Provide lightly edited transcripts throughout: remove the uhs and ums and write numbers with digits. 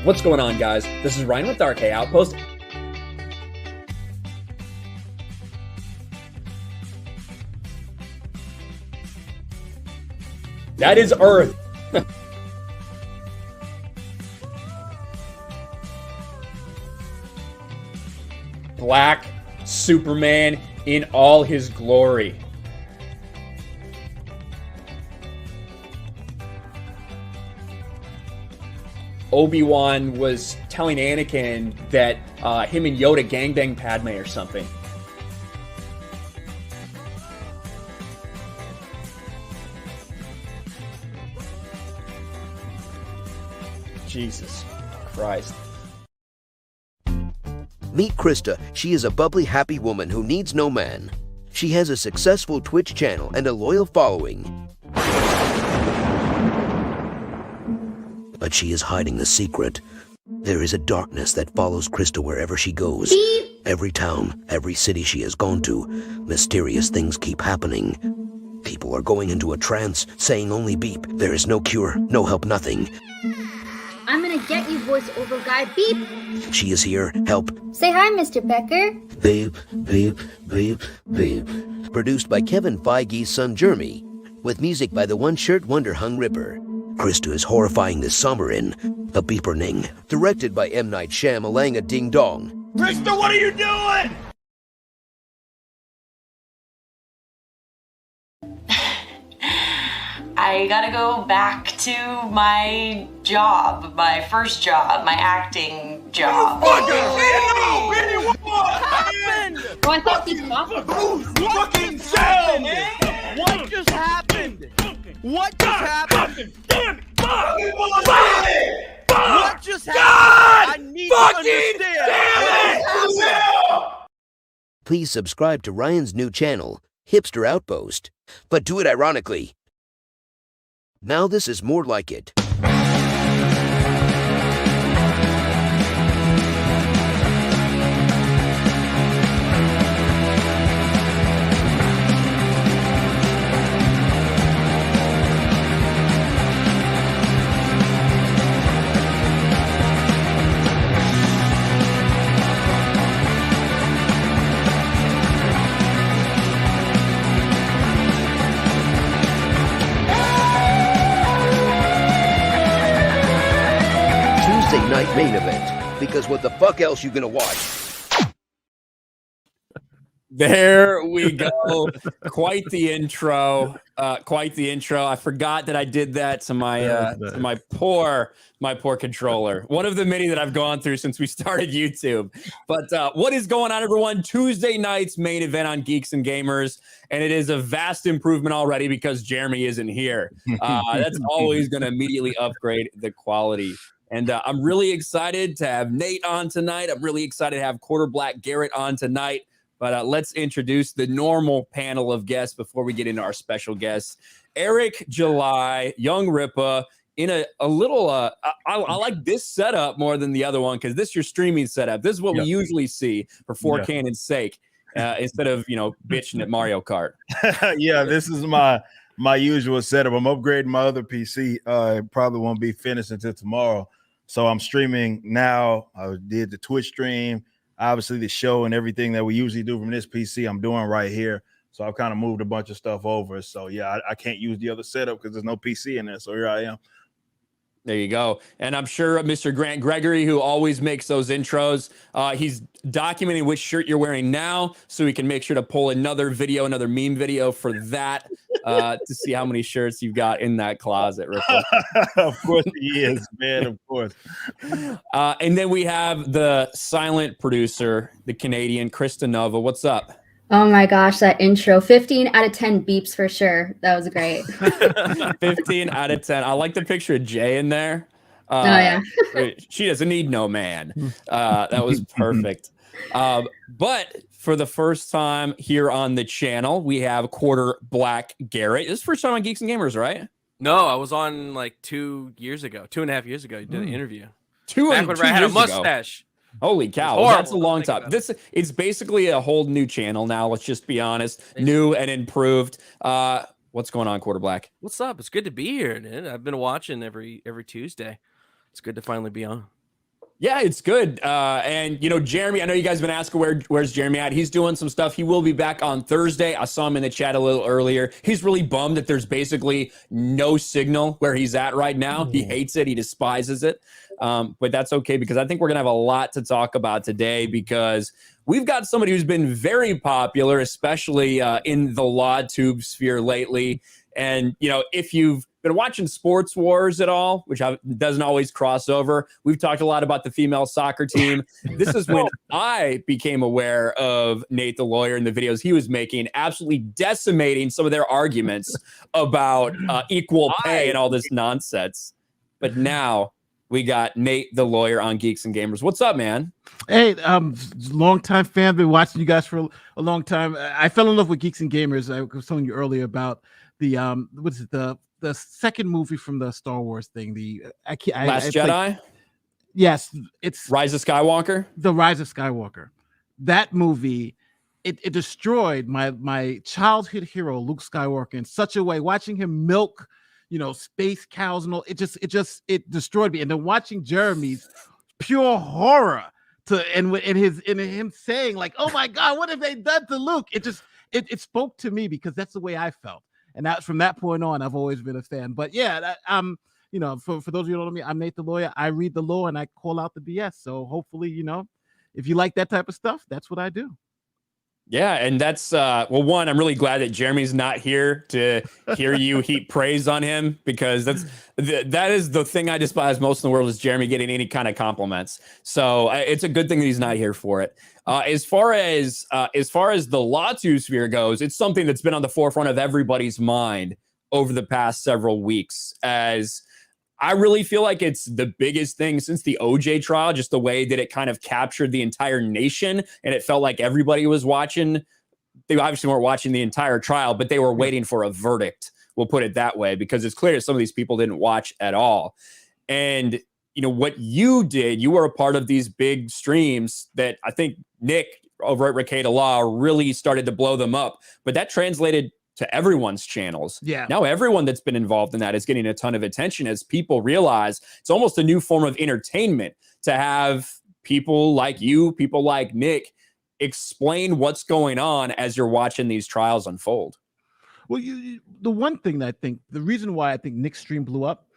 What's going on, guys? This is Ryan with RK Outpost. That is Earth. Black Superman in all his glory. Obi-Wan was telling Anakin that him and Yoda gangbang Padme or something. Jesus Christ. Meet Krista. She is a bubbly, happy woman who needs no man. She has a successful Twitch channel and a loyal following. But she is hiding a secret. There is a darkness that follows Krista wherever she goes. Beep. Every town, every city she has gone to, mysterious things keep happening. People are going into a trance, saying only beep. There is no cure, no help, nothing. I'm gonna get you, voiceover guy. Beep. She is here. Help. Say hi, Mr. Becker. Beep, beep, beep, beep. Produced by Kevin Feige's son Jeremy, with music by the one-shirt Wonder Hung Ripper. Krista is horrifying this summer in A Beeper Ning. Directed by M. Night Shyamalan Ding Dong. Krista, what are you doing? I gotta go back to my job, my first job, my acting job. What happened? Oh, I thought he's talking. Fucking hell, man! What just happened? What just happened? Damn it! Fuck! What just happened? I need to understand. Please subscribe to Ryan's new channel, Hipster Outpost, but do it ironically. Now this is more like it. Tuesday night main event, because what the fuck else you gonna watch? There we go. Quite the intro. Quite the intro. I forgot that I did that to my poor controller. One of the many that I've gone through since we started YouTube. But what is going on, everyone? Tuesday night's main event on Geeks and Gamers, and it is a vast improvement already because Jeremy isn't here. That's always going to immediately upgrade the quality. And I'm really excited to have Nate on tonight. I'm really excited to have Black Garrett on tonight. But let's introduce the normal panel of guests before we get into our special guests. Eric July, Young Rippa, in a little, I like this setup more than the other one because this is your streaming setup. This is what we usually see for 4Canon's sake instead of, bitching at Mario Kart. Yeah, this is my usual setup. I'm upgrading my other PC. It probably won't be finished until tomorrow. So I'm streaming now. I did the Twitch stream. Obviously, the show and everything that we usually do from this PC, I'm doing right here. So I've kind of moved a bunch of stuff over. So, yeah, I can't use the other setup because there's no PC in there. So here I am. There you go. And I'm sure Mr. Grant Gregory, who always makes those intros, he's documenting which shirt you're wearing now so we can make sure to pull another meme video for that to see how many shirts you've got in that closet. Of course he is, man, of course. And then we have the silent producer, the Canadian, Krista Novva. What's up? Oh my gosh, that intro. 15 out of 10 beeps for sure. That was great. 15 out of 10. I like the picture of Jay in there. Oh, yeah. She doesn't need no man. That was perfect. But for the first time here on the channel, we have Black Garrett. This is the first time on Geeks and Gamers, right? No, I was on like 2 years ago, 2.5 years ago. You did an interview. Back when I had a mustache. Holy cow, that's a long time. It's basically a whole new channel now, let's just be honest. New and improved. What's going on, Black? What's up? It's good to be here, dude. I've been watching every Tuesday. It's good to finally be on. Yeah, it's good. And Jeremy, I know you guys have been asking where's Jeremy at. He's doing some stuff. He will be back on Thursday. I saw him in the chat a little earlier. He's really bummed that there's basically no signal where he's at right now. He hates it. He despises it. But that's okay, because I think we're gonna have a lot to talk about today, because we've got somebody who's been very popular, especially in the law tube sphere lately. And, if you've been watching Sports Wars at all, which doesn't always cross over, we've talked a lot about the female soccer team. This is when I became aware of Nate the lawyer and the videos he was making, absolutely decimating some of their arguments about equal pay and all this nonsense. But now we got Nate the lawyer on Geeks and Gamers. What's up, man? Hey, long time fan, been watching you guys for a long time. I fell in love with Geeks and Gamers. I was telling you earlier about the the second movie from the Star Wars thing, the Last Jedi. Yes, it's Rise of Skywalker. The Rise of Skywalker. That movie, it destroyed my childhood hero Luke Skywalker in such a way. Watching him milk, space cows and all, it destroyed me. And then watching Jeremy's pure horror and him saying like, "Oh my God, what have they done to Luke?" It spoke to me, because that's the way I felt. And that's from that point on, I've always been a fan. But yeah, for those of you who don't know me, I'm Nate the lawyer. I read the law and I call out the BS. So hopefully, if you like that type of stuff, that's what I do. Yeah, and that's one, I'm really glad that Jeremy's not here to hear you heap praise on him, because that is the thing I despise most in the world, is Jeremy getting any kind of compliments. So it's a good thing that he's not here for it. As far as the Latu sphere goes, it's something that's been on the forefront of everybody's mind over the past several weeks, as I really feel like it's the biggest thing since the OJ trial, just the way that it kind of captured the entire nation, and it felt like everybody was watching. They obviously weren't watching the entire trial, but they were waiting for a verdict. We'll put it that way, because it's clear that some of these people didn't watch at all. And what you did, you were a part of these big streams that I think Nick over at Ricada Law really started to blow them up, but that translated to everyone's channels. Yeah. Now everyone that's been involved in that is getting a ton of attention, as people realize it's almost a new form of entertainment to have people like you, people like Nick, explain what's going on as you're watching these trials unfold. Well, the one thing that I think, the reason why I think Nick's stream blew up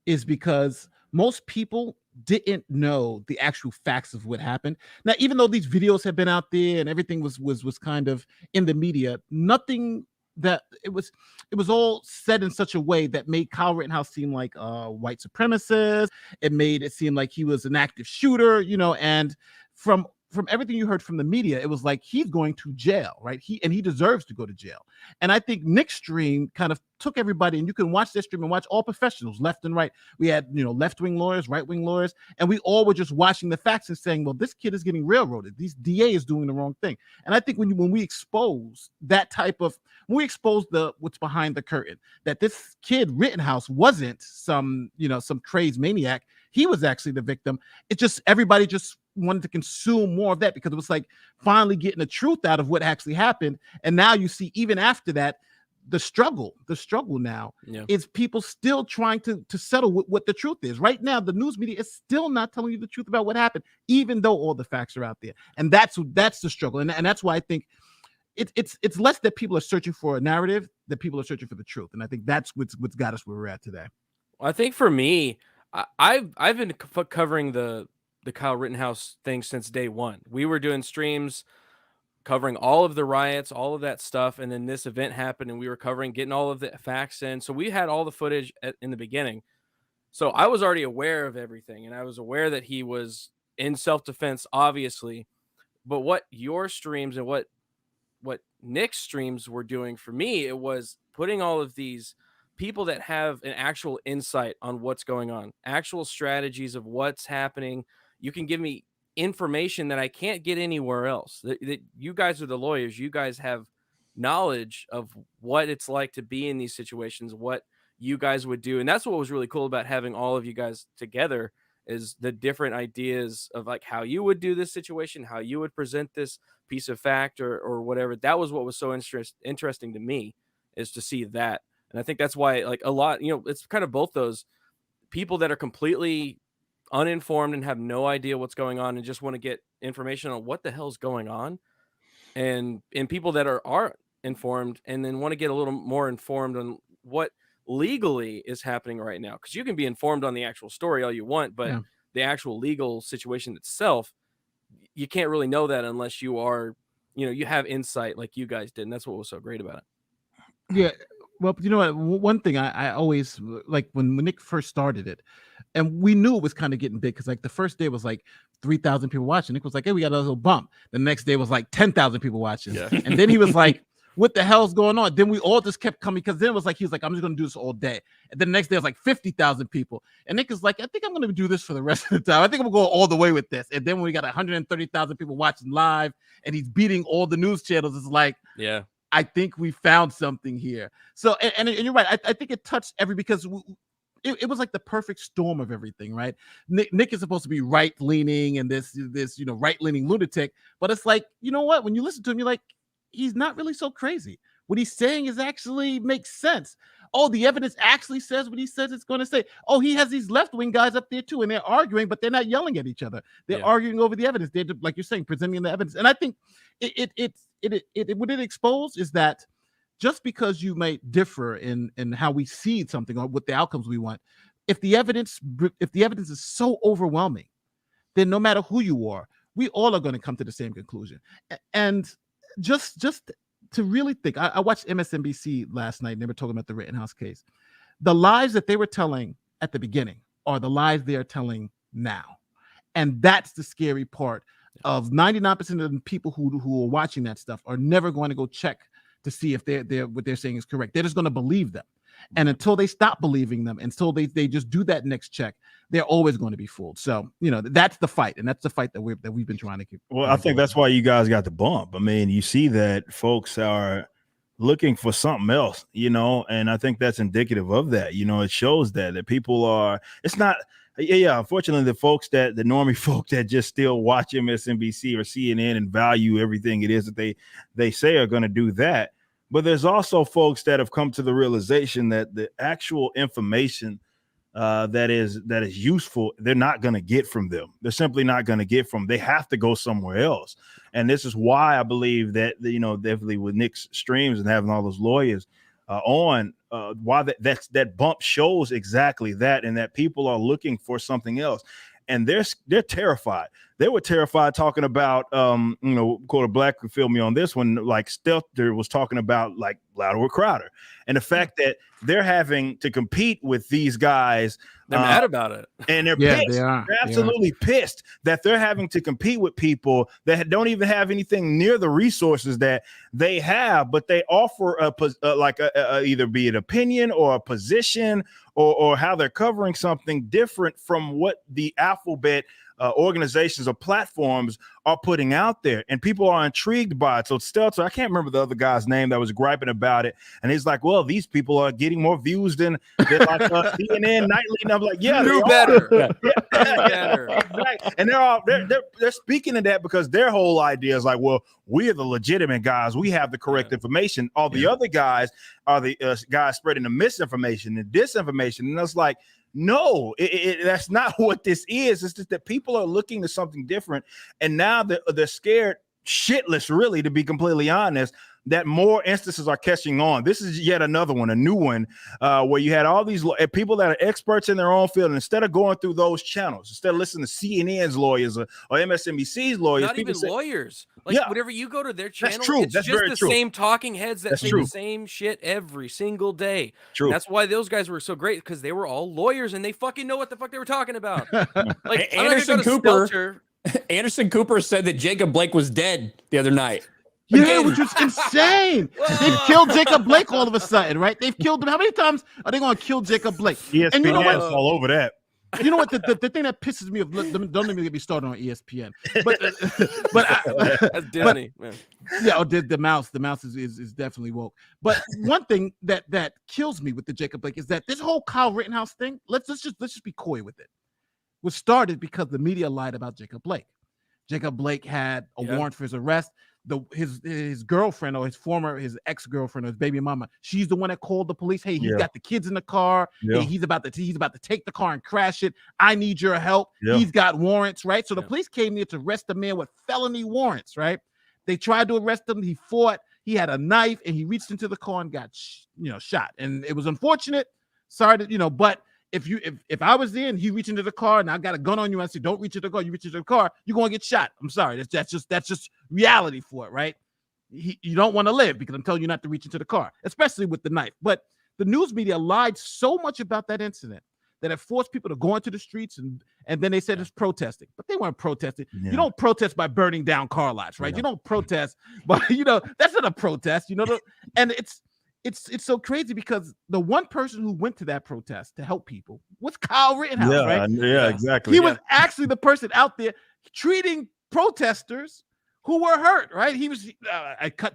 is because most people didn't know the actual facts of what happened. Now, even though these videos have been out there and everything was kind of in the media, nothing that it was all said in such a way that made Kyle Rittenhouse seem like a white supremacist. It made it seem like he was an active shooter, and from everything you heard from the media, it was like he's going to jail, right? He deserves to go to jail. And I think Nick's stream kind of took everybody, and you can watch this stream and watch all professionals, left and right. We had, left-wing lawyers, right-wing lawyers, and we all were just watching the facts and saying, well, this kid is getting railroaded. This DA is doing the wrong thing. And I think when we expose that when we expose what's behind the curtain, that this kid Rittenhouse wasn't some crazed maniac. He was actually the victim. Everybody just wanted to consume more of that, because it was like finally getting the truth out of what actually happened. And now you see, even after that, the struggle now is people still trying to settle what the truth is. Right now, the news media is still not telling you the truth about what happened, even though all the facts are out there. And that's the struggle. And that's why I think it's less that people are searching for a narrative, that people are searching for the truth. And I think that's what's got us where we're at today. I think for me, I've been covering the Kyle Rittenhouse thing since day one. We were doing streams covering all of the riots, all of that stuff, and then this event happened, and we were getting all of the facts in. So we had all the footage in the beginning. So I was already aware of everything, and I was aware that he was in self-defense, obviously. But what your streams and what Nick's streams were doing for me, it was putting all of these people that have an actual insight on what's going on, actual strategies of what's happening. You can give me information that I can't get anywhere else. That you guys are the lawyers. You guys have knowledge of what it's like to be in these situations, what you guys would do. And that's what was really cool about having all of you guys together, is the different ideas of like how you would do this situation, how you would present this piece of fact or whatever. That was what was so interesting to me, is to see that. And I think that's why, like, a lot, it's kind of both those people that are completely uninformed and have no idea what's going on and just want to get information on what the hell's going on, and people that are informed and then want to get a little more informed on what legally is happening right now, because you can be informed on the actual story all you want, but the actual legal situation itself, you can't really know that unless you are, you have insight like you guys did, and that's what was so great about it. Yeah. Well, you know what? One thing I always like when Nick first started it, and we knew it was kind of getting big because like the first day was like 3,000 people watching. Nick was like, "Hey, we got a little bump." The next day was like 10,000 people watching, and then he was like, "What the hell's going on?" Then we all just kept coming because then it was like he was like, "I'm just going to do this all day." And then the next day it was like 50,000 people, and Nick is like, "I think I'm going to do this for the rest of the time. I think I'm going to go all the way with this." And then when we got 130,000 people watching live, and he's beating all the news channels, it's like, I think we found something here. So, and you're right. I think it touched because it was like the perfect storm of everything, right? Nick is supposed to be right leaning and this right leaning lunatic, but it's like, you know what? When you listen to him, you're like, he's not really so crazy. What he's saying is actually makes sense. Oh, the evidence actually says what he says it's going to say. Oh, he has these left-wing guys up there too, and they're arguing, but they're not yelling at each other. They're arguing over the evidence. They're, like you're saying, presenting the evidence. And I think what it exposed is that just because you may differ in how we see something or what the outcomes we want, if the evidence is so overwhelming, then no matter who you are, we all are going to come to the same conclusion. And just to really think, I watched MSNBC last night and they were talking about the Rittenhouse case. The lies that they were telling at the beginning are the lies they are telling now. And that's the scary part of 99% of the people who are watching that stuff are never going to go check to see if they're what they're saying is correct. They're just going to believe them. And until they stop believing them, until they just do that next check, they're always going to be fooled. So, that's the fight. And that's the fight that we've been trying to keep. Well, I think that's why you guys got the bump. I mean, you see that folks are looking for something else, and I think that's indicative of that. It shows that people are, it's not, unfortunately, the normie folk that just still watch MSNBC or CNN and value everything it is that they say are going to do that. But there's also folks that have come to the realization that the actual information that is useful, they're not going to get from them. They're simply not going to get from. They have to go somewhere else. And this is why I believe that, definitely with Nick's streams and having all those lawyers on, why that bump shows exactly that, and that people are looking for something else. And they're terrified. They were terrified talking about, Quarter Black could fill me on this one. Like Stelter was talking about like Louder with Crowder, and the fact that they're having to compete with these guys. They're mad about it, and they're pissed. They're absolutely pissed that they're having to compete with people that don't even have anything near the resources that they have, but they offer either be an opinion or a position or how they're covering something different from what the alphabet organizations or platforms are putting out there, and people are intrigued by it. So Stelter, I can't remember the other guy's name that was griping about it, and he's like, "Well, these people are getting more views than like CNN nightly," and I'm like, "Yeah, do better, better." Exactly. And they're speaking to that because their whole idea is like, "Well, we're the legitimate guys. We have the correct information. All the other guys are the guys spreading the misinformation and disinformation," and it's like, no, that's not what this is. It's just that people are looking to something different, and now they're scared shitless, really, to be completely honest, that more instances are catching on. This is yet another one, a new one, where you had all these people that are experts in their own field, and instead of going through those channels, instead of listening to CNN's lawyers or MSNBC's lawyers, not even lawyers. Like whenever you go to their channel, that's true. It's that's just very the true. same talking heads that say the same shit every single day. True. And that's why those guys were so great, because they were all lawyers and they fucking know what the fuck they were talking about. Like Anderson Cooper said that Jacob Blake was dead the other night. Yeah, which was insane. They've killed Jacob Blake all of a sudden, right? They've killed him. How many times are they going to kill Jacob Blake? ESPN and you know what? All over that. You know what? The thing that pisses me off, don't even get me started on ESPN. But that's Disney, man. Yeah, the mouse is definitely woke. But one thing that kills me with the Jacob Blake is that this whole Kyle Rittenhouse thing, let's just be coy with it, was started because the media lied about Jacob Blake. Jacob Blake had a warrant for his arrest. his girlfriend or his ex-girlfriend or his baby mama, she's the one that called the police. Hey, he's got the kids in the car. Hey, he's about to take the car and crash it. I need your help. He's got warrants, right? So the police came there to arrest the man with felony warrants, right? They tried to arrest him. He fought. He had a knife and he reached into the car and got shot. And it was unfortunate. Sorry to, but if I was there and he reached into the car and I got a gun on you and I say, don't reach into the car, you reach into the car, you're going to get shot. I'm sorry. That's just reality for it, right? You don't want to live because I'm telling you not to reach into the car, especially with the knife. But the news media lied so much about that incident that it forced people to go into the streets and then they said it's protesting, but they weren't protesting. You don't protest by burning down car lots, right? You don't protest, but that's not a protest, and it's so crazy because the one person who went to that protest to help people was Kyle Rittenhouse, right? Yeah, exactly. He was actually the person out there treating protesters who were hurt, right? He was,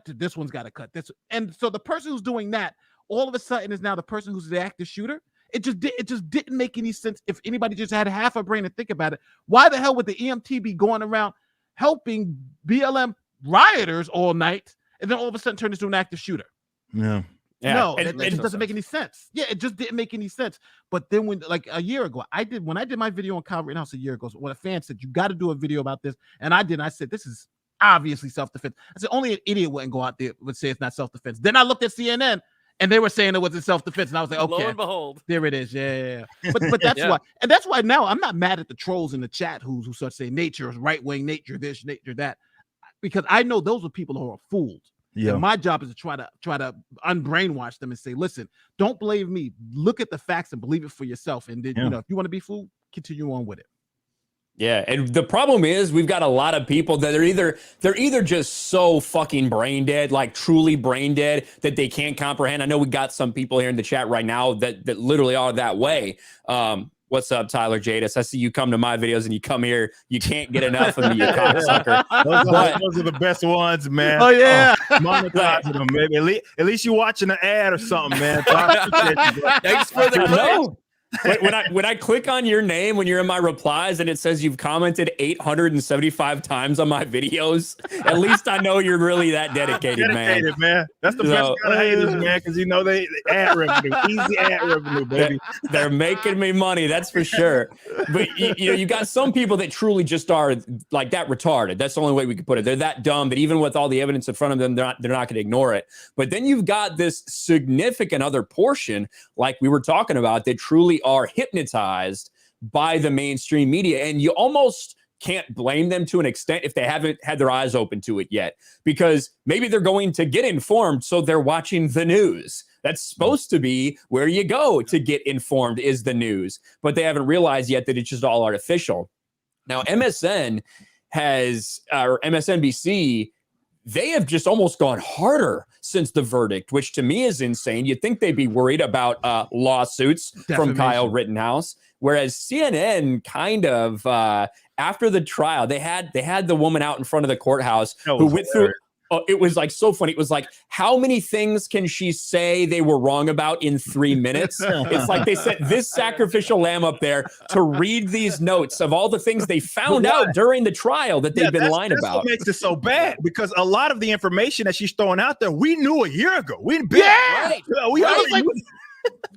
this one's got to cut this. And so the person who's doing that all of a sudden is now the person who's the active shooter. It just didn't make any sense. If anybody just had half a brain to think about it, why the hell would the EMT be going around helping BLM rioters all night and then all of a sudden turn into an active shooter? Yeah. No, it just doesn't make any sense. Yeah, it just didn't make any sense. But then when, like a year ago, when I did my video on Kyle Rittenhouse a year ago, when a fan said, you got to do a video about this. And I did. I said, this is obviously self-defense. I said, only an idiot wouldn't go out there would say it's not self-defense. Then I looked at CNN and they were saying it wasn't self-defense. And I was like, okay, lo and behold, there it is. Yeah. But that's why. And that's why now I'm not mad at the trolls in the chat who start saying nature is right-wing, nature this, nature that. Because I know those are people who are fooled. Yeah. And my job is to try to unbrainwash them and say, listen, don't believe me. Look at the facts and believe it for yourself. And then, if you want to be fooled, continue on with it. Yeah, and the problem is we've got a lot of people that they're either just so fucking brain dead, like truly brain dead, that they can't comprehend. I know we got some people here in the chat right now that literally are that way. What's up, Tyler Jadis? I see you come to my videos and you come here. You can't get enough of me, you cocksucker. Those are the best ones, man. Oh, yeah. Monetizing them, maybe. At least you're watching an ad or something, man. So thanks for the no. When I click on your name when you're in my replies and it says you've commented 875 times on my videos, at least I know you're really that dedicated, man. That's the best kind of haters, man, because they ad revenue, easy ad revenue, baby. They're making me money, that's for sure. But you got some people that truly just are like that retarded. That's the only way we could put it. They're that dumb that even with all the evidence in front of them, they're not going to ignore it. But then you've got this significant other portion, like we were talking about, that truly are hypnotized by the mainstream media, and you almost can't blame them to an extent if they haven't had their eyes open to it yet, because maybe they're going to get informed, so they're watching the news. That's supposed to be where you go to get informed, is the news, but they haven't realized yet that it's just all artificial. Now MSNBC, they have just almost gone harder since the verdict, which to me is insane. You'd think they'd be worried about lawsuits from Kyle Rittenhouse, whereas CNN kind of after the trial, they had the woman out in front of the courthouse who went through. It was like so funny. It was like, how many things can she say they were wrong about in 3 minutes? It's like they set this sacrificial lamb up there to read these notes of all the things they found out during the trial that they've been lying about. That's what makes it so bad, because a lot of the information that she's throwing out there, we knew a year ago. We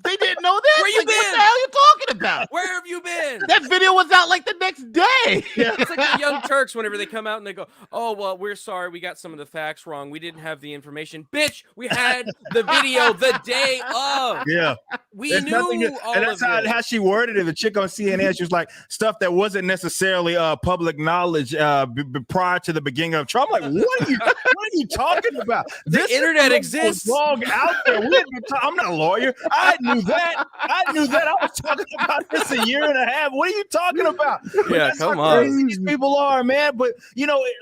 They didn't know that. Where you been? What the hell are you talking about? Where have you been? That video was out like the next day. Yeah. It's like the Young Turks whenever they come out and they go, oh, well, we're sorry. We got some of the facts wrong. We didn't have the information. Bitch, we had the video the day of. Yeah. We knew all and that's how she worded it. The chick on CNN, she was like, stuff that wasn't necessarily public knowledge prior to the beginning of trial. I'm like, what are you talking about? The internet exists. Long out there. I'm not a lawyer. I knew that. I was talking about this a year and a half. What are you talking about? Yeah, come on. These people are, man. But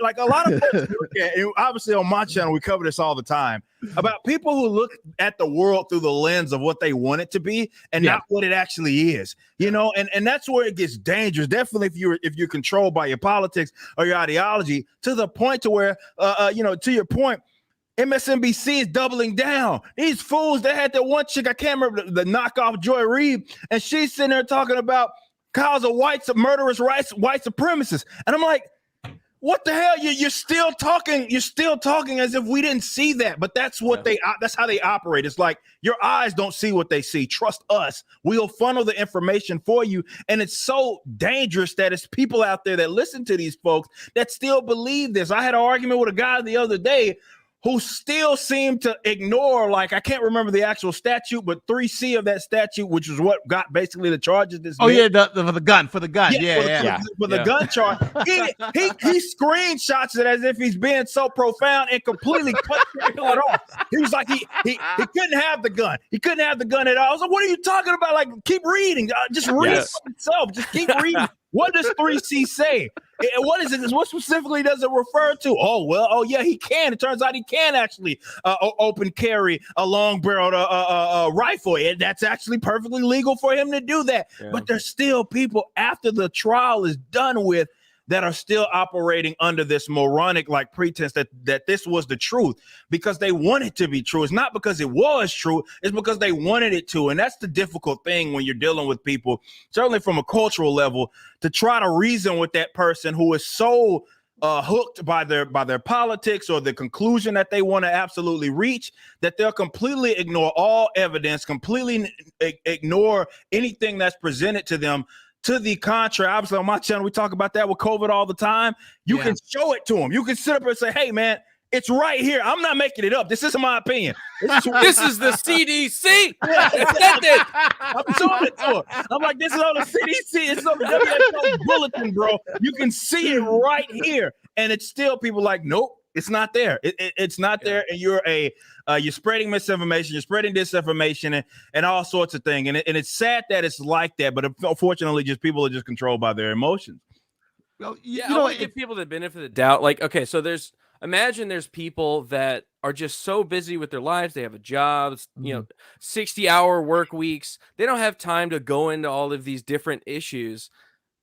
like a lot of folks look at, and obviously on my channel, we cover this all the time, about people who look at the world through the lens of what they want it to be and not what it actually is. And that's where it gets dangerous. Definitely if you're controlled by your politics or your ideology, to the point to where to your point, MSNBC is doubling down. These fools, they had that one chick, I can't remember the knockoff Joy Reid, and she's sitting there talking about Kyle's a murderous white supremacist. And I'm like, What the hell? You're still talking. You're still talking as if we didn't see that. But that's what that's how they operate. It's like your eyes don't see what they see. Trust us. We'll funnel the information for you. And it's so dangerous that it's people out there that listen to these folks that still believe this. I had an argument with a guy the other day who still seemed to ignore, like, I can't remember the actual statute, but 3C of that statute, which is what got basically the charges. For the gun. For the gun charge. He screenshots it as if he's being so profound and completely cut it off. He was like, he couldn't have the gun. He couldn't have the gun at all. I was like, what are you talking about? Like, keep reading. Just read it for itself. Just keep reading. What does 3C say? What is it? What specifically does it refer to? Oh, yeah, he can. It turns out he can actually open carry a long-barreled rifle. That's actually perfectly legal for him to do that. Yeah. But there's still people after the trial is done with that are still operating under this moronic like pretense that this was the truth because they want it to be true. It's not because it was true. It's because they wanted it to. And that's the difficult thing when you're dealing with people, certainly from a cultural level, to try to reason with that person who is so hooked by their politics or the conclusion that they want to absolutely reach, that they'll completely ignore all evidence, completely ignore anything that's presented to them. To the contrary, obviously on my channel, we talk about that with COVID all the time. You can show it to them. You can sit up and say, hey, man, it's right here. I'm not making it up. This isn't my opinion. This is the CDC. I'm showing it to them. I'm like, this is on the CDC. It's on the WHO bulletin, bro. You can see it right here. And it's still people like, nope, it's not there. It's not there. And you're spreading misinformation, you're spreading disinformation and all sorts of things. And it's sad that it's like that, but unfortunately, just people are just controlled by their emotions. Well, I want to give people the benefit of the doubt. Like, okay, so imagine there's people that are just so busy with their lives. They have a job, 60-hour work weeks. They don't have time to go into all of these different issues.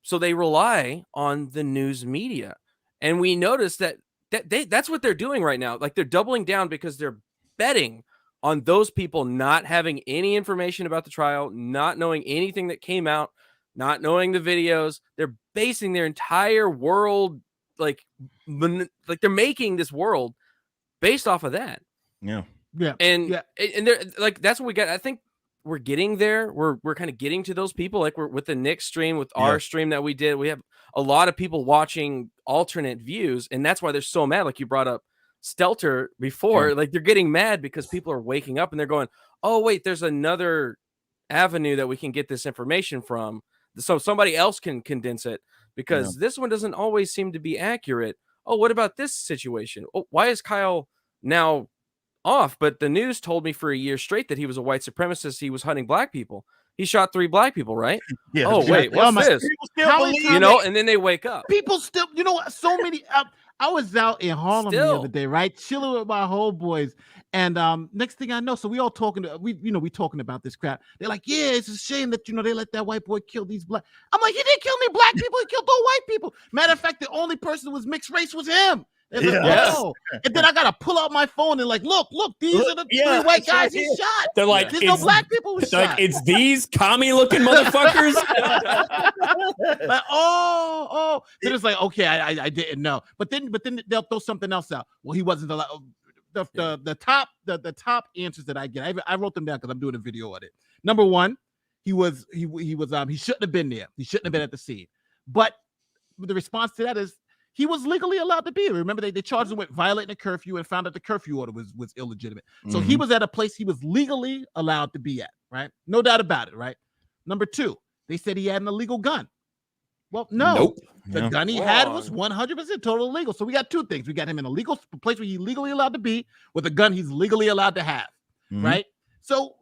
So they rely on the news media. And we notice that's what they're doing right now. Like, they're doubling down because they're betting on those people not having any information about the trial, not knowing anything that came out, not knowing the videos. They're basing their entire world, like they're making this world based off of that. Yeah. And they're like, that's what we got. I think we're getting there. We're kind of getting to those people, like we're with the Nick stream, with our stream that we did. We have a lot of people watching alternate views, and that's why they're so mad. Like you brought up Stelter before, like they're getting mad because people are waking up and they're going, oh wait, there's another avenue that we can get this information from, so somebody else can condense it, because this one doesn't always seem to be accurate. Oh, what about this situation? Oh, why is Kyle now off? But the news told me for a year straight that he was a white supremacist. He was hunting black people. He shot 3 black people, right? Yeah. Oh wait, what's this? And then they wake up. People still, so many. I was out in Harlem the other day, right, chilling with my homeboys, and next thing I know, so we all talking. We talking about this crap. They're like, yeah, it's a shame that they let that white boy kill these black. I'm like, he didn't kill any black people. He killed all white people. Matter of fact, the only person who was mixed race was him. Like, oh. And then I gotta pull out my phone and like, look, these are the 3 white guys he shot. They're like, there's no black people who shot. Like, it's these commie-looking motherfuckers. Like, oh. Then it's like, okay, I didn't know. But then they'll throw something else out. Well, he wasn't allowed. The top answers that I get, I wrote them down because I'm doing a video on it. Number 1, he shouldn't have been there. He shouldn't have been at the scene. But the response to that is, he was legally allowed to be. Remember, they charged him with violating a curfew and found out the curfew order was illegitimate. So he was at a place he was legally allowed to be at, right? No doubt about it, right? Number 2, they said he had an illegal gun. Well, no. Nope. The gun he had was 100% total illegal. So we got 2 things. We got him in a legal place where he's legally allowed to be with a gun he's legally allowed to have, right? So,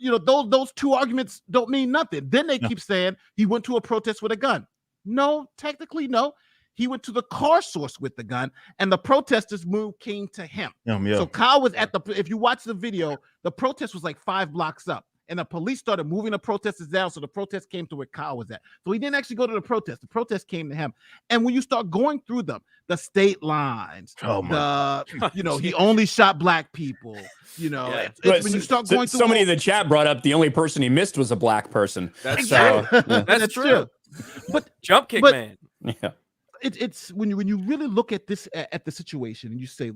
those 2 arguments don't mean nothing. Then they keep saying he went to a protest with a gun. No, technically, no. He went to the car source with the gun, and the protesters came to him. So Kyle was if you watch the video, the protest was like 5 blocks up, and the police started moving the protesters down. So the protest came to where Kyle was at. So he didn't actually go to the protest. The protest came to him. And when you start going through them, the state lines, he only shot black people. When you start going through, somebody in the chat brought up the only person he missed was a black person. That's true. But jump kick man. Yeah. it's when you really look at this at the situation and you say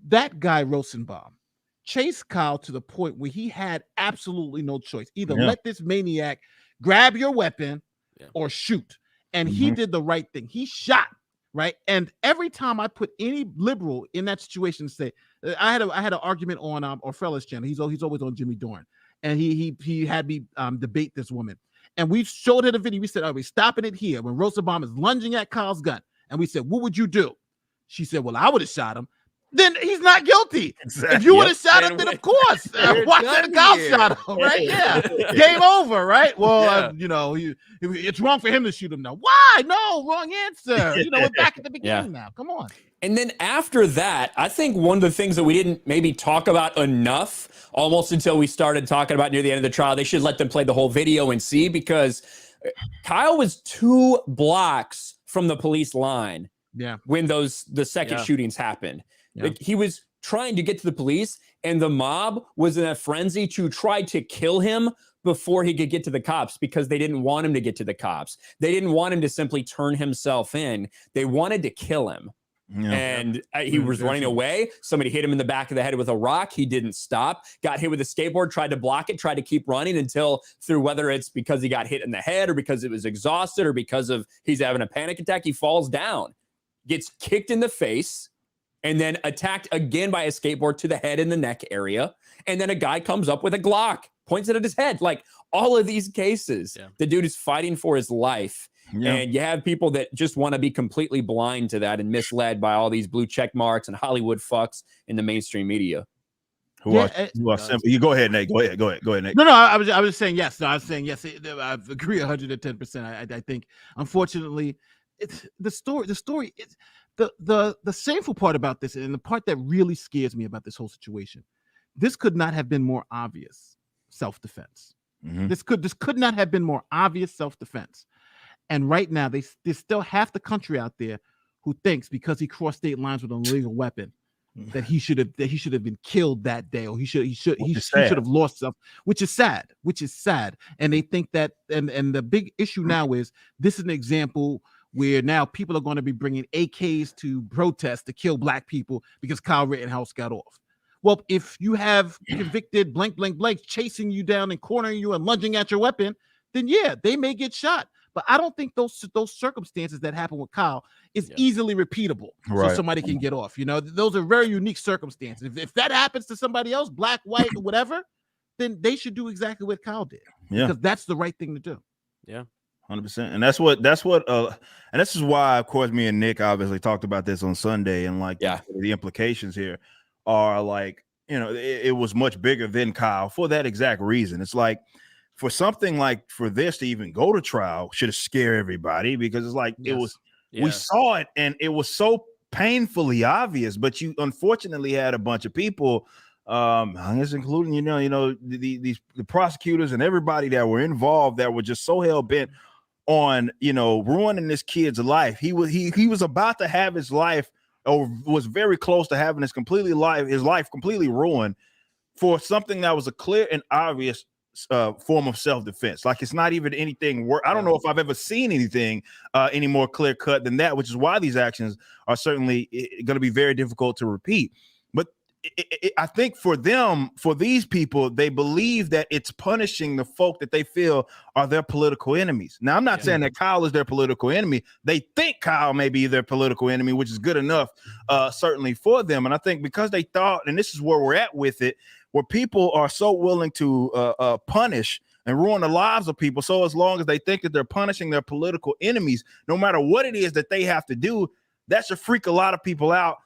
that guy Rosenbaum chased Kyle to the point where he had absolutely no choice. Either let this maniac grab your weapon or shoot. And he did the right thing. He shot, right? And every time I put any liberal in that situation, say, I had an argument on Orfela's channel. He's always on Jimmy Dorn. And he had me debate this woman. And we showed her the video. We said, are we stopping it here when Rosenbaum is lunging at Kyle's gun? And we said, what would you do? She said, well, I would have shot him. Then he's not guilty. Exactly. If you would have shot him, then of course, watch that Kyle shot him, right? Yeah, game over, right? Well, it's wrong for him to shoot him now. Why? No, wrong answer. We're back at the beginning now. Come on. And then after that, I think one of the things that we didn't maybe talk about enough, almost until we started talking about near the end of the trial, they should let them play the whole video and see, because Kyle was 2 blocks from the police line. Yeah, when the second shootings happened. Like, he was trying to get to the police, and the mob was in a frenzy to try to kill him before he could get to the cops, because they didn't want him to get to the cops. They didn't want him to simply turn himself in. They wanted to kill him. Yeah. And he was running away. Somebody hit him in the back of the head with a rock. He didn't stop. Got hit with a skateboard, tried to block it, tried to keep running until, through whether it's because he got hit in the head or because it was exhausted or because of he's having a panic attack, he falls down, gets kicked in the face, and then attacked again by a skateboard to the head and the neck area. And then a guy comes up with a Glock, points it at his head. Like, all of these cases, the dude is fighting for his life. Yeah. And you have people that just want to be completely blind to that and misled by all these blue check marks and Hollywood fucks in the mainstream media. Who are simple. You go ahead, Nate. Go ahead, Nate. No, I was saying yes. No, I was saying yes. I agree 110%. I think, unfortunately, it's the story. It's the shameful part about this, and the part that really scares me about this whole situation. This could not have been more obvious self-defense. This could not have been more obvious self-defense. And right now, there's still half the country out there who thinks because he crossed state lines with an illegal weapon that he should have been killed that day, or he should have lost stuff, which is sad. And they think that, and the big issue now is this is an example where now people are going to be bringing AKs to protest to kill Black people because Kyle Rittenhouse got off. Well, if you have convicted blank chasing you down and cornering you and lunging at your weapon, then yeah, they may get shot. But I don't think those circumstances that happen with Kyle is easily repeatable, so somebody can get off. Those are very unique circumstances. If that happens to somebody else, Black, white, or whatever, then they should do exactly what Kyle did. Yeah, because that's the right thing to do. Yeah. 100%. And that's what and this is why, of course, me and Nick obviously talked about this on Sunday, and the implications here are like, it was much bigger than Kyle for that exact reason. It's like, for something like for this to even go to trial should have scared everybody, because it's like we saw it and it was so painfully obvious, but you unfortunately had a bunch of people, I guess including the prosecutors and everybody that were involved that were just so hell bent on ruining this kid's life. He was about to have his life, or was very close to having his life completely ruined for something that was a clear and obvious form of self-defense. Like, it's not even anything I don't know if I've ever seen anything any more clear cut than that, which is why these actions are certainly going to be very difficult to repeat. But I think for these people, they believe that it's punishing the folk that they feel are their political enemies. Now, I'm not saying that Kyle is their political enemy. They think Kyle may be their political enemy, which is good enough, certainly for them. And I think because they thought, and this is where we're at with it, where people are so willing to punish and ruin the lives of people, so as long as they think that they're punishing their political enemies, no matter what it is that they have to do, that should freak a lot of people out,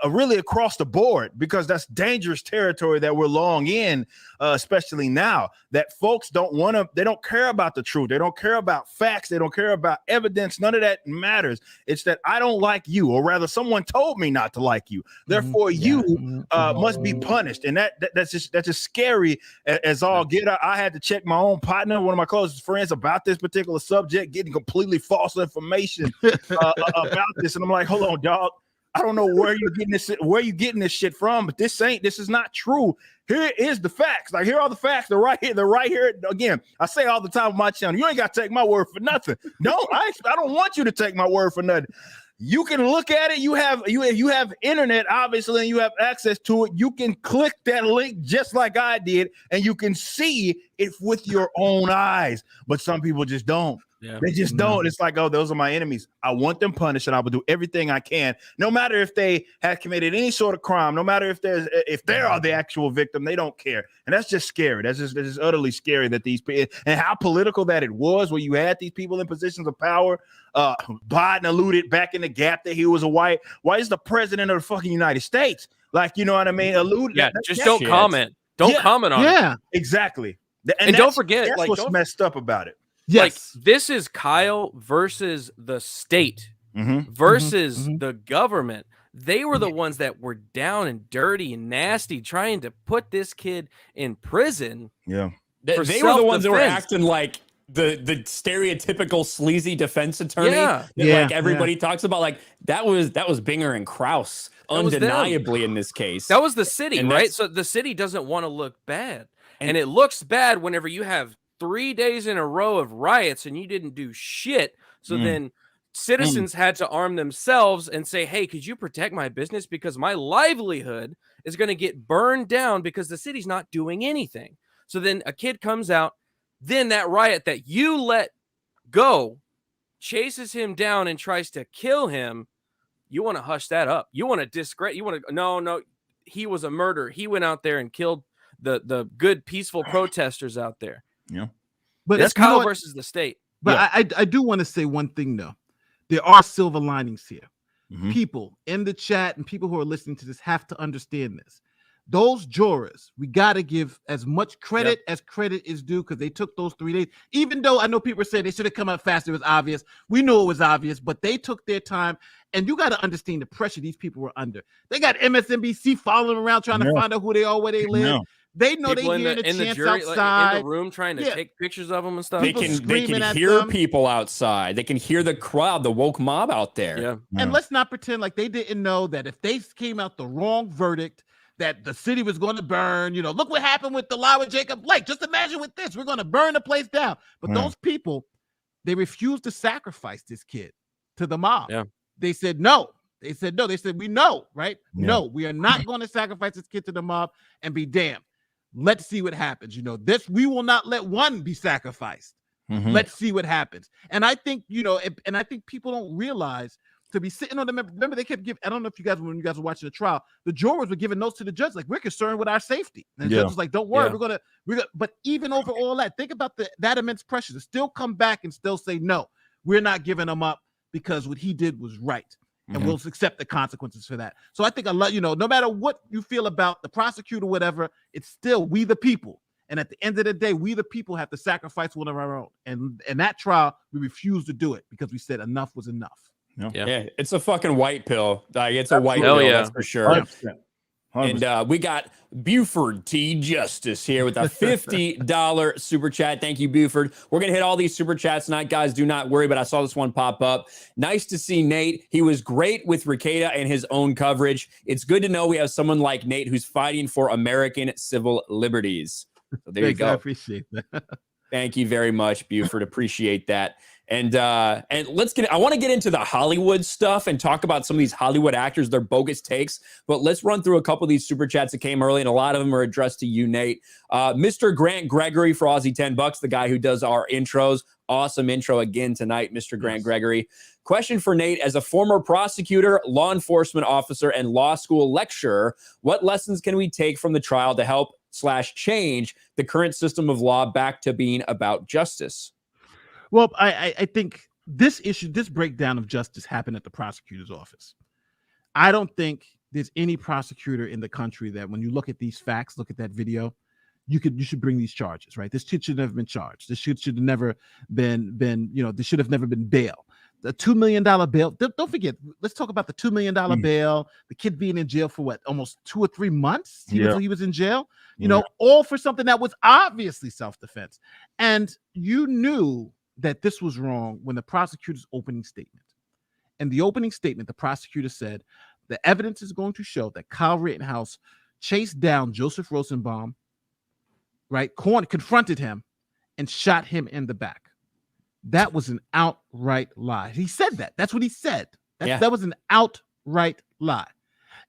really across the board, because that's dangerous territory that we're long in, especially now that folks they don't care about the truth. They don't care about facts. They don't care about evidence. None of that matters. It's that I don't like you, or rather someone told me not to like you. Therefore you must be punished. And that's just scary as all get out. I had to check my own partner, one of my closest friends, about this particular subject, getting completely false information about this. And I'm like, hold on, dog. I don't know where you're getting this shit from, but this is not true. here is the facts. Like, here are the facts. They're right here. They're right here. Again, I say all the time on my channel, you ain't got to take my word for nothing. No, I don't want you to take my word for nothing. You can look at it. You have internet, obviously, and you have access to it. You can click that link just like I did, and you can see it with your own eyes. But some people just don't. Yeah. They just don't. It's like, oh, those are my enemies. I want them punished, and I will do everything I can, no matter if they have committed any sort of crime, no matter if they are the actual victim. They don't care, and that's just scary. That's just utterly scary that these people, and how political that it was, where you had these people in positions of power. Biden alluded back in the gap that he was a white. Why is the president of the fucking United States? Like, you know what I mean? Alluded. Yeah, just don't comment. Don't comment on it. Yeah, exactly. And don't forget, that's like, what's messed up about it. Yes. Like, this is Kyle versus the state versus the government. They were the ones that were down and dirty and nasty, trying to put this kid in prison. Yeah. They were the ones that were acting like the stereotypical sleazy defense attorney that like everybody talks about. Like, that was Binger and Krause, undeniably, in this case. That was the city, right? So the city doesn't want to look bad. And it looks bad whenever you have 3 days in a row of riots and you didn't do shit. So then citizens had to arm themselves and say, hey, could you protect my business? Because my livelihood is going to get burned down because the city's not doing anything. So then a kid comes out, then that riot that you let go chases him down and tries to kill him. You want to hush that up. You want to discredit. You want to, no, he was a murderer. He went out there and killed the good, peaceful protesters out there. Yeah. But that's Kyle versus the state. But I do want to say one thing, though. There are silver linings here. People in the chat and people who are listening to this have to understand this. Those jurors, we got to give as much credit as credit is due, because they took those 3 days. Even though I know people say they should have come up faster, it was obvious. We knew it was obvious, but they took their time. And you got to understand the pressure these people were under. They got MSNBC following around trying to find out who they are, where they live. They know people they hearing in the the chants jury, outside. like, in the room trying to take pictures of them and stuff. They can hear people outside. They can hear the crowd, the woke mob out there. Yeah. And let's not pretend like they didn't know that if they came out the wrong verdict, that the city was going to burn. You know, look what happened with the lie with Jacob Blake. Just imagine with this, we're going to burn the place down. But those people, they refused to sacrifice this kid to the mob. Yeah. They said no. They said no. They said, we know, right? Yeah. No, we are not going to sacrifice this kid to the mob and be damned. Let's see what happens. You know, we will not let one be sacrificed. Let's see what happens. And I think, you know, and I think people don't realize to be sitting on the, remember they kept giving, I don't know if you guys, when you guys were watching the trial, the jurors were giving notes to the judge, like, we're concerned with our safety. And the judge was like, don't worry, we're gonna, but even over all that, think about that immense pressure to still come back and still say, no, we're not giving him up because what he did was right. And we'll accept the consequences for that. So I think a lot, you know, no matter what you feel about the prosecutor, whatever, it's still we the people. And at the end of the day, we the people have to sacrifice one of our own. And in that trial, we refused to do it because we said enough was enough. Yeah, it's a fucking white pill. Like, it's a white pill, that's for sure. 100%. And we got Buford T. Justice here with a $50 super chat. Thank you, Buford. We're going to hit all these super chats tonight, guys. Do not worry, but I saw this one pop up. Nice to see Nate. He was great with Rekieta and his own coverage. It's good to know we have someone like Nate who's fighting for American civil liberties. So there you go. I appreciate that. Thank you very much, Buford. Appreciate that. And let's I want to get into the Hollywood stuff and talk about some of these Hollywood actors, their bogus takes. But let's run through a couple of these super chats that came early, and a lot of them are addressed to you, Nate. Mr. Grant Gregory for Aussie $10, the guy who does our intros. Awesome intro again tonight, Mr. Grant Gregory. Question for Nate: as a former prosecutor, law enforcement officer, and law school lecturer, what lessons can we take from the trial to help / change the current system of law back to being about justice? Well, I think this breakdown of justice happened at the prosecutor's office. I don't think there's any prosecutor in the country that, when you look at these facts, look at that video, you should bring these charges, right? This kid should have been charged. This should have never been, you know, this should have never been bail. The $2 million bail. Don't forget, let's talk about the $2 million bail. The kid being in jail for what, almost 2 or 3 months? He was in jail, you know, all for something that was obviously self-defense. And you knew that this was wrong when the prosecutor's opening statement. And the opening statement, the prosecutor said, the evidence is going to show that Kyle Rittenhouse chased down Joseph Rosenbaum, right? Confronted him and shot him in the back. That was an outright lie. He said that. That's what he said. That was an outright lie.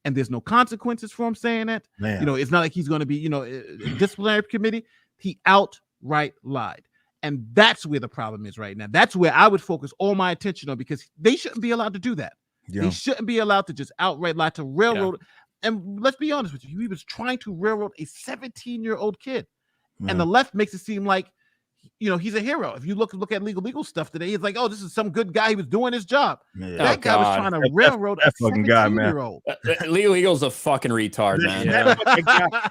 And there's no consequences for him saying that. Man. You know, it's not like he's going to be, you know, a disciplinary committee. He outright lied. And that's where the problem is right now. That's where I would focus all my attention on, because they shouldn't be allowed to do that. Yeah. They shouldn't be allowed to just outright lie, to railroad. Yeah. And let's be honest with you, he was trying to railroad a 17-year-old kid. Yeah. And the left makes it seem like, you know, he's a hero. If you look at legal stuff today, he's like, oh, this is some good guy. He was doing his job. Yeah. That guy was trying to railroad a 17-year-old. Legal Eagle's a fucking retard, man.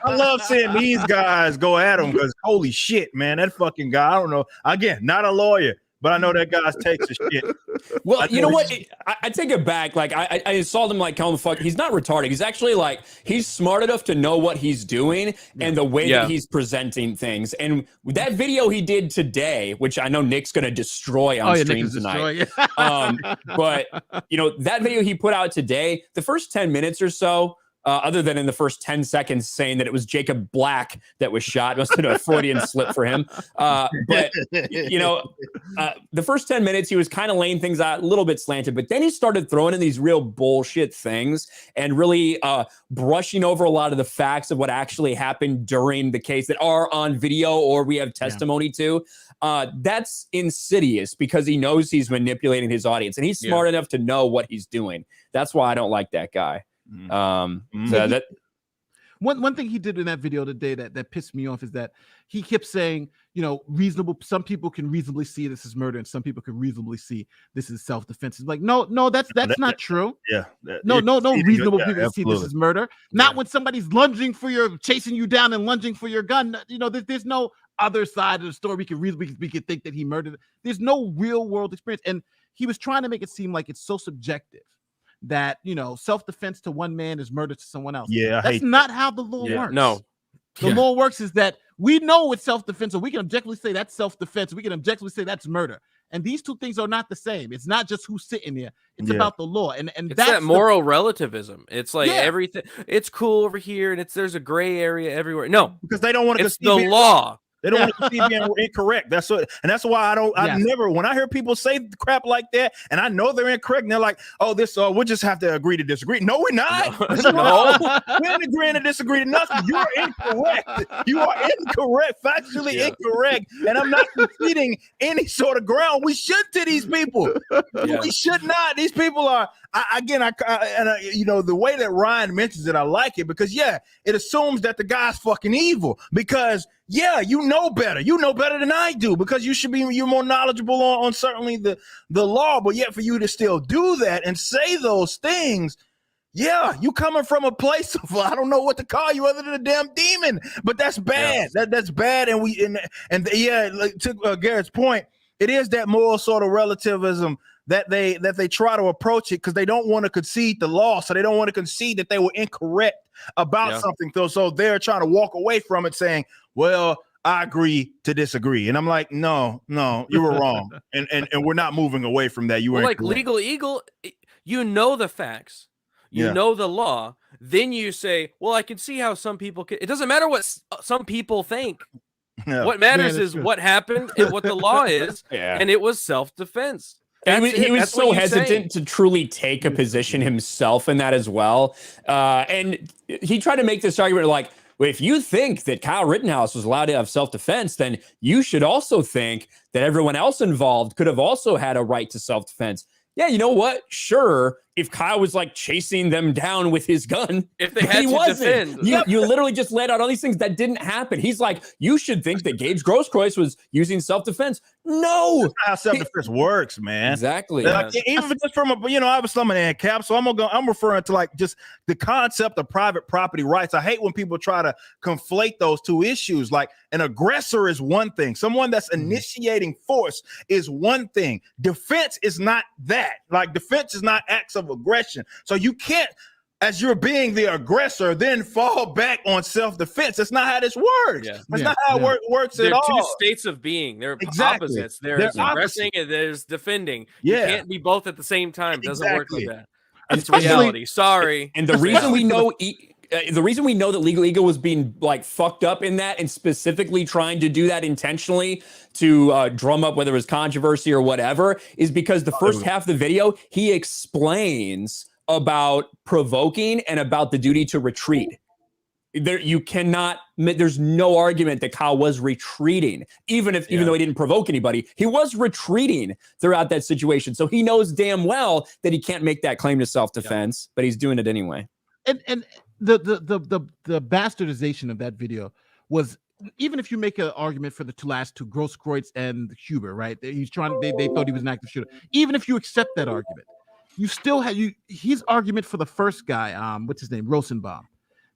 I love seeing these guys go at him, because holy shit, man, that fucking guy. I don't know. Again, not a lawyer, but I know that guy's takes a shit. Well, you know what? I take it back. Like, I saw them like, calm the fuck. He's not retarded. He's actually like, he's smart enough to know what he's doing and the way that he's presenting things. And that video he did today, which I know Nick's going to destroy on stream tonight. But, you know, that video he put out today, the first 10 minutes or so, other than in the first 10 seconds saying that it was Jacob Black that was shot. Must have been a Freudian slip for him. But, you know, the first 10 minutes, he was kind of laying things out a little bit slanted, but then he started throwing in these real bullshit things and really brushing over a lot of the facts of what actually happened during the case that are on video or we have testimony to. That's insidious, because he knows he's manipulating his audience, and he's smart enough to know what he's doing. That's why I don't like that guy. So that one thing he did in that video today that pissed me off is that he kept saying, you know, some people can reasonably see this is murder and some people can reasonably see this is self-defense. It's like, no, that's not true. Yeah. No reasonable people see this is murder. Not when somebody's chasing you down and lunging for your gun. You know, there's no other side of the story we can think that he murdered. There's no real world experience. And he was trying to make it seem like it's so subjective that, you know, self-defense to one man is murder to someone else. Yeah, that's not how the law works. No, the law works is that we know it's self-defense, so we can objectively say that's self-defense. We can objectively say that's murder. And these two things are not the same. It's not just who's sitting there. It's about the law. And it's that's that moral relativism. It's like everything. It's cool over here, and there's a gray area everywhere. No, because they don't want to. It's the law. They don't want to see being incorrect. That's why I never, when I hear people say crap like that, and I know they're incorrect, and they're like, "Oh, we'll just have to agree to disagree." No, we're not. No. We ain't agreeing to disagree to nothing. You are incorrect. You are incorrect, factually incorrect, and I'm not conceding any sort of ground. We should to these people. We should not. These people are. You know, the way that Ryan mentions it, I like it, because it assumes that the guy's fucking evil, because you know better. You know better than I do, because you're more knowledgeable on certainly the law, but yet for you to still do that and say those things, you coming from a place of, I don't know what to call you other than a damn demon, but that's bad. That's bad. And to Garrett's point, it is that moral sort of relativism that they try to approach it, because they don't want to concede the law, so they don't want to concede that they were incorrect about something. So they're trying to walk away from it, saying, "Well, I agree to disagree," and I'm like, "No, you were wrong," and we're not moving away from that. You were like Legal Eagle. You know the facts, you know the law. Then you say, "Well, I can see how some people can." It doesn't matter what some people think. Yeah. What matters is what happened and what the law is, and it was self-defense. And he was so hesitant to truly take a position himself in that as well. And he tried to make this argument like, well, if you think that Kyle Rittenhouse was allowed to have self-defense, then you should also think that everyone else involved could have also had a right to self-defense. Yeah, you know what? Sure, if Kyle was like chasing them down with his gun, if they had to defend, you literally just laid out all these things that didn't happen. He's like, you should think that Gage Grosskreutz was using self-defense. No, that's not how self-defense works, man. Exactly. Like, even just from I was someone in cap, so I'm referring to like just the concept of private property rights. I hate when people try to conflate those two issues. Like, an aggressor is one thing, someone that's initiating force is one thing. Defense is not that. Like, defense is not acts of aggression. So you can't, as you're being the aggressor, then fall back on self-defense. That's not how this works. That's not how it works at all. They're two states of being. They're opposites. There's aggressing and there's defending. You can't be both at the same time. It doesn't work like that. It's reality. Sorry. And the reason we know the reason we know that Legal Eagle was being like fucked up in that and specifically trying to do that intentionally to drum up whether it was controversy or whatever is because the first half of the video, he explains about provoking and about the duty to retreat. There, you cannot. There's no argument that Kyle was retreating, even though he didn't provoke anybody, he was retreating throughout that situation. So he knows damn well that he can't make that claim to self-defense, but he's doing it anyway. And the bastardization of that video was, even if you make an argument for the last two, Grosskreutz and Huber, right? He's trying. They thought he was an active shooter. Even if you accept that argument, you still have his argument for the first guy. What's his name? Rosenbaum.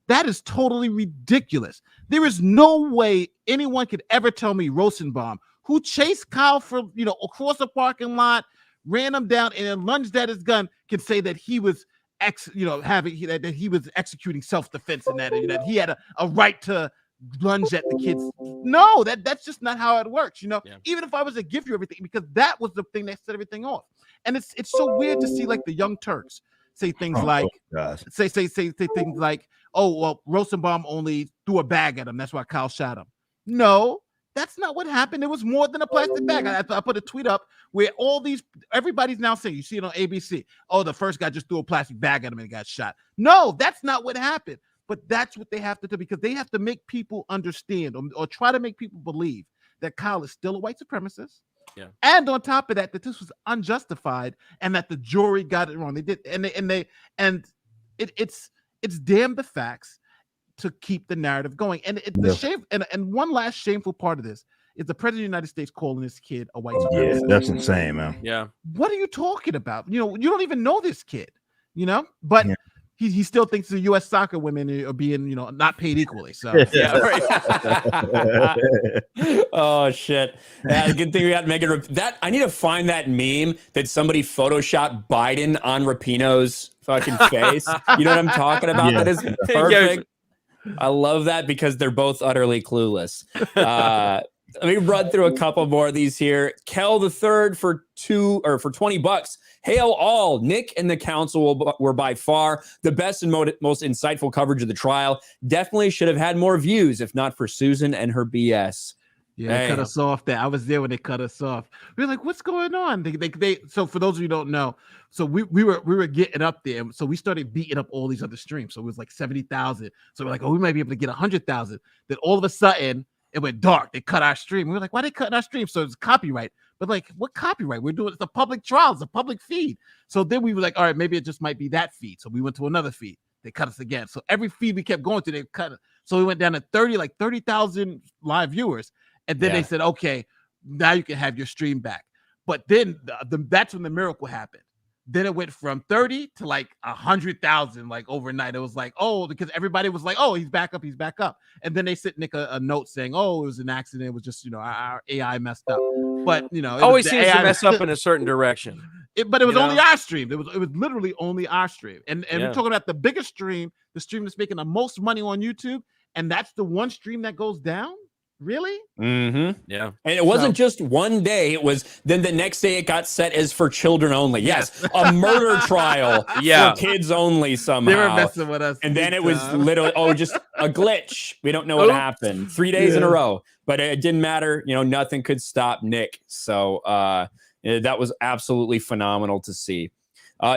That is totally ridiculous. There is no way anyone could ever tell me Rosenbaum, who chased Kyle from across the parking lot, ran him down, and then lunged at his gun, can say that he was that he was executing self-defense and that he had a right to lunge at the kids. No, that's just not how it works. Even if I was to give you everything, because that was the thing that set everything off. And it's so weird to see like the Young Turks say things say things like, oh, well, Rosenbaum only threw a bag at him. That's why Kyle shot him. No, that's not what happened. It was more than a plastic bag. I put a tweet up where everybody's now saying, you see it on ABC. Oh, the first guy just threw a plastic bag at him and got shot. No, that's not what happened. But that's what they have to do, because they have to make people understand or try to make people believe that Kyle is still a white supremacist. Yeah. And on top of that, that this was unjustified and that the jury got it wrong. They did, it's damn the facts to keep the narrative going. And the shame, and one last shameful part of this is the president of the United States calling this kid a white supremacist. Yeah, that's insane, man. Yeah. What are you talking about? You don't even know this kid, but he still thinks the U.S. soccer women are being, not paid equally. So yeah, right. Oh shit! Yeah, good thing we got Megan. I need to find that meme that somebody photoshopped Biden on Rapinoe's fucking face. You know what I'm talking about? Yeah. That is perfect. I love that because they're both utterly clueless. Let me run through a couple more of these here. Kel the third for $20. Hail all. Nick and the council were by far the best and most insightful coverage of the trial. Definitely should have had more views if not for Susan and her BS. Yeah, they cut us off there. I was there when they cut us off. We were like, what's going on? So for those of you who don't know, so we were getting up there. So we started beating up all these other streams. So it was like 70,000. So we're like, oh, we might be able to get 100,000. Then all of a sudden it went dark. They cut our stream. We were like, why are they cutting our stream? So it's copyright. But like, what copyright? We're doing, it's a public trial. It's a public feed. So then we were like, all right, maybe it just might be that feed. So we went to another feed. They cut us again. So every feed we kept going to, they cut it. So we went down to 30,000 live viewers. And then they said, okay, now you can have your stream back. But then that's when the miracle happened. Then it went from 30 to like 100,000, like overnight. It was like, oh, because everybody was like, oh, he's back up. And then they sent Nick a note saying, oh, it was an accident. It was just, our AI messed up. But, it always seems to mess up in a certain direction. But it was only our stream. It was literally only our stream. And we're talking about the biggest stream, the stream that's making the most money on YouTube. And that's the one stream that goes down. Really? Mm-hmm. Yeah. And it wasn't just one day. It was then the next day it got set as for children only. Yes. A murder trial for kids only somehow. They were messing with us. And then it was literally, just a glitch. We don't know what happened. 3 days in a row. But it didn't matter. Nothing could stop Nick. So that was absolutely phenomenal to see.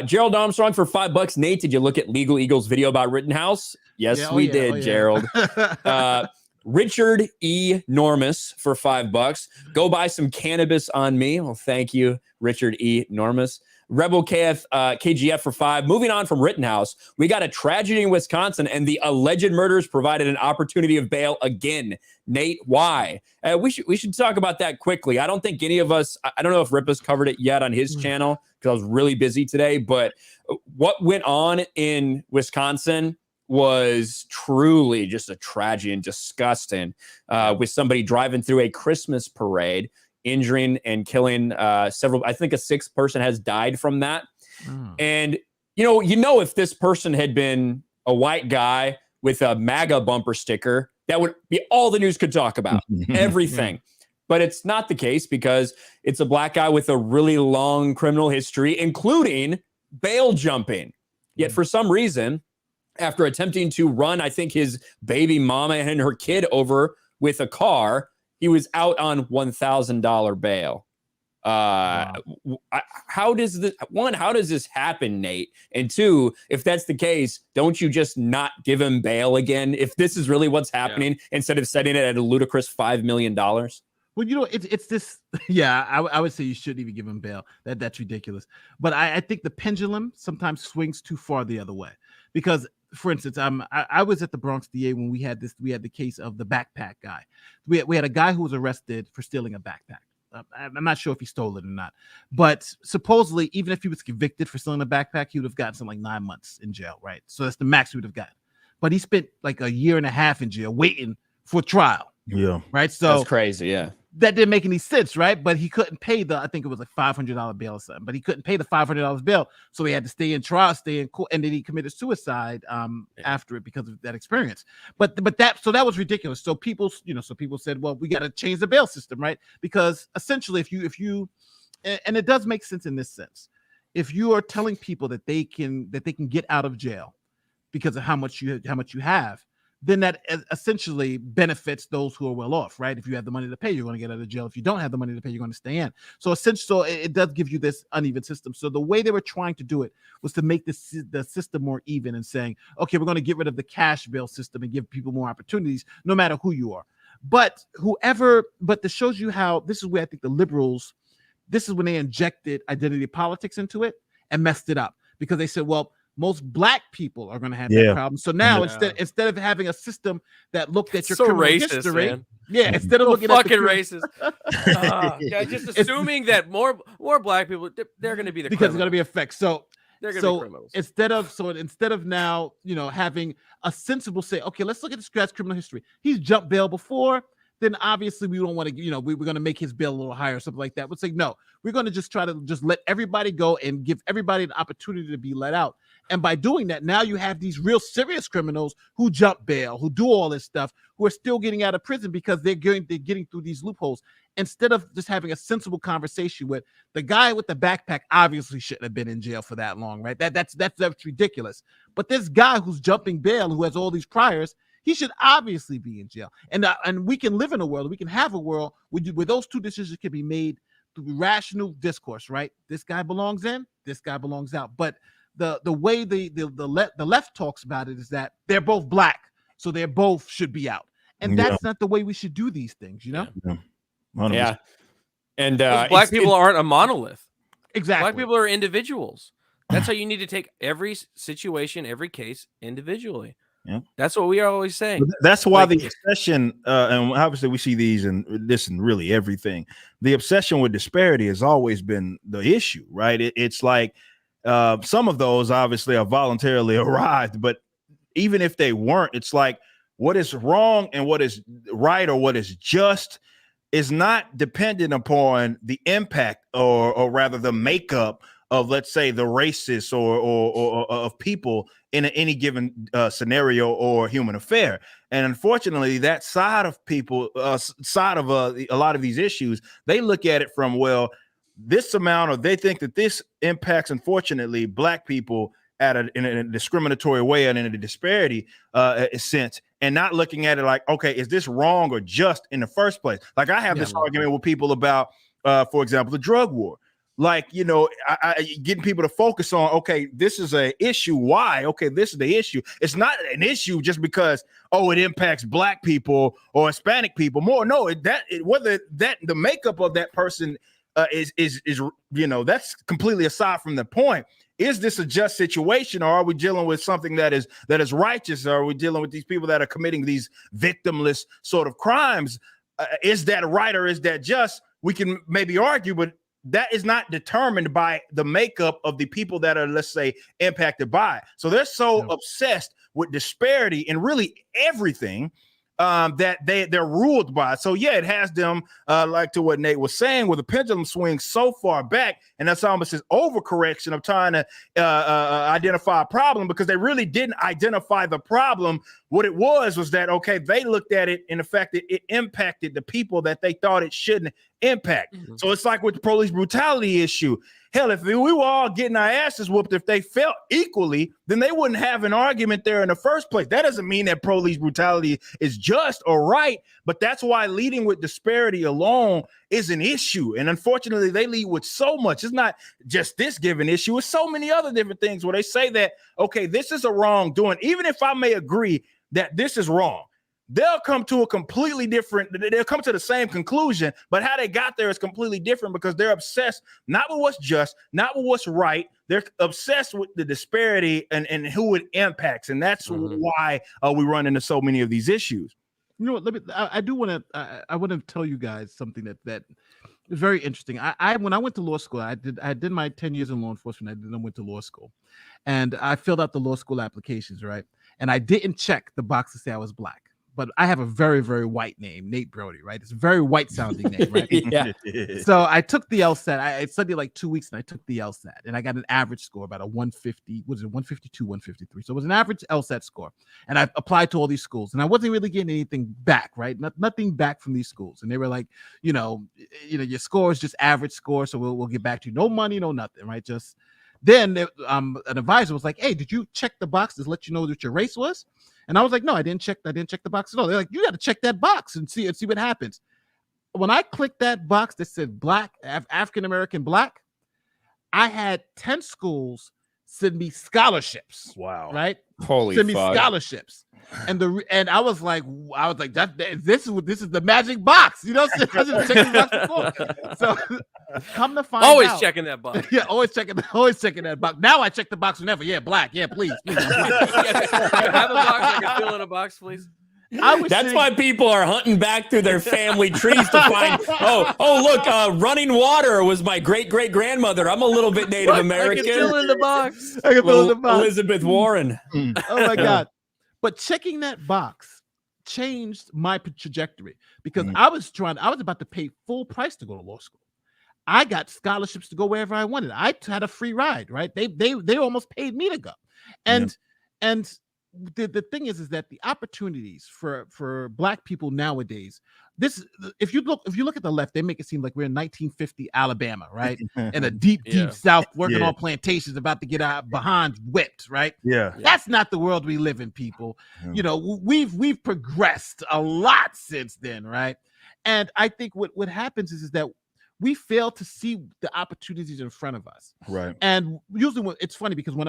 Gerald Armstrong for $5. Nate, did you look at Legal Eagle's video about Rittenhouse? Yes, we did, Gerald. Richard E. Normus for $5. Go buy some cannabis on me. Well, thank you, Richard E. Normus. Rebel KGF for $5. Moving on from Rittenhouse, we got a tragedy in Wisconsin, and the alleged murders provided an opportunity of bail again. Nate, why? We should talk about that quickly. I don't think any of us, I don't know if Rip has covered it yet on his channel because I was really busy today, but what went on in Wisconsin was truly just a tragedy and disgusting, with somebody driving through a Christmas parade, injuring and killing several. I think a sixth person has died from that. And, if this person had been a white guy with a MAGA bumper sticker, that would be all the news could talk about, everything. But it's not the case because it's a black guy with a really long criminal history, including bail jumping. Yet for some reason, after attempting to run, I think, his baby mama and her kid over with a car. He was out on $1,000 bail. Wow. How does this happen, Nate? And two, if that's the case, don't you just not give him bail again? If this is really what's happening, instead of setting it at a ludicrous $5 million? Well, you know, it's this. Yeah, I would say you shouldn't even give him bail. That's ridiculous. But I think the pendulum sometimes swings too far the other way. Because, for instance, I was at the Bronx DA when we had the case of the backpack guy. We had a guy who was arrested for stealing a backpack. I'm not sure if he stole it or not, but supposedly, even if he was convicted for stealing a backpack, he would have gotten something like 9 months in jail, right? So that's the max he would have gotten. But he spent like a year and a half in jail waiting for trial. Yeah. Right. So that's crazy. Yeah. That didn't make any sense, right? But he couldn't pay I think it was like $500 bail or something, but he couldn't pay the $500 bail. So he had to stay in trial, stay in court, and then he committed suicide after it because of that experience. But that was ridiculous. So people said, well, we got to change the bail system, right? Because essentially if you and it does make sense in this sense. If you are telling people that they can get out of jail because of how much you have, then that essentially benefits those who are well off, right? If you have the money to pay, you're going to get out of jail. If you don't have the money to pay, you're going to stay in. So essentially, it does give you this uneven system. So the way they were trying to do it was to make the system more even and saying, okay, we're going to get rid of the cash bail system and give people more opportunities, no matter who you are. But this shows you how, this is where I think the liberals, this is when they injected identity politics into it and messed it up, because they said, well, most black people are going to have that problem. So now instead of having a system that looked at your criminal history, man. Instead of looking fucking at racist, just assuming that more black people, they're going to be the because it's going to be effect. So they're going to be criminals. Instead of now, having a sensible say, okay, let's look at this guy's criminal history. He's jumped bail before. Then obviously we don't want to, we're going to make his bail a little higher or something like that. We'll say, no, we're going to just try to just let everybody go and give everybody an opportunity to be let out. And by doing that, now you have these real serious criminals who jump bail, who do all this stuff, who are still getting out of prison because they're getting through these loopholes. Instead of just having a sensible conversation with the guy with the backpack, obviously shouldn't have been in jail for that long, right? That's ridiculous. But this guy who's jumping bail, who has all these priors, he should obviously be in jail. And we can live in a world, we can have a world where those two decisions can be made through rational discourse, right? This guy belongs in, this guy belongs out. But the way the left talks about it is that they're both black, so they both should be out. And that's not the way we should do these things, Yeah. And black people aren't a monolith. Exactly. Black people are individuals. That's how you need to take every situation, every case individually. Yeah, that's what we are always saying. That's why the obsession, and obviously we see these in this and really everything. The obsession with disparity has always been the issue, right? It's like some of those obviously are voluntarily arrived, but even if they weren't, it's like what is wrong and what is right or what is just is not dependent upon the impact or rather the makeup of, let's say, the races or of people in any given scenario or human affair. And unfortunately, that side of people, a lot of these issues, they look at it from, well, this amount, or they think that this impacts, unfortunately, black people in a discriminatory way and in a disparity sense, and not looking at it like, okay, is this wrong or just in the first place? Like I have this argument with people about, for example, the drug war. Like, getting people to focus on, okay, this is an issue. Why? Okay, this is the issue. It's not an issue just because, it impacts black people or Hispanic people more. No, whether the makeup of that person is that's completely aside from the point. Is this a just situation, or are we dealing with something that is righteous? Or are we dealing with these people that are committing these victimless sort of crimes? Is that right or is that just? We can maybe argue, but that is not determined by the makeup of the people that are, let's say, impacted by it. So they're so obsessed with disparity in really everything that they're ruled by. So it has them like to what Nate was saying, where the pendulum swings so far back, and that's almost this overcorrection of trying to identify a problem, because they really didn't identify the problem What it was that, okay, they looked at it in the fact that it impacted the people that they thought it shouldn't impact. So it's like with the police brutality issue. Hell, if we were all getting our asses whooped, if they felt equally, then they wouldn't have an argument there in the first place. That doesn't mean that police brutality is just or right, but that's why leading with disparity alone is an issue. And unfortunately, they lead with so much. It's not just this given issue. It's so many other different things where they say that, okay, this is a wrongdoing. Even if I may agree that this is wrong, they'll come to they'll come to the same conclusion, but how they got there is completely different because they're obsessed not with what's just, not with what's right. They're obsessed with the disparity and who it impacts. And that's why we run into so many of these issues. You know what? I want to tell you guys something that is very interesting. When I went to law school, I did my 10 years in law enforcement. I went to law school, and I filled out the law school applications, right? And I didn't check the box to say I was black. But I have a very, very white name, Nate Brody, right? It's a very white sounding name, right? Yeah. So I took the LSAT. I studied like 2 weeks and I took the LSAT and I got an average score, about a 150, was it 152, 153? So it was an average LSAT score. And I applied to all these schools and I wasn't really getting anything back, right? Nothing back from these schools. And they were like, you know, your score is just average score. So we'll get back to you. No money, no nothing, right? Just then an advisor was like, hey, did you check the box to let you know what your race was? And I was like, no, I didn't check the box at all. They're like, you got to check that box and see what happens. When I clicked that box that said black, African-American black, I had 10 schools send me scholarships. Wow. Right? Holy send me fuck. scholarships. And I was like, this is the magic box. You know, I just checked the box before. So come to find always out, checking that box. Yeah, always checking that box. Now I check the box whenever. Yeah, black. Yeah, please. Have a box I can fill in a box, please. That's why people are hunting back through their family trees to find. Look, running water was my great grandmother. I'm a little bit Native American. I can fill in the box. Elizabeth Warren. Oh my God! But checking that box changed my trajectory because I was about to pay full price to go to law school. I got scholarships to go wherever I wanted. I had a free ride, right? They almost paid me to go, and the thing is that the opportunities for Black people nowadays, if you look at the left, they make it seem like we're in 1950 Alabama, right? In a deep South, working on plantations, about to get our behinds whipped, right? Yeah. That's not the world we live in, people. You know, we've progressed a lot since then, right? And I think what happens is that we fail to see the opportunities in front of us. Right. And usually it's funny because when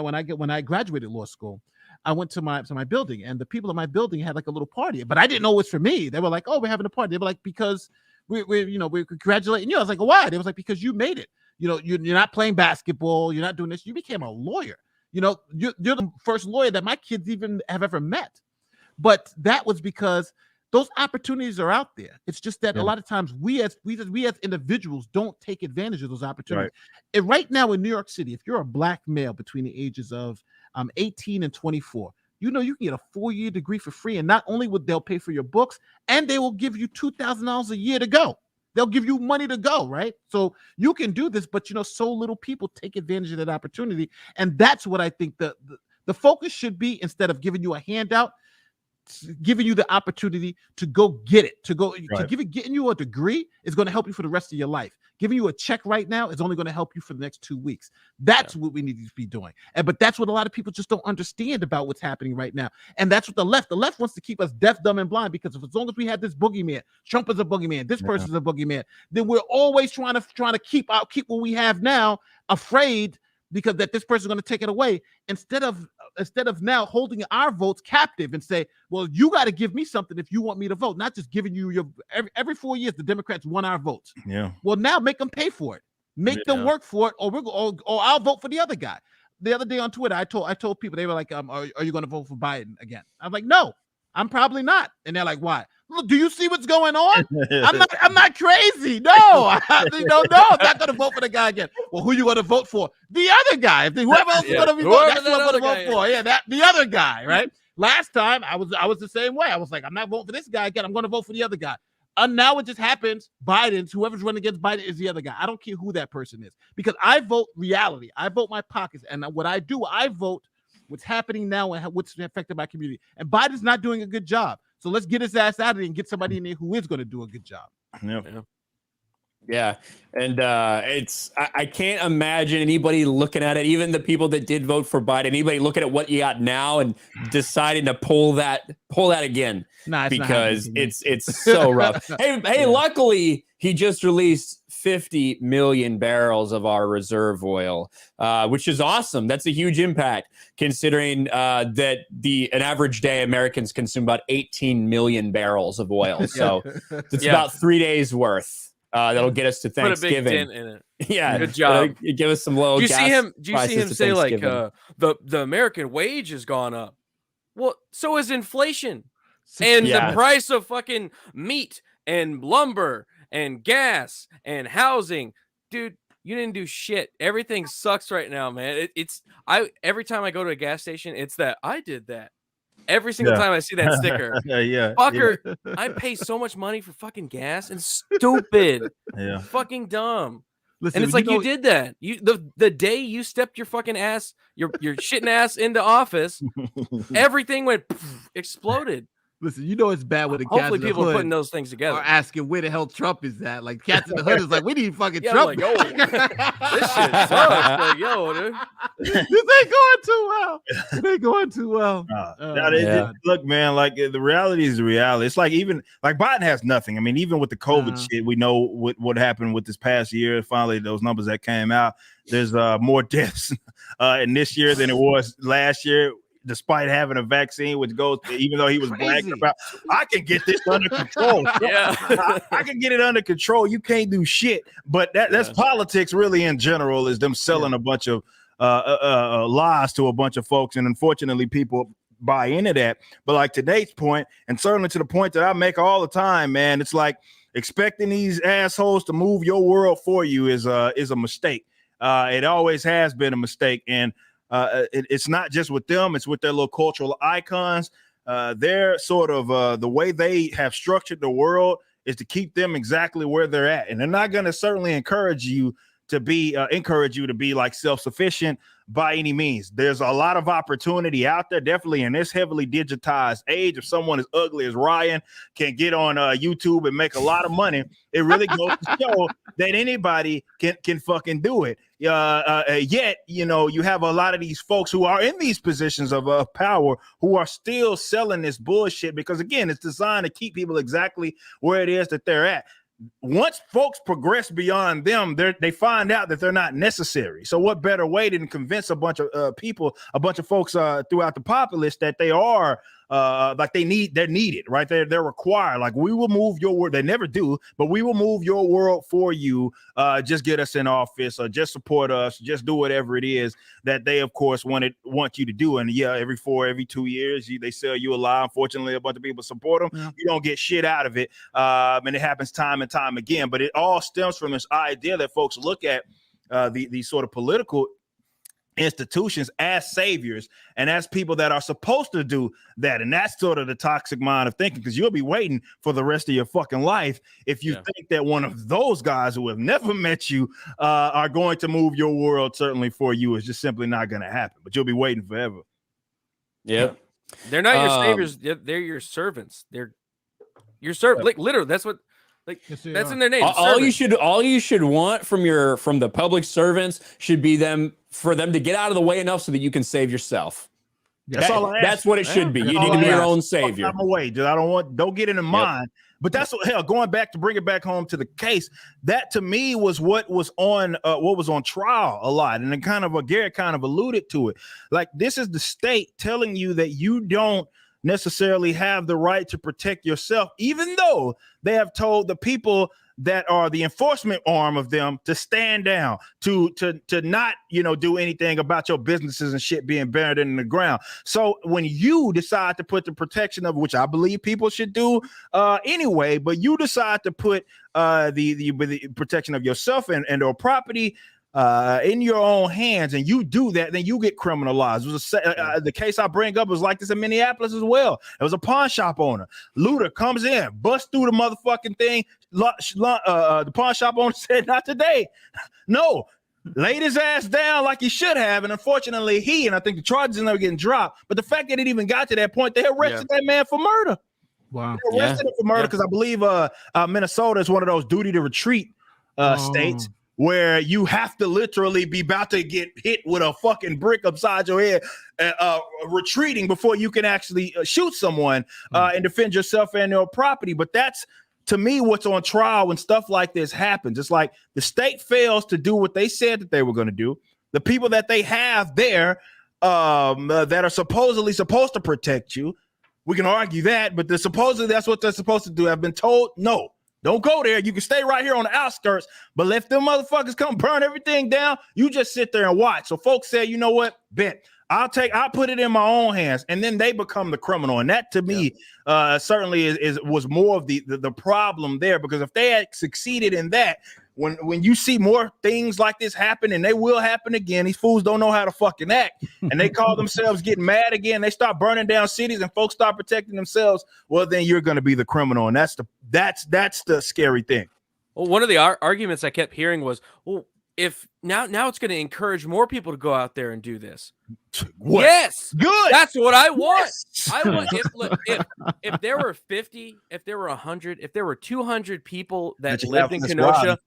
I graduated law school, I went to my building and the people in my building had like a little party, but I didn't know it was for me. They were like, "Oh, we're having a party." They were like, "Because we're congratulating you." I was like, "Why?" They was like, "Because you made it. You know, you're not playing basketball. You're not doing this. You became a lawyer. You know, you're the first lawyer that my kids even have ever met." But that was because those opportunities are out there. It's just that a lot of times we as individuals don't take advantage of those opportunities. Right. And right now in New York City, if you're a Black male between the ages of 18 and 24, you know you can get a 4-year degree for free. And not only would they'll pay for your books, and they will give you $2,000 a year to go. They'll give you money to go, right? So you can do this, but so little people take advantage of that opportunity. And that's what I think the focus should be. Instead of giving you a handout, giving you the opportunity to go get it, getting you a degree is going to help you for the rest of your life. Giving you a check right now is only going to help you for the next 2 weeks. That's what we need to be doing. But that's what a lot of people just don't understand about what's happening right now. And that's what the left wants to keep us deaf, dumb, and blind, because as long as we have this boogeyman, Trump is a boogeyman, this person's a boogeyman, then we're always trying to keep what we have now, afraid because that this person's going to take it away, instead of now holding our votes captive and say, well, you got to give me something if you want me to vote, not just giving you every 4 years the Democrats won our votes. Yeah. Well, now make them pay for it, make them work for it, or I'll vote for the other guy. The other day on Twitter, I told people, they were like, are you going to vote for Biden again? I'm like, no, I'm probably not. And they're like, why? Look, do you see what's going on? I'm not crazy. No, I'm not going to vote for the guy again. Well, who are you going to vote for? The other guy. Whoever else is going to be voting, that's who I'm going to vote for. Yeah, the other guy, right? Last time I was the same way. I was like, I'm not voting for this guy again. I'm going to vote for the other guy. And now it just happens. Whoever's running against Biden is the other guy. I don't care who that person is, because I vote reality. I vote my pockets. And what I do, I vote what's happening now and what's affected my community. And Biden's not doing a good job. So let's get his ass out of there and get somebody in there who is going to do a good job. Yeah. And I can't imagine anybody looking at it, even the people that did vote for Biden, anybody looking at what you got now and deciding to pull that again. Because it's so rough. Hey, luckily he just released 50 million barrels of our reserve oil, which is awesome. That's a huge impact considering that an average day Americans consume about 18 million barrels of oil. So it's about 3 days worth. That'll get us to Thanksgiving. Put a big dent in it. Yeah, good job. Give us some low. Do you gas see him? Do you prices see him to say like Thanksgiving. the American wage has gone up? Well, so is inflation, and the price of fucking meat and lumber and gas and housing, dude. You didn't do shit. Everything sucks right now, man. Every time I go to a gas station, it's that I did that. Every single time I see that sticker, fucker, I pay so much money for fucking gas and stupid, fucking dumb. Listen, and it's like you did that. The day you stepped your fucking ass, your shitting ass into office, everything went exploded. Listen, you know it's bad when the cats hopefully people are putting those things together. Are asking where the hell Trump is at. Like cats in the hood is like, we need fucking Trump. Like, yo, this shit sucks. Like, yo, dude. This ain't going too well. It ain't going too well. Look, man, like the reality is the reality. It's like even like Biden has nothing. I mean, even with the COVID shit, we know what happened with this past year. Finally, those numbers that came out, there's more deaths in this year than it was last year. Despite having a vaccine, which goes, even though he was bragging about, I can get this under control. I can get it under control. You can't do shit. But that's politics, really, in general, is them selling a bunch of lies to a bunch of folks, and unfortunately, people buy into that. But like today's point, and certainly to the point that I make all the time, man, it's like expecting these assholes to move your world for you is a mistake. It always has been a mistake, and it's not just with them, it's with their little cultural icons. They're sort of the way they have structured the world is to keep them exactly where they're at. And they're not going to certainly encourage you to be like self-sufficient by any means. There's a lot of opportunity out there, definitely in this heavily digitized age. If someone as ugly as Ryan can get on YouTube and make a lot of money, it really goes to show that anybody can fucking do it. Yet, you know, you have a lot of these folks who are in these positions of power who are still selling this bullshit because, again, it's designed to keep people exactly where it is that they're at. Once folks progress beyond them, they find out that they're not necessary. So what better way than convince a bunch of people, a bunch of folks throughout the populace that they are like they're needed, right? They're required. Like, we will move your world. They never do, but we will move your world for you. Just get us in office, or just support us, just do whatever it is that they, of course, want you to do. And every 2 years, they sell you a lie. Unfortunately, a bunch of people support them. Yeah. You don't get shit out of it. And it happens time and time again. But it all stems from this idea that folks look at the sort of political institutions as saviors and as people that are supposed to do that. And that's sort of the toxic mind of thinking, because you'll be waiting for the rest of your fucking life if you think that one of those guys who have never met you are going to move your world certainly for you. Is just simply not going to happen, but you'll be waiting forever. They're not your saviors, they're your servants. They're your servant. Like, literally, that's what. Like, that's in their name. All you should want from the public servants should be for them to get out of the way enough so that you can save yourself. That's what it should be. You need to be your own savior. I'm away, dude. Don't get into mine. But that's what, hell, going back to bring it back home to the case, that to me was what was on trial a lot. And then Garrett kind of alluded to it. Like, this is the state telling you that you don't necessarily have the right to protect yourself, even though they have told the people that are the enforcement arm of them to stand down, to not, do anything about your businesses and shit being buried in the ground. So when you decide to put the protection of, which I believe people should do anyway, but you decide to put the protection of yourself and or property in your own hands, and you do that, then you get criminalized. It was the case I bring up was like this in Minneapolis as well. It was a pawn shop owner. Looter comes in, busts through the motherfucking thing. The pawn shop owner said, "Not today." No, laid his ass down like he should have, and unfortunately and I think the charges are never getting dropped. But the fact that it even got to that point, they arrested that man for murder. Wow. They arrested him for murder because I believe Minnesota is one of those duty to retreat states where you have to literally be about to get hit with a fucking brick upside your head, retreating before you can actually shoot someone and defend yourself and your property. But that's, to me, what's on trial when stuff like this happens. It's like the state fails to do what they said that they were going to do. The people that they have there that are supposedly supposed to protect you, we can argue that, but supposedly that's what they're supposed to do. I've been told, no, don't go there. You can stay right here on the outskirts, but let them motherfuckers come burn everything down. You just sit there and watch. So folks said, you know what? Bet. I'll put it in my own hands, and then they become the criminal. And that, to me, certainly was more of the problem there, because if they had succeeded in that, when you see more things like this happen, and they will happen again, these fools don't know how to fucking act, and they call themselves getting mad again. They start burning down cities, and folks start protecting themselves. Well, then you're going to be the criminal, and that's the scary thing. Well, one of the arguments I kept hearing was, well, if now it's going to encourage more people to go out there and do this. What? Yes, good. That's what I want. Yes. I want if there were 50, if there were 100, if there were 200 people that lived in Kenosha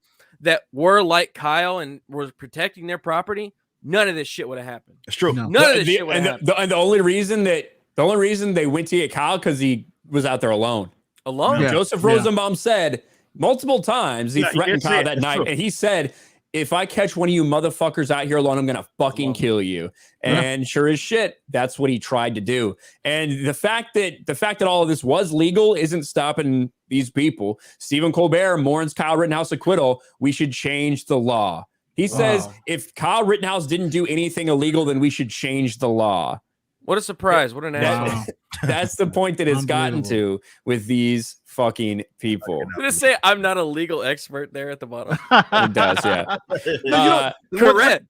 that were like Kyle and were protecting their property, none of this shit would have happened. It's true. None of this shit would have happened. And the only reason they went to get Kyle because he was out there alone. Yeah. Joseph Rosenbaum said multiple times he threatened Kyle that night, and he said, if I catch one of you motherfuckers out here alone, I'm going to fucking kill you. And sure as shit, that's what he tried to do. And the fact that all of this was legal isn't stopping these people. Stephen Colbert mourns Kyle Rittenhouse acquittal. We should change the law. He says if Kyle Rittenhouse didn't do anything illegal, then we should change the law. What a surprise. What an asshole. That's the point that it's gotten to with these fucking people. I'm going to say I'm not a legal expert there at the bottom. It does, yeah. Correct.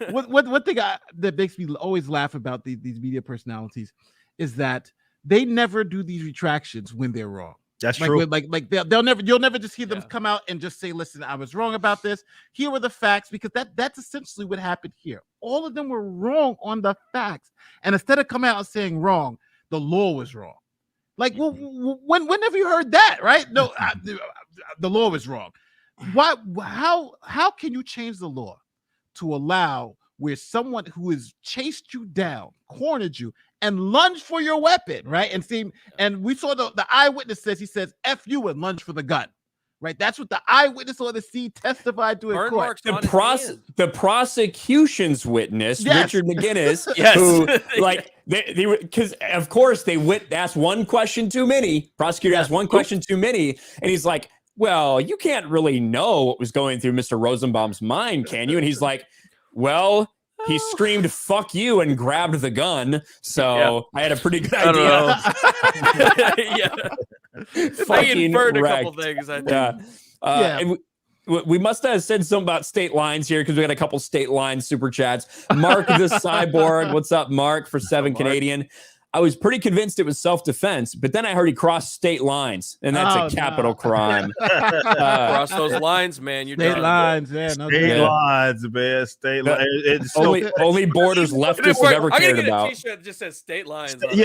One thing that makes me always laugh about these media personalities is that they never do these retractions when they're wrong. That's true. You'll never just hear them come out and just say, listen, I was wrong about this. Here were the facts, because that's essentially what happened here. All of them were wrong on the facts. And instead of coming out and saying wrong, the law was wrong. Like, when have you heard that, right? No, the law was wrong. Why? How can you change the law to allow where someone who has chased you down, cornered you, and lunged for your weapon, right? And we saw the eyewitness he says, F you, and lunge for the gun, right? That's what the eyewitness on the scene testified to in court. The prosecution's witness, Richard McGinnis, who, like, they because of course they asked one question too many. Prosecutor asked one question too many, and he's like, well, you can't really know what was going through Mr. Rosenbaum's mind, can you? And he's like, well, he screamed, fuck you, and grabbed the gun. So I had a pretty good idea. I inferred a couple things, I think. And we must have said something about state lines here, because we got a couple state line super chats. Mark the Cyborg. What's up, Mark, for 7 Canadian? I was pretty convinced it was self-defense, but then I heard he crossed state lines, and that's a capital crime. Cross those lines, man. You're state lines, lines, man. State lines. Only borders leftists have ever cared about. I'm gonna get a T-shirt that just says state lines. State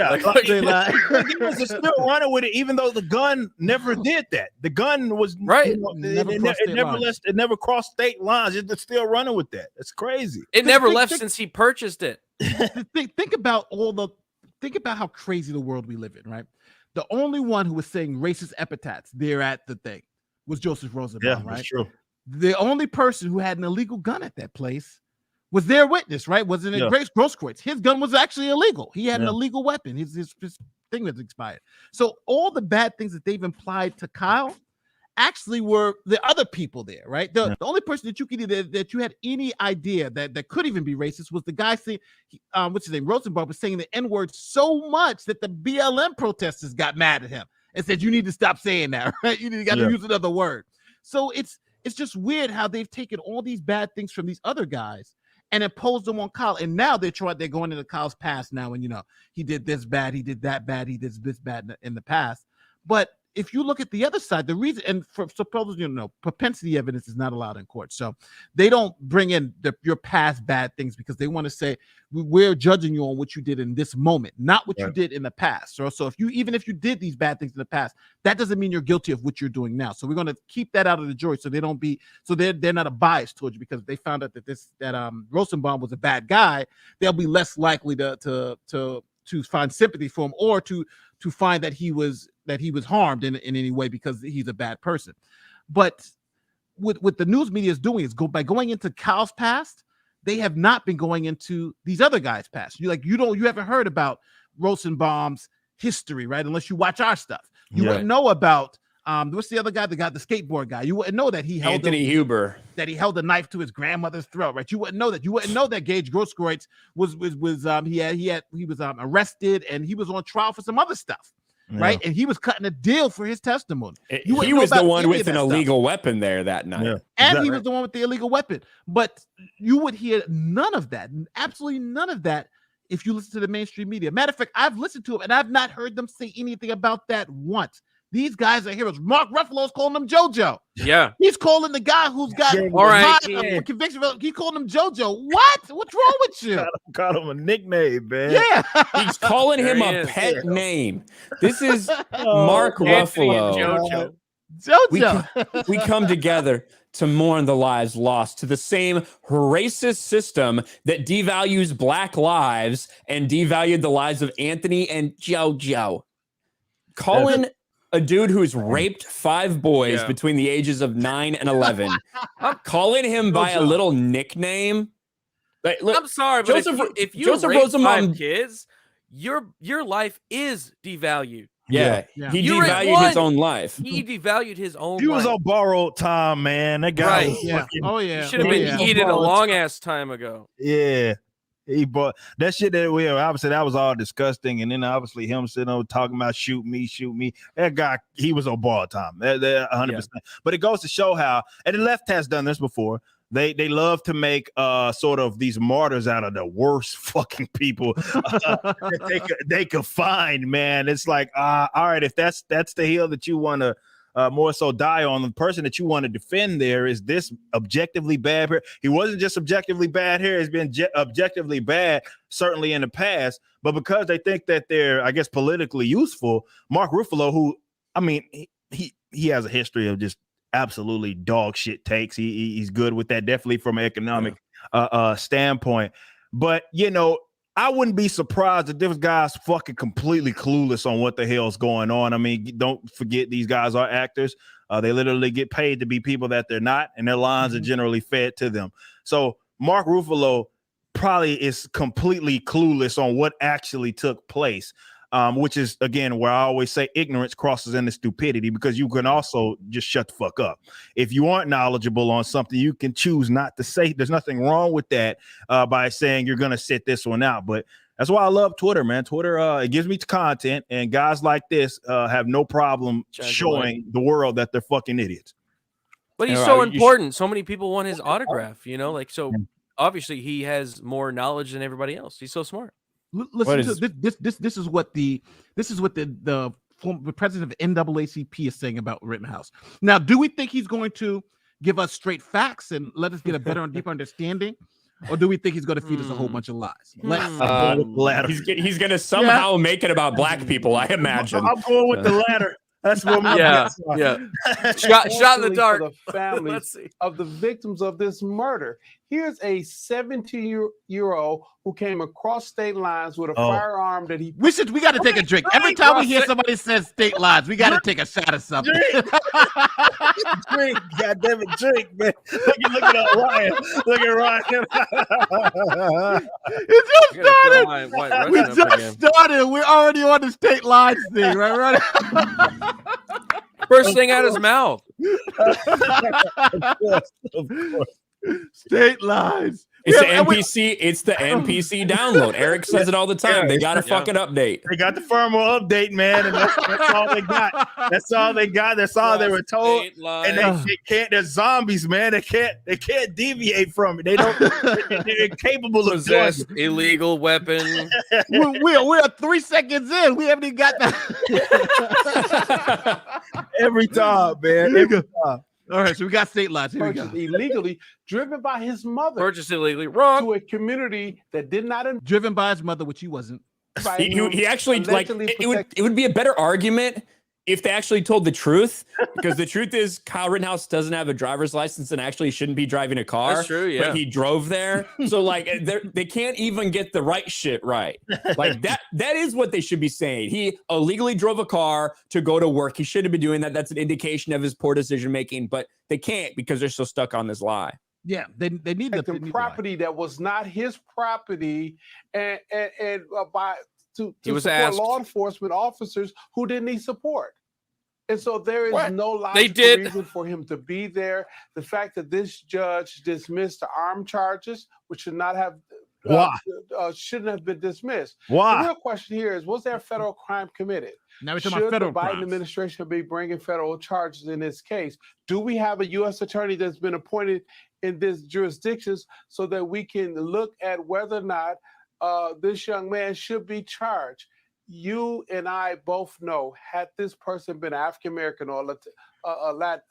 lines. He was still running with it, even though the gun never did that. The gun was right. It never crossed state lines. It's still running with that. It's crazy. It never left since he purchased it. Think about how crazy the world we live in, right? The only one who was saying racist epithets there at the thing was Joseph Rosenbaum, right? That's true. The only person who had an illegal gun at that place was their witness, right? Wasn't it Grosskreutz? His gun was actually illegal. He had an illegal weapon. His thing was expired. So all the bad things that they've implied to Kyle actually were the other people there, right? The only person that you could that you had any idea that could even be racist was the guy saying, what's his name? Rosenbaum was saying the N-word so much that the BLM protesters got mad at him and said, you need to stop saying that, right? You got to use another word. So it's just weird how they've taken all these bad things from these other guys and imposed them on Kyle. And now they're going into Kyle's past now. And, he did this bad, he did that bad, he did this bad in the past. But if you look at the other side, the reason, and for supposedly, propensity evidence is not allowed in court. So they don't bring in your past bad things because they want to say we're judging you on what you did in this moment, not what you did in the past. So if you did these bad things in the past, that doesn't mean you're guilty of what you're doing now. So we're going to keep that out of the jury, so they don't be, so they're not a bias towards you, because they found out that Rosenbaum was a bad guy. They'll be less likely to find sympathy for him, or to find that he was harmed in any way because he's a bad person. But what the news media is doing is by going into Kyle's past, they have not been going into these other guys' past. You haven't heard about Rosenbaum's history, right? Unless you watch our stuff. You wouldn't know about what's the other guy, the skateboard guy. You wouldn't know that he held Anthony Huber, that he held a knife to his grandmother's throat, right? You wouldn't know that. You wouldn't know that Gage Grosskreutz was arrested and he was on trial for some other stuff, right? And he was cutting a deal for his testimony. He was the one with an illegal weapon there that night, and he was the one with the illegal weapon. But you would hear none of that, absolutely none of that, if you listen to the mainstream media. Matter of fact, I've listened to them and I've not heard them say anything about that once. These guys are heroes. Mark Ruffalo's calling them JoJo. Yeah. He's calling the guy who's got conviction. He's calling him JoJo. What? What's wrong with you? Call him a nickname, man. Yeah. He's calling him a pet name. This is Mark Ruffalo. JoJo. We come together to mourn the lives lost to the same racist system that devalues Black lives and devalued the lives of Anthony and JoJo. Calling a dude who's raped 5 boys between the ages of 9 and 11, calling him by a little nickname. Like, look, I'm sorry, but if you rape 5 kids, your life is devalued. Yeah. He devalued his own life. He devalued his own life. He was on borrowed time, man. That guy was fucking, he should have been eaten a long ass time ago. Yeah. He bought that shit that obviously that was all disgusting, and then obviously him sitting over talking about shoot me. That guy, he was on borrowed time. That 100%. But it goes to show how, and the left has done this before. They love to make sort of these martyrs out of the worst fucking people that they could find, man. It's like, all right, if that's the hill that you want to more so die on, the person that you want to defend there is this objectively bad here. He wasn't just objectively bad here. He's been objectively bad, certainly in the past, but because they think that they're, I guess, politically useful, Mark Ruffalo, who, I mean, he has a history of just absolutely dog shit takes. He's good with that, definitely from an economic standpoint. But, I wouldn't be surprised if this guy's fucking completely clueless on what the hell's going on. I mean, don't forget these guys are actors. They literally get paid to be people that they're not, and their lines are generally fed to them. So Mark Ruffalo probably is completely clueless on what actually took place, which is, again, where I always say ignorance crosses into stupidity, because you can also just shut the fuck up. If you aren't knowledgeable on something, you can choose not to say. There's nothing wrong with that by saying you're going to sit this one out. But that's why I love Twitter, man. Twitter, it gives me content, and guys like this have no problem showing the world that they're fucking idiots. But he's so important. So many people want his autograph, so obviously he has more knowledge than everybody else. He's so smart. Listen to this. This is what the president of NAACP is saying about Rittenhouse. Now, do we think he's going to give us straight facts and let us get a better and deeper understanding, or do we think he's going to feed us a whole bunch of lies? He's going to somehow make it about Black people, I imagine. I'm going with the latter. That's what my shot in the dark. For the families of the victims of this murder. Here's a 17-year-old who came across state lines with a firearm that he. We got to take a drink. Every time we hear somebody say state lines, we got to take a shot of something. Drink, goddamn it, drink, man. Look at Ryan. Look at Ryan. It just started. We just started. We're already on the state lines thing, right? First thing out of his mouth. Of course. State lines. It's the NPC. It's the NPC download. Eric says it all the time. They got a fucking update. They got the firmware update, man, and that's all they got. That's all they got. That's all they were told. And they can't. They're zombies, man. They can't deviate from it. They don't. They're incapable of possess illegal weapon. We're 3 seconds in. We haven't even got that. Every time, man. Every time. All right, so we got state lots. Here we go. Illegally, driven by his mother. Purchased illegally. Wrong. To a community that did not. Driven by his mother, which he wasn't. He actually like it would be a better argument if they actually told the truth, because the truth is Kyle Rittenhouse doesn't have a driver's license and actually shouldn't be driving a car. That's true, yeah. But he drove there. So like they can't even get the right shit right. Like that is what they should be saying. He illegally drove a car to go to work. He shouldn't have been doing that. That's an indication of his poor decision making, but they can't because they're so stuck on this lie. Yeah, they need the property that was not his property, and to support law enforcement officers who didn't need support. And so there is no logical reason for him to be there. The fact that this judge dismissed the armed charges, which should not have shouldn't have been dismissed. Why? The real question here is, was there a federal crime committed? Now we're talking about federal the Biden crimes. administration be bringing federal charges in this case? Do we have a U.S. attorney that's been appointed in this jurisdictions so that we can look at whether or not this young man should be charged? You and I both know, had this person been African-American or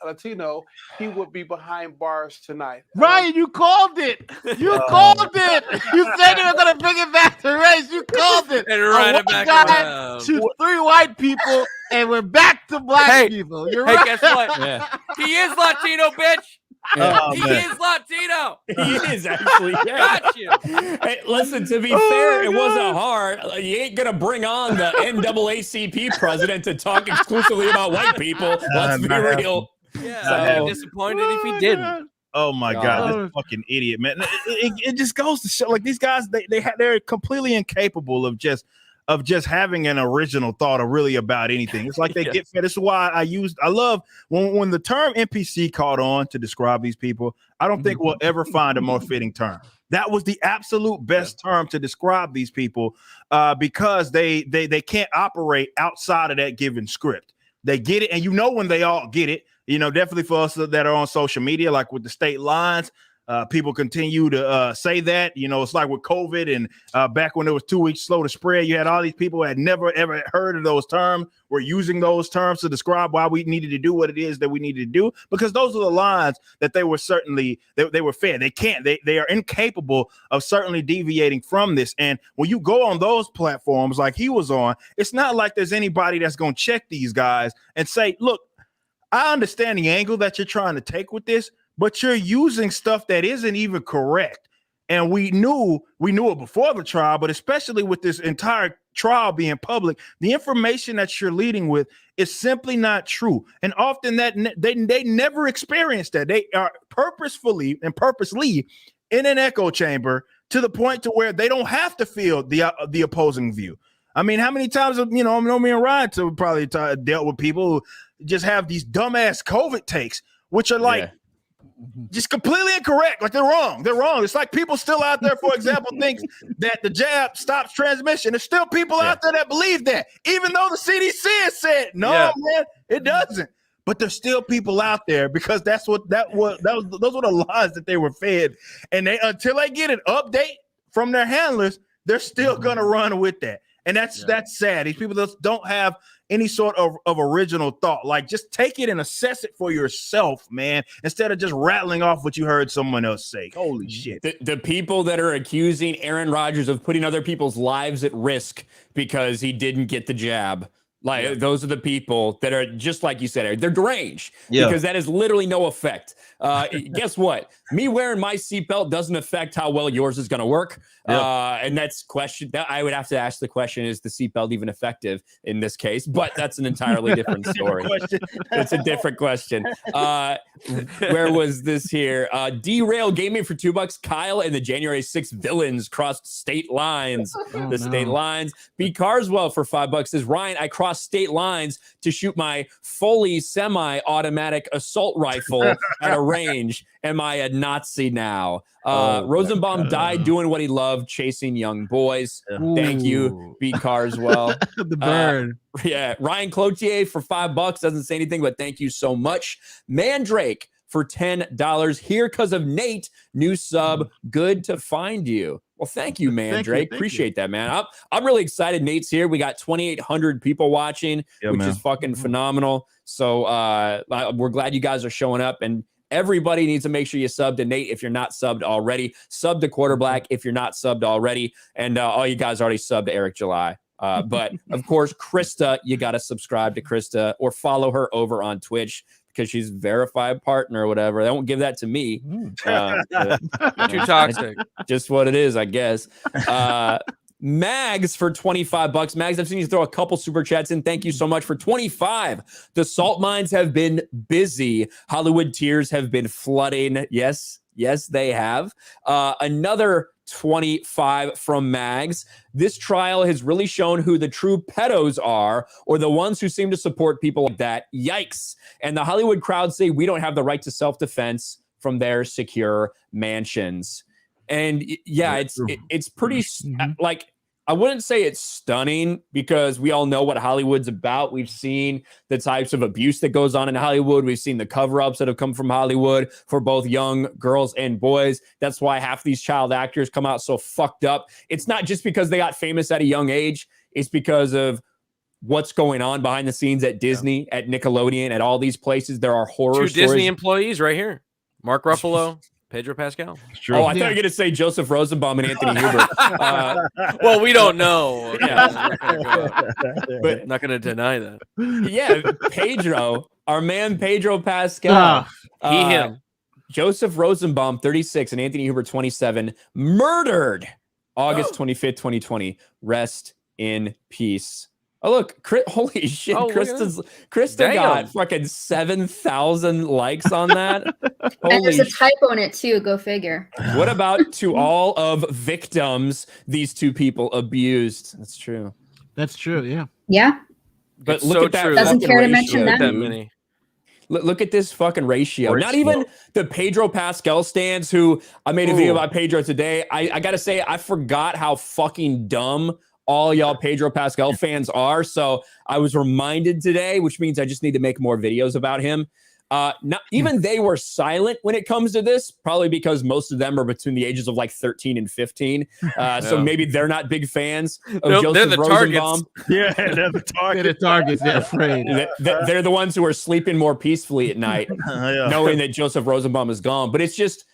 Latino, he would be behind bars tonight. Ryan, you called it. You called it. You said you were going to bring it back to race. You called it. And right it back around. To 3 white people, and we're back to black people. You're right. Guess what? Yeah. He is Latino, bitch. Yeah. He is Latino. He is actually. Yeah. Got you. Hey, listen, to be fair, it wasn't hard. You ain't gonna bring on the NAACP president to talk exclusively about white people. Let's be real. Yeah, I'd be disappointed if he didn't. Oh my God, this fucking idiot, man! It just goes to show, like, these guys, they're completely incapable of just having an original thought or really about anything. It's like they get fed. This is why I love when the term NPC caught on to describe these people. I don't think we'll ever find a more fitting term. That was the absolute best term to describe these people because they can't operate outside of that given script. They get it, and when they all get it. Definitely for us that are on social media, like with the state lines, people continue to say that. It's like with COVID and back when it was 2 weeks slow to spread, you had all these people who had never, ever heard of those terms, were using those terms to describe why we needed to do what it is that we needed to do, because those are the lines that they were certainly, they were fed. They are incapable of certainly deviating from this. And when you go on those platforms like he was on, it's not like there's anybody that's going to check these guys and say, look, I understand the angle that you're trying to take with this, but you're using stuff that isn't even correct. And we knew it before the trial, but especially with this entire trial being public, the information that you're leading with is simply not true. And often that they never experience that. They are purposely in an echo chamber to the point to where they don't have to feel the opposing view. I mean, how many times, me and Ryan to probably dealt with people who just have these dumbass COVID takes, which are like just completely incorrect. Like they're wrong. It's like people still out there, for example, think that the jab stops transmission. There's still people out there that believe that, even though the CDC has said, no, man, it doesn't. But there's still people out there because those were the lies that they were fed. And until they get an update from their handlers, they're still going to run with that. And that's sad. These people just don't have any sort of original thought. Like, just take it and assess it for yourself, man, instead of just rattling off what you heard someone else say. Holy shit. The people that are accusing Aaron Rodgers of putting other people's lives at risk because he didn't get the jab. Like, those are the people that are, just like you said, Eric, they're deranged because that has literally no effect. Guess what? Me wearing my seatbelt doesn't affect how well yours is going to work. And that's question that I would have to ask the question, is the seatbelt even effective in this case? But that's an entirely different story. It's a different question. Where was this here? Derail gaming for $2. Kyle and the January 6th villains crossed state lines. State lines. B. Carswell for $5 says, Ryan, I crossed across state lines to shoot my fully semi-automatic assault rifle at a range. Am I a Nazi now? Rosenbaum died doing what he loved, chasing young boys. Thank you, B. Carswell. The bird. Yeah, Ryan Cloutier for $5 doesn't say anything, but thank you so much. Mandrake for $10. Here because of Nate, new sub. Good to find you. Well, thank you, Mandrake. Appreciate that, man. I'm really excited. Nate's here. We got 2,800 people watching, which is fucking phenomenal. So we're glad you guys are showing up, and everybody needs to make sure you sub to Nate if you're not subbed already. Sub to Quarterblack if you're not subbed already, and all you guys already subbed to Eric July. But of course, Krista, you got to subscribe to Krista or follow her over on Twitch because she's verified partner or whatever. They won't give that to me. Too toxic. Just what it is, I guess. Mags for $25. Mags, I've seen you throw a couple super chats in. Thank you so much for 25. The salt mines have been busy. Hollywood tears have been flooding. Yes, they have. Another 25 from Mags. This trial has really shown who the true pedos are, or the ones who seem to support people like that. Yikes. And the Hollywood crowd say we don't have the right to self-defense from their secure mansions. And yeah, it's pretty like, I wouldn't say it's stunning because we all know what Hollywood's about. We've seen the types of abuse that goes on in Hollywood. We've seen the cover-ups that have come from Hollywood for both young girls and boys. That's why half these child actors come out so fucked up. It's not just because they got famous at a young age. It's because of what's going on behind the scenes at Disney, at Nickelodeon, at all these places. There are horror stories. Disney employees right here. Mark Ruffalo. Pedro Pascal. Oh, I thought you were going to say Joseph Rosenbaum and Anthony Hubert. Well, we don't know. Yeah, but not going to deny that. Yeah, Pedro, our man Pedro Pascal. Him. Joseph Rosenbaum, 36, and Anthony Hubert, 27, murdered August 25th, 2020. Rest in peace. Oh, look, holy shit. Krista got fucking 7,000 likes on that. And there's a typo in it, too. Go figure. What about to all of victims these two people abused? That's true. That's true, yeah. Yeah. But look at that. True. Doesn't care to mention that. Many. Look at this fucking ratio. Not even the Pedro Pascal stands, who I made a video about Pedro today. I got to say, I forgot how fucking dumb all y'all Pedro Pascal fans are. So I was reminded today, which means I just need to make more videos about him. Not even they were silent when it comes to this, probably because most of them are between the ages of like 13 and 15. So maybe they're not big fans of Joseph they're the Rosenbaum. Yeah, they're the targets. They're the targets. They're afraid. They're the ones who are sleeping more peacefully at night, knowing that Joseph Rosenbaum is gone. But it's just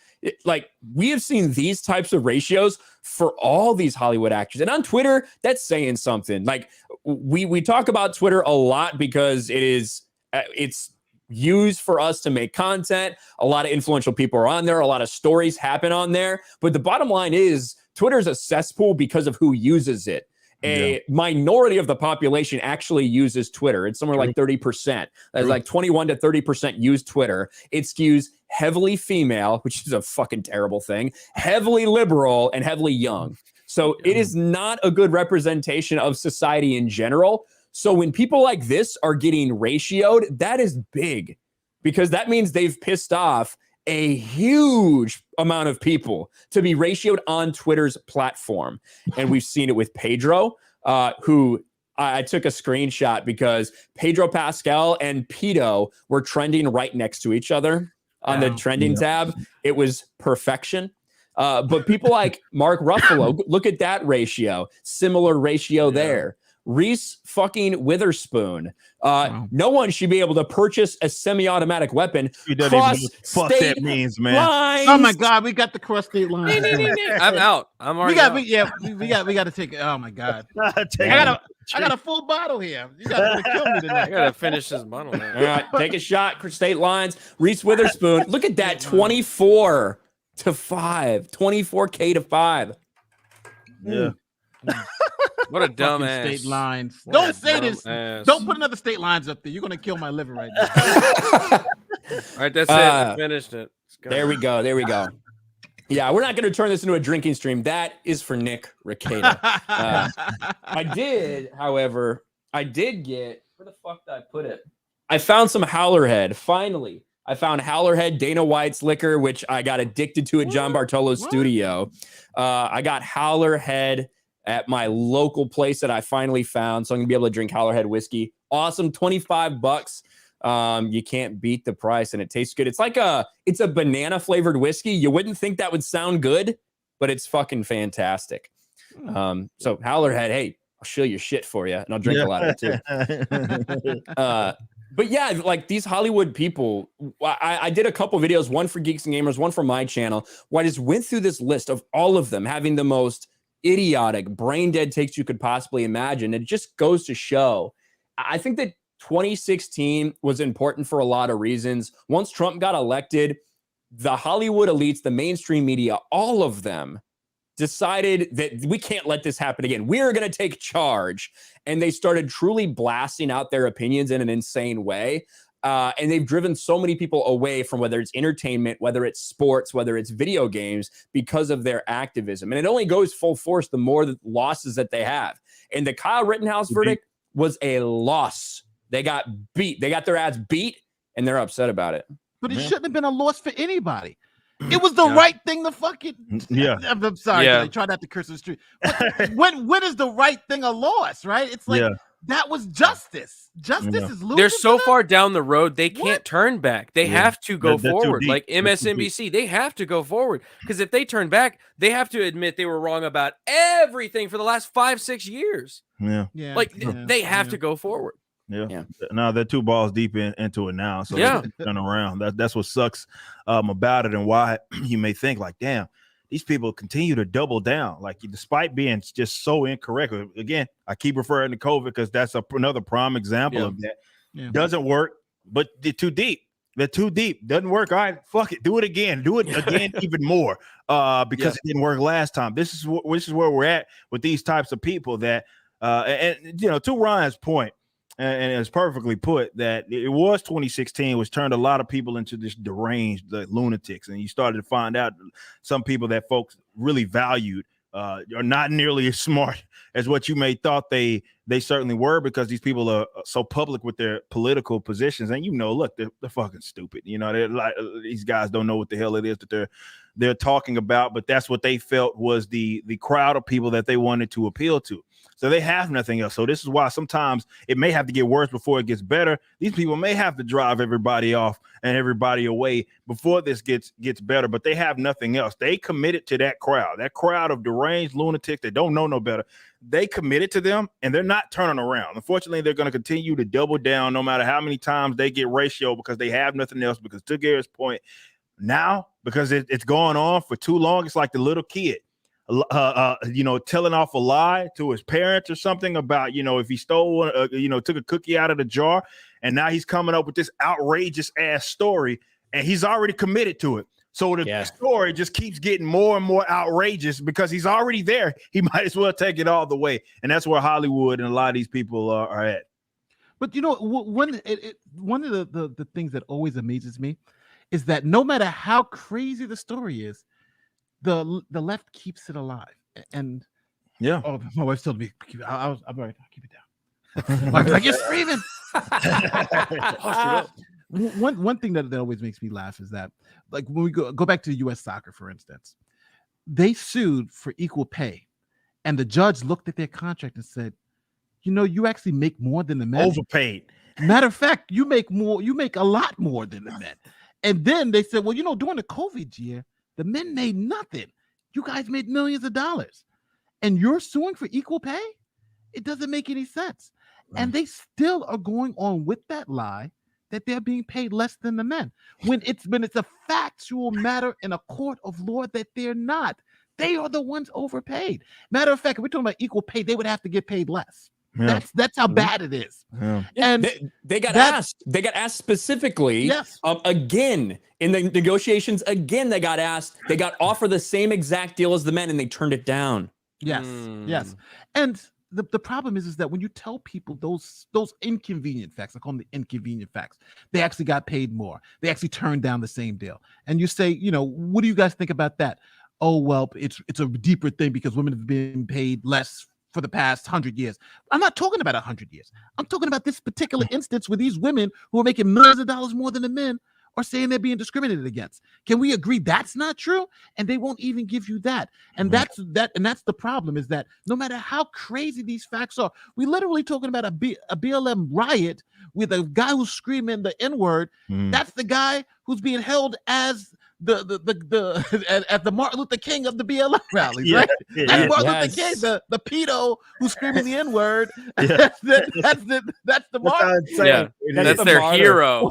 like, we have seen these types of ratios for all these Hollywood actors. And on Twitter, that's saying something. Like, we talk about Twitter a lot because it's used for us to make content. A lot of influential people are on there. A lot of stories happen on there. But the bottom line is Twitter is a cesspool because of who uses it. A minority of the population actually uses Twitter. It's somewhere like 30%. That's like 21 to 30% use Twitter. It skews heavily female, which is a fucking terrible thing, heavily liberal, and heavily young. So it is not a good representation of society in general. So when people like this are getting ratioed, that is big, because that means they've pissed off a huge amount of people to be ratioed on Twitter's platform. And we've seen it with Pedro, who I took a screenshot because Pedro Pascal and Pedo were trending right next to each other on the trending tab. It was perfection. But people like Mark Ruffalo, look at that ratio. Similar ratio there. Reese fucking Witherspoon. No one should be able to purchase a semi-automatic weapon. He doesn't even know what the fuck that means, man. Lines. Oh my God, we got the cross state lines. I'm out. I'm already out. We got to take it. Oh my God. I got a full bottle here. You guys are gonna kill me tonight. I gotta finish this bottle now. All right, take a shot. State lines. Reese Witherspoon. Look at that. 24 to 5. 24K to 5. Yeah. What a dumbass. State lines. Don't say this. Don't put another state lines up there. You're gonna kill my liver right now. All right, that's it. I finished it. There we go. There we go. Yeah, we're not going to turn this into a drinking stream. That is for Nick Rekieta. I did, however, I did get, where the fuck did I put it? I found some Howlerhead. Finally, I found Howlerhead Dana White's liquor, which I got addicted to at John Bartolo's studio. I got Howlerhead at my local place that I finally found, so I'm gonna be able to drink Howlerhead whiskey. Awesome, $25. You can't beat the price, and it tastes good. It's a banana flavored whiskey. You wouldn't think that would sound good, but it's fucking fantastic. So Howlerhead, hey, I'll shill your shit for you, and I'll drink a lot of it too. But yeah, like these Hollywood people, I did a couple videos, one for Geeks and Gamers, one for my channel, where I just went through this list of all of them having the most idiotic, brain dead takes you could possibly imagine. It just goes to show, I think that 2016 was important for a lot of reasons. Once Trump got elected, the Hollywood elites, the mainstream media, all of them decided that we can't let this happen again. We're going to take charge. And they started truly blasting out their opinions in an insane way. And they've driven so many people away from whether it's entertainment, whether it's sports, whether it's video games, because of their activism. And it only goes full force the more the losses that they have. And the Kyle Rittenhouse verdict was a loss. They got beat. They got their ass beat, and they're upset about it. But it shouldn't have been a loss for anybody. It was the right thing to fucking. I'm sorry. I try not to curse in the street. When is the right thing a loss? Right? It's like that was justice. Justice is losing. They're so far down the road they can't turn back. They have to go forward. Like MSNBC, they have to go forward, because if they turn back, they have to admit they were wrong about everything for the last 5-6 years. They have to go forward. No, they're 2 balls deep into it now, so they're turn around. That's what sucks about it, and why you may think like, damn, these people continue to double down, like despite being just so incorrect. Again, I keep referring to COVID because that's another prime example of that. Doesn't work, but they're too deep. They're too deep. Doesn't work. All right, fuck it. Do it again. Do it again, even more. Because it didn't work last time. This is where we're at with these types of people. That and to Ryan's point. And it's perfectly put that it was 2016, which turned a lot of people into this deranged lunatics. And you started to find out some people that folks really valued are not nearly as smart as what you may thought they certainly were, because these people are so public with their political positions. And, look, they're fucking stupid. They're like, these guys don't know what the hell it is that they're talking about. But that's what they felt was the crowd of people that they wanted to appeal to. So they have nothing else. So this is why sometimes it may have to get worse before it gets better. These people may have to drive everybody off and everybody away before this gets better, but they have nothing else. They committed to that crowd of deranged lunatics that don't know no better. They committed to them, and they're not turning around. Unfortunately, they're going to continue to double down no matter how many times they get ratio, because they have nothing else. Because to Garrett's point, now, because it's going on for too long, it's like the little kid. Telling off a lie to his parents or something about, if he stole, took a cookie out of the jar, and now he's coming up with this outrageous ass story, and he's already committed to it. So the story just keeps getting more and more outrageous because he's already there. He might as well take it all the way. And that's where Hollywood and a lot of these people are at. But one of the things that always amazes me is that no matter how crazy the story is, the left keeps it alive. And my wife's told me, I'm all right, I'll keep it down. My wife's like, you're screaming. One thing that always makes me laugh is that, like, when we go back to U.S. soccer, for instance, they sued for equal pay, and the judge looked at their contract and said, you actually make more than the men. Overpaid. Matter of fact, you make a lot more than the men. And then they said, well, during the COVID year, the men made nothing. You guys made millions of dollars, and you're suing for equal pay? It doesn't make any sense. Right. And they still are going on with that lie that they're being paid less than the men, when it's a factual matter in a court of law that they're not. They are the ones overpaid. Matter of fact, if we're talking about equal pay, they would have to get paid less. Yeah. That's how bad it is. Yeah. And they got asked. They got asked specifically. Yes. Again in the negotiations. Again, they got asked. They got offered the same exact deal as the men, and they turned it down. Yes. Yes. And the problem is that when you tell people those inconvenient facts, I call them the inconvenient facts, they actually got paid more. They actually turned down the same deal. And you say, what do you guys think about that? Oh, well, it's a deeper thing because women have been paid less for the past 100 years. I'm not talking about 100 years. I'm talking about this particular instance where these women who are making millions of dollars more than the men are saying they're being discriminated against. Can we agree that's not true? And they won't even give you that. And that's the problem, is that no matter how crazy these facts are, we literally talking about a BLM riot with a guy who's screaming the N-word. That's the guy who's being held as at the Martin Luther King of the BLM rallies, right? That's Martin Luther King, the pedo who's screaming the N-word. That's the Martin. That's their hero.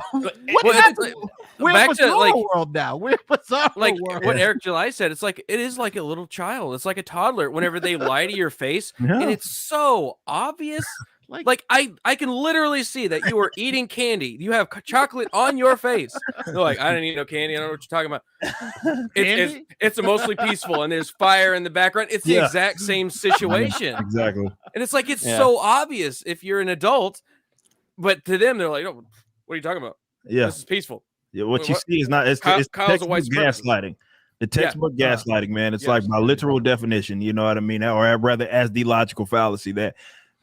Where was our world now? Where was our world? What Eric July said, it is like a little child. It's like a toddler. Whenever they lie to your face, and it's so obvious. Like I can literally see that you are eating candy. You have chocolate on your face. They're like, I didn't eat no candy. I don't know what you're talking about. It's mostly peaceful, and there's fire in the background. It's the exact same situation. Exactly. And it's like so obvious if you're an adult, but to them they're like, oh, what are you talking about? Yeah, this is peaceful. Yeah, what you see is not. It's textbook gaslighting. The textbook gaslighting, man. It's like by literal definition. You know what I mean? Or rather, as the logical fallacy that.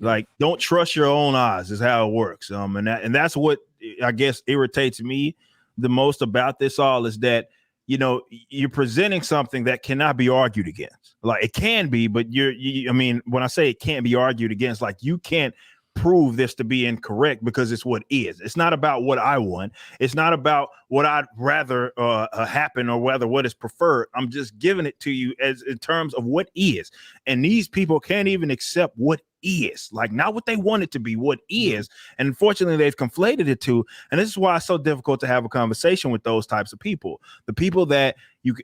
Like, don't trust your own eyes is how it works. And that's what I guess irritates me the most about this all, is that, you know, you're presenting something that cannot be argued against. Like, it can be, but I mean, when I say it can't be argued against, like, you can't prove this to be incorrect because it's what is. It's not about what I want. It's not about what I'd rather happen or whether what is preferred. I'm just giving it to you as in terms of what is. And these people can't even accept what is, like, not what they want it to be, what is. And unfortunately, they've conflated it to. And this is why it's so difficult to have a conversation with those types of people. The people that you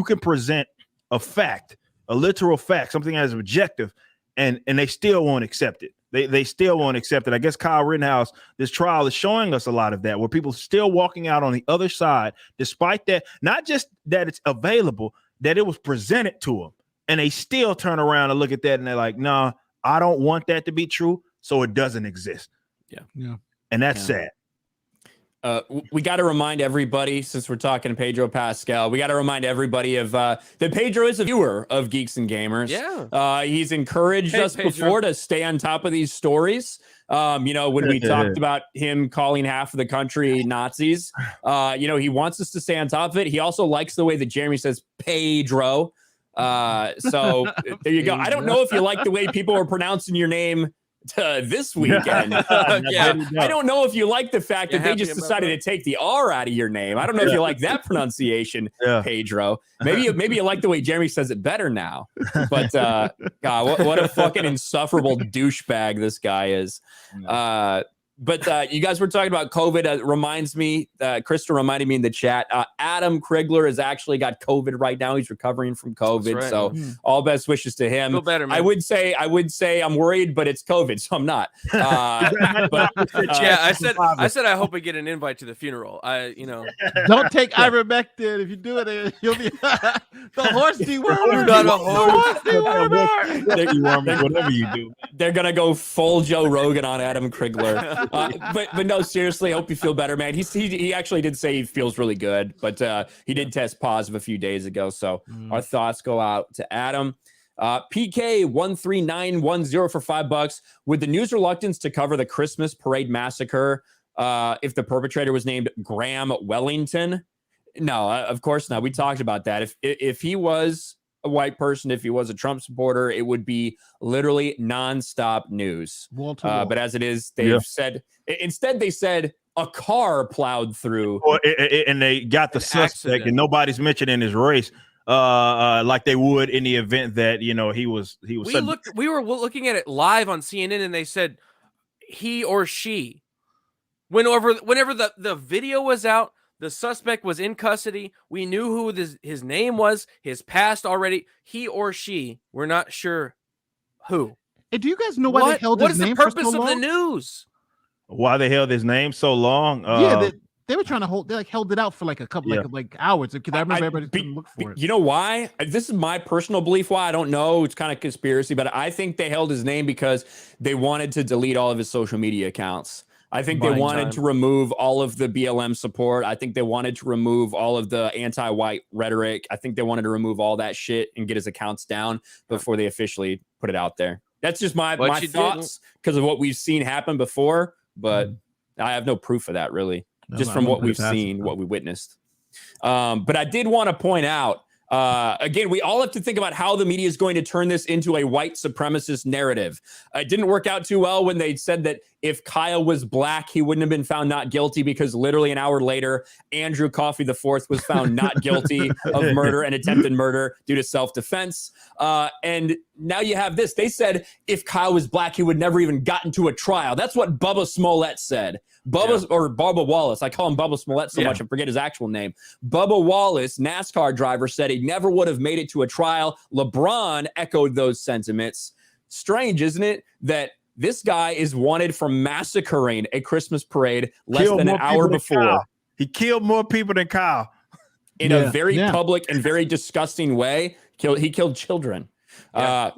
can present a fact, a literal fact, something as objective, and they still won't accept it. They still won't accept it. I guess Kyle Rittenhouse, this trial is showing us a lot of that, where people still walking out on the other side, despite that, not just that it's available, that it was presented to them, and they still turn around and look at that and they're like, nah, I don't want that to be true, so it doesn't exist. Yeah. And that's sad. We got to remind everybody, since we're talking Pedro Pascal, we got to remind everybody of that Pedro is a viewer of Geeks and Gamers. Yeah. He's encouraged us Pedro. before to stay on top of these stories. You know, when we talked about him calling half of the country Nazis, you know, he wants us to stay on top of it. He also likes the way that Jeremy says Pedro. So there you go. I don't know if you like the way people are pronouncing your name this weekend. I don't know if you like the fact that they just decided to take the R out of your name. I don't know if you like that pronunciation, Pedro. Maybe you like the way Jeremy says it better now. But God, what a fucking insufferable douchebag this guy is. But you guys were talking about COVID. Reminds me, Krista reminded me in the chat, Adam Krigler has actually got COVID right now. He's recovering from COVID. Right. So all best wishes to him. Feel better, man. I would say I'm worried, but it's COVID, so I'm not. I said I hope I get an invite to the funeral. Don't take ivermectin. If you do it, you'll be the horse dewormer. Not a horse dewormer. Whatever you do, they're gonna go full Joe Rogan on Adam Krigler. But no, seriously, I hope you feel better, man. He actually did say he feels really good, but he did test positive a few days ago. So our thoughts go out to Adam. PK13910 for $5. With the news reluctance to cover the Christmas parade massacre, if the perpetrator was named Graham Wellington, no, of course not. We talked about that. If he was a white person, if he was a Trump supporter, it would be literally nonstop news. But as it is, they've said instead they said a car plowed through, and they got the suspect, and nobody's mentioning his race, like they would in the event that he was. We were looking at it live on CNN, and they said he or she. Whenever the video was out, the suspect was in custody. We knew who his name was, his past already. He or she, we're not sure who. Hey, do you guys know why they held his name for so long? What is the purpose of the news? Why they held his name so long? They were trying to hold. They held it out for like a couple, like hours. Because I remember everybody couldn't look for it. You know why? This is my personal belief. Why I don't know. It's kind of conspiracy, but I think they held his name because they wanted to delete all of his social media accounts. I think they wanted to remove all of the BLM support. I think they wanted to remove all of the anti-white rhetoric. I think they wanted to remove all that shit and get his accounts down before they officially put it out there. That's just my But you thoughts because of what we've seen happen before. But I have no proof of that, really, just from what we've seen, what we witnessed. But I did want to point out, again, we all have to think about how the media is going to turn this into a white supremacist narrative. It didn't work out too well when they said that if Kyle was black, he wouldn't have been found not guilty, because literally an hour later, Andrew Coffey IV was found not guilty of murder and attempted murder due to self-defense. And now you have this. They said if Kyle was black, he would never even gotten to a trial. That's what Bubba Smollett said. Bubba Wallace. I call him Bubba Smollett so much I forget his actual name. Bubba Wallace, NASCAR driver, said he never would have made it to a trial. LeBron echoed those sentiments. Strange, isn't it, that this guy is wanted for massacring a Christmas parade less than an hour before. He killed more people than Kyle. In a very public and very disgusting way. He killed children.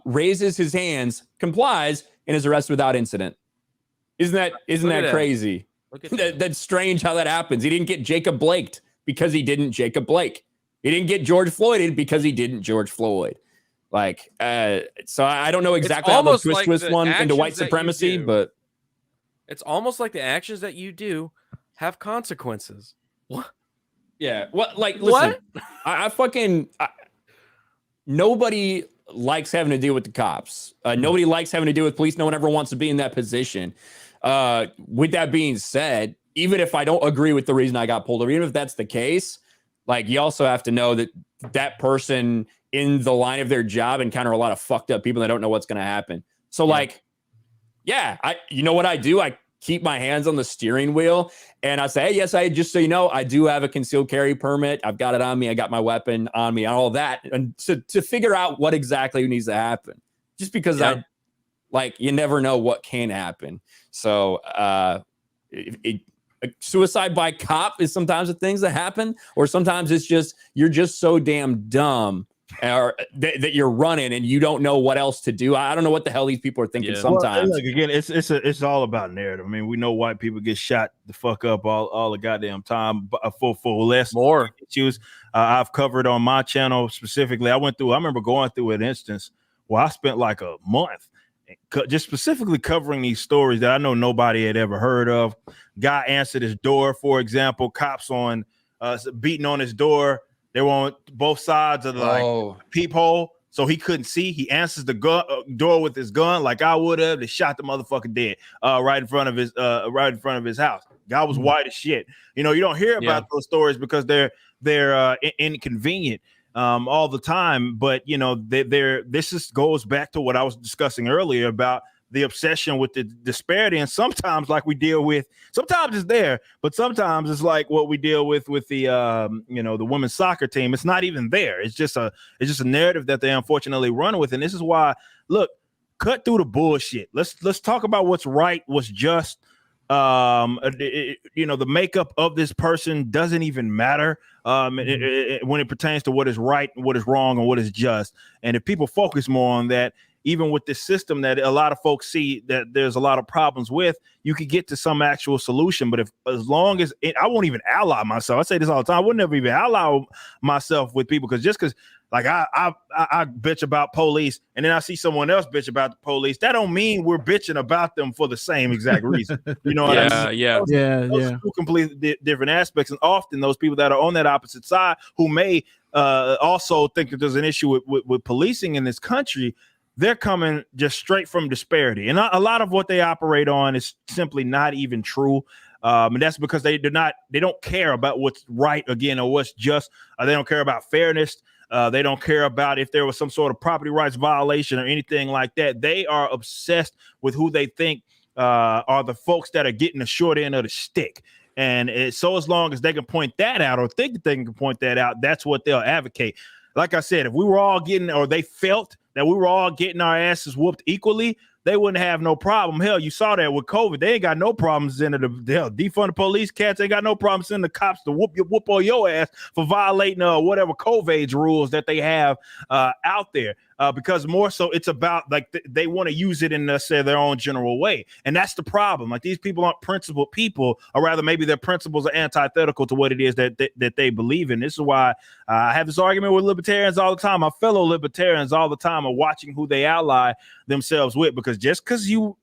Raises his hands, complies, and is arrested without incident. Isn't that crazy? That's strange how that happens. He didn't get Jacob Blaked because he didn't Jacob Blake. He didn't get George Floyded because he didn't George Floyd. Like, so I don't know exactly how the twist one into white supremacy, but it's almost like the actions that you do have consequences. What? Yeah. What? Like, listen, what? Nobody likes having to deal with the cops. Nobody likes having to deal with police. No one ever wants to be in that position. With that being said, even if I don't agree with the reason I got pulled over, even if that's the case, like, you also have to know that that person in the line of their job encounter a lot of fucked up people that don't know what's going to happen. So you know what I do? I keep my hands on the steering wheel and I say, hey, yes, just so you know, I do have a concealed carry permit. I've got it on me. I got my weapon on me and all that. And to figure out what exactly needs to happen, just because you never know what can happen. So, suicide by cop is sometimes the things that happen, or sometimes it's just, you're just so damn dumb or that you're running and you don't know what else to do. I don't know what the hell these people are thinking sometimes. Well, again, it's all about narrative. I mean, we know white people get shot the fuck up all the goddamn time for less more issues. I've covered on my channel specifically. I remember going through an instance where I spent like a month just specifically covering these stories that I know nobody had ever heard of. Guy answered his door, for example, cops on beating on his door. They were on both sides of the peephole, so he couldn't see. He answers the door with his gun like I would have. They shot the motherfucker dead right in front of his house. Guy was white as shit. You know, you don't hear about those stories because they're inconvenient all the time. But you know, this goes back to what I was discussing earlier about the obsession with the disparity, and sometimes like we deal with, sometimes it's there, but sometimes it's like what we deal with the the women's soccer team. It's not even there. It's just a narrative that they unfortunately run with, and this is why, look, cut through the bullshit. Let's talk about what's right, what's just. The makeup of this person doesn't even matter when it pertains to what is right, what is wrong, and what is just. And if people focus more on that, even with this system that a lot of folks see that there's a lot of problems with, you could get to some actual solution. But as long as I won't even ally myself. I say this all the time. I would never even ally myself with people because like I bitch about police and then I see someone else bitch about the police. That don't mean we're bitching about them for the same exact reason. You know what I mean? Those are two completely different aspects. And often those people that are on that opposite side who may also think that there's an issue with policing in this country, they're coming just straight from disparity. And a lot of what they operate on is simply not even true. And that's because they don't care about what's right again or what's just. They don't care about fairness. They don't care about if there was some sort of property rights violation or anything like that. They are obsessed with who they think are the folks that are getting the short end of the stick. And so as long as they can point that out or think that they can point that out, that's what they'll advocate. Like I said, if we were all getting, or they felt that we were all getting our asses whooped equally, they wouldn't have no problem. Hell, you saw that with COVID. They ain't got no problems in the defund the police cats. Ain't got no problems in the cops to whoop on your ass for violating whatever COVID rules that they have out there. because more so it's about like they want to use it in their own general way, and that's the problem. Like these people aren't principled people, or rather maybe their principles are antithetical to what it is that they believe in. This is why I have this argument with libertarians all the time. My fellow libertarians all the time are watching who they ally themselves with, because just because you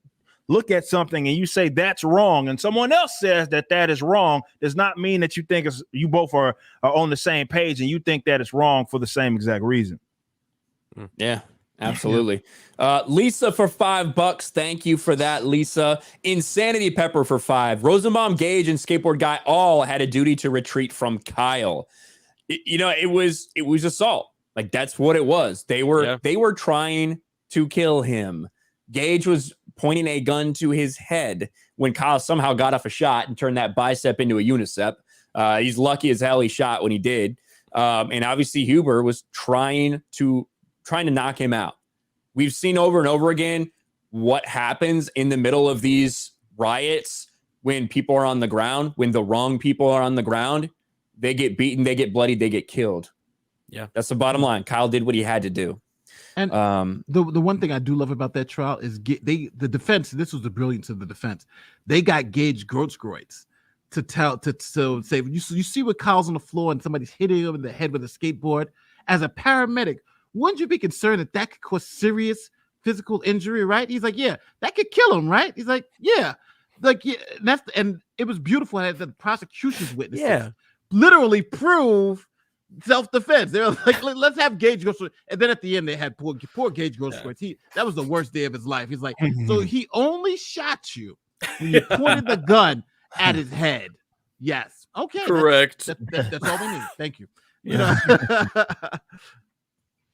look at something and you say that's wrong and someone else says that is wrong does not mean that you think you both are on the same page and you think that it's wrong for the same exact reason. Yeah, absolutely. Lisa for $5. Thank you for that, Lisa. Insanity Pepper for $5. Rosenbaum, Gage, and Skateboard Guy all had a duty to retreat from Kyle. It was assault. Like that's what it was. They were trying to kill him. Gage was pointing a gun to his head when Kyle somehow got off a shot and turned that bicep into a unicep. He's lucky as hell he shot when he did. And obviously Huber was trying to knock him out. We've seen over and over again what happens in the middle of these riots when people are on the ground, when the wrong people are on the ground. They get beaten, they get bloodied, they get killed. Yeah, that's the bottom line. Kyle did what he had to do. And the one thing I do love about that trial is the defense. This was the brilliance of the defense. They got Gage Grosskreutz to say you see what Kyle's on the floor and somebody's hitting him in the head with a skateboard. As a paramedic, wouldn't you be concerned that could cause serious physical injury? Right? He's like, yeah, that could kill him. Right? He's like, yeah, and it was beautiful that the prosecution's witnesses literally prove self-defense. They're like, let's have Gage go. And then at the end, they had poor Gage Grosskreutz. That was the worst day of his life. He's like, so he only shot you when you pointed the gun at his head. Yes. Okay. Correct. That's all we need. Thank you.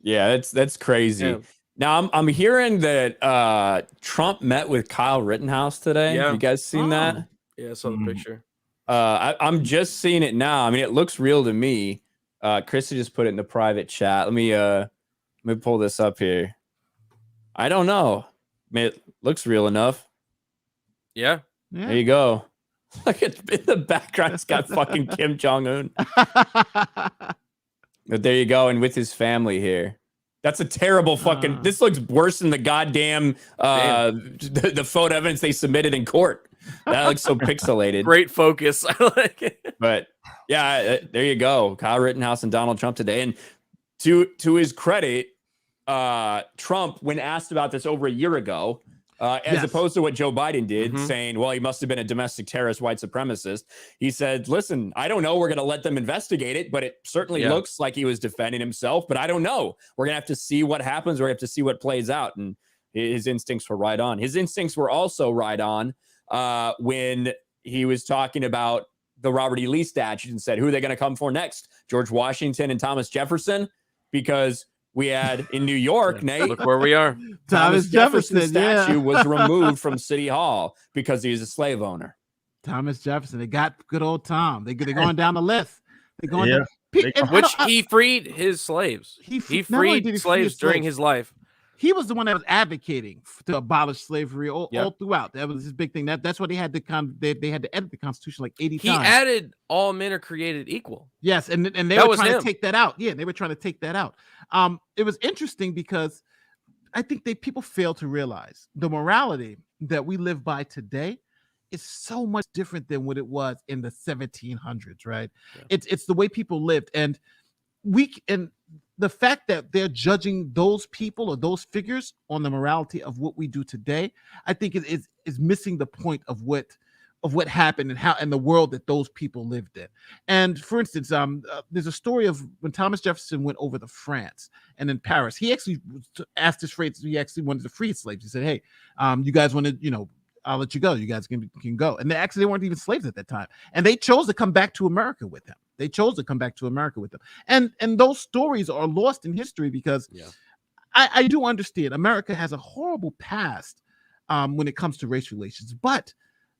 Yeah, that's crazy. Yeah. Now I'm hearing that Trump met with Kyle Rittenhouse today. Yeah. You guys seen that? Yeah, I saw the picture. I'm just seeing it now. I mean, it looks real to me. Krista just put it in the private chat. Let me pull this up here. I don't know. I mean, it looks real enough. Yeah. There you go. Look at in the background. It's got fucking Kim Jong-un. But there you go. And with his family here. That's a terrible fucking. This looks worse than the goddamn the photo evidence they submitted in court. That looks so pixelated. Great focus. I like it. But yeah, there you go. Kyle Rittenhouse and Donald Trump today. And to his credit, Trump, when asked about this over a year ago, as opposed to what Joe Biden did, saying, well, he must have been a domestic terrorist, white supremacist. He said, listen, I don't know. We're going to let them investigate it, but it certainly looks like he was defending himself, but I don't know. We're going to have to see what happens. We're going to have to see what plays out. And his instincts were right on. His instincts were also right on when he was talking about the Robert E. Lee statute and said, who are they going to come for next? George Washington and Thomas Jefferson? Because we had in New York, Nate. Look where we are. Thomas Jefferson's statue was removed from City Hall because he was a slave owner. Thomas Jefferson. They got good old Tom. They're going down the list. They're going down. Which he freed his slaves. He freed slaves during his life. He was the one that was advocating to abolish slavery all throughout. That was his big thing. That's why they had to they had to edit the Constitution like 80 times. He added all men are created equal. Yes, and they were trying to take that out. Yeah, they were trying to take that out. It was interesting because I think people fail to realize the morality that we live by today is so much different than what it was in the 1700s, right? Yeah. It's the way people lived, and the fact that they're judging those people or those figures on the morality of what we do today, I think is missing the point of what happened and how and the world that those people lived in. And for instance, there's a story of when Thomas Jefferson went over to France and in Paris, he actually asked his friends, he actually wanted to free slaves. He said, hey, you guys want to, I'll let you go. You guys can go. And they weren't even slaves at that time. And they chose to come back to America with him. And those stories are lost in history because I do understand America has a horrible past when it comes to race relations, but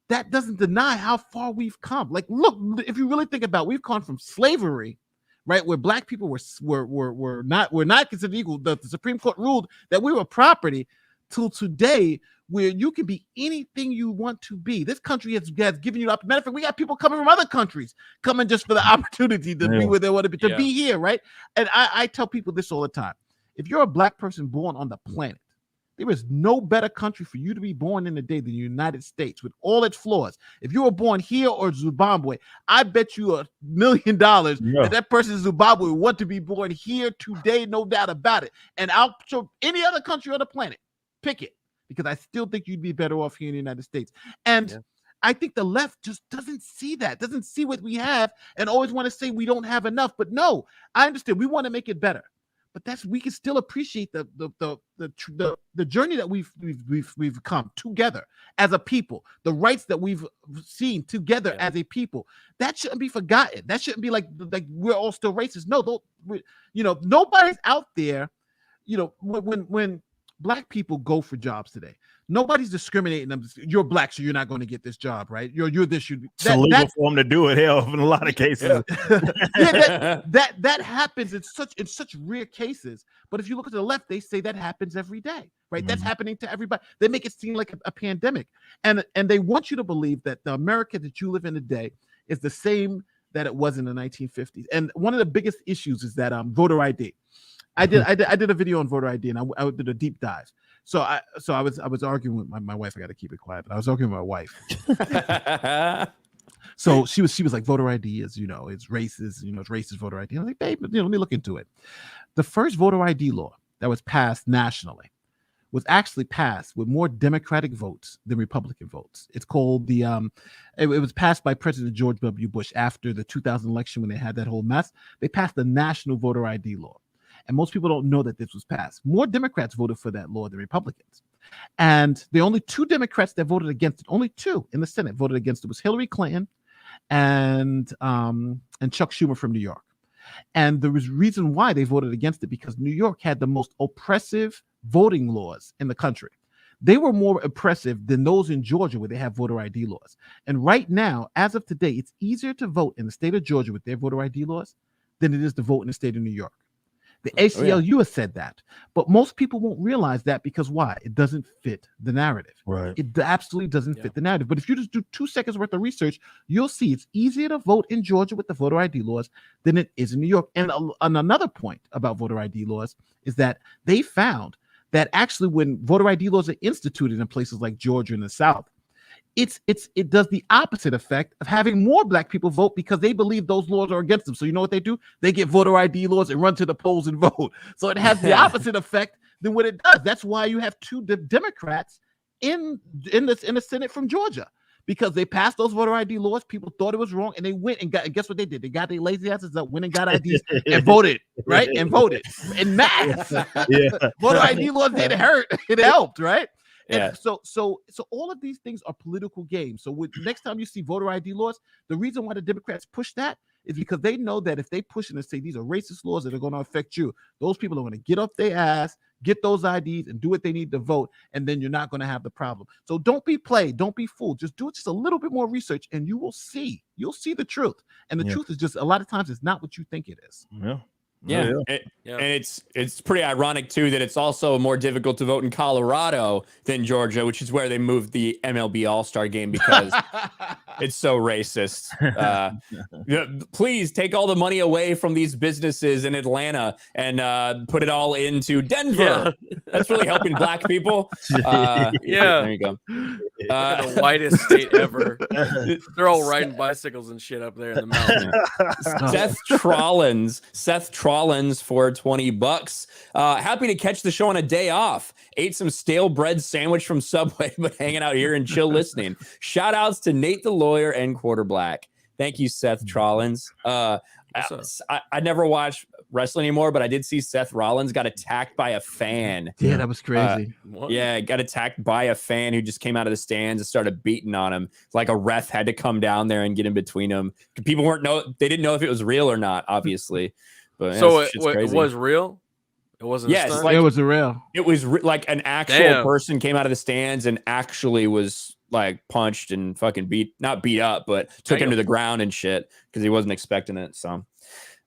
that doesn't deny how far we've come. Like, look, if you really think about it, we've gone from slavery, right, where black people were not considered equal. The Supreme Court ruled that we were property, till today, where you can be anything you want to be. This country has given you the opportunity. Matter of fact, we got people coming from other countries coming just for the opportunity to be where they want to be here, right? And I tell people this all the time. if you're a black person born on the planet, there is no better country for you to be born in today than the United States with all its flaws. If you were born here or Zimbabwe, I bet you $1 million that person in Zimbabwe would want to be born here today, no doubt about it. And I'll show any other country on the planet, pick it, because I still think you'd be better off here in the United States. And I think the left just doesn't see that, doesn't see what we have, and always want to say we don't have enough. But no, I understand we want to make it better. But we can still appreciate the journey that we've come together as a people, the rights that we've seen together as a people. That shouldn't be forgotten. That shouldn't be like we're all still racist. No, nobody's out there. When black people go for jobs today, nobody's discriminating them. You're black, so you're not going to get this job, right? You're this. It's illegal for them to do it. Hell, in a lot of cases, that happens in such rare cases. But if you look at the left, they say that happens every day, right? That's happening to everybody. They make it seem like a pandemic, and they want you to believe that the America that you live in today is the same that it was in the 1950s. And one of the biggest issues is that voter ID. I did a video on voter ID, and I did a deep dive. So I was arguing with my wife. I got to keep it quiet, but I was arguing with my wife. So she was like, voter ID is, it's racist, it's racist voter ID. I was like, babe, let me look into it. The first voter ID law that was passed nationally was actually passed with more Democratic votes than Republican votes. It's called it was passed by President George W. Bush after the 2000 election when they had that whole mess. They passed the national voter ID law. And most people don't know that this was passed. More Democrats voted for that law than Republicans. And the only two Democrats that voted against it, only two in the Senate voted against it, was Hillary Clinton and Chuck Schumer from New York. And there was reason why they voted against it, because New York had the most oppressive voting laws in the country. They were more oppressive than those in Georgia where they have voter ID laws. And right now, as of today, it's easier to vote in the state of Georgia with their voter ID laws than it is to vote in the state of New York. The ACLU has said that, but most people won't realize that because why? It doesn't fit the narrative. Right. It absolutely doesn't fit the narrative. But if you just do 2 seconds worth of research, you'll see it's easier to vote in Georgia with the voter ID laws than it is in New York. And another point about voter ID laws is that they found that actually when voter ID laws are instituted in places like Georgia and the South, it does the opposite effect of having more black people vote because they believe those laws are against them. So you know what they do? They get voter ID laws and run to the polls and vote. So it has the opposite effect than what it does. That's why you have 2 Democrats in the Senate from Georgia, because they passed those voter ID laws. People thought it was wrong, and they went and guess what they did? They got their lazy asses up, went and got IDs and voted, right? And voted in mass. Voter ID laws didn't hurt; it helped, right? And so all of these things are political games. So next time you see voter ID laws, the reason why the Democrats push that is because they know that if they push it and say these are racist laws that are going to affect you, those people are going to get up their ass, get those IDs, and do what they need to vote, and then you're not going to have the problem. So don't be played, don't be fooled. Just do just a little bit more research, and you'll see the truth. And the truth is just a lot of times it's not what you think it is. And it's pretty ironic too that it's also more difficult to vote in Colorado than Georgia, which is where they moved the MLB All-Star game because it's so racist. Please take all the money away from these businesses in Atlanta and put it all into Denver. That's really helping black people. There you go. The whitest state ever. They're all riding bicycles and shit up there in the mountains. Seth Trollins for $20. Happy to catch the show on a day off. Ate some stale bread sandwich from Subway, but hanging out here and chill listening. Shout outs to Nate the Lawyer and Quarter Black. Thank you, Seth Trollins. I never watched wrestling anymore, but I did see Seth Rollins got attacked by a fan. Yeah, that was crazy. Got attacked by a fan who just came out of the stands and started beating on him. Like a ref had to come down there and get in between them. People they didn't know if it was real or not, obviously. But so it was real. It wasn't. Yes, it was real. It was like an actual person came out of the stands and actually was like punched and fucking not beat up, but took him to the ground and shit because he wasn't expecting it. So,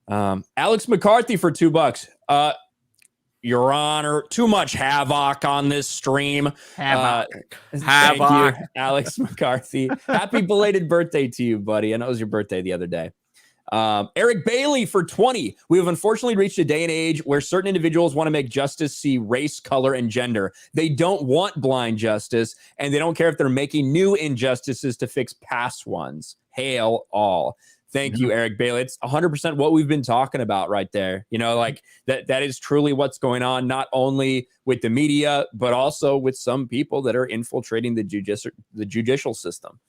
Alex McCarthy for $2. Your Honor, too much havoc on this stream. Havoc. Thank you, Alex McCarthy. Happy belated birthday to you, buddy. I know it was your birthday the other day. Eric Bailey for 20. We have unfortunately reached a day and age where certain individuals want to make justice see race, color, and gender. They don't want blind justice, and they don't care if they're making new injustices to fix past ones. Hail all. Thank you, Eric Bailey. It's 100% what we've been talking about right there. You know, like that is truly what's going on, not only with the media, but also with some people that are infiltrating the judicial system.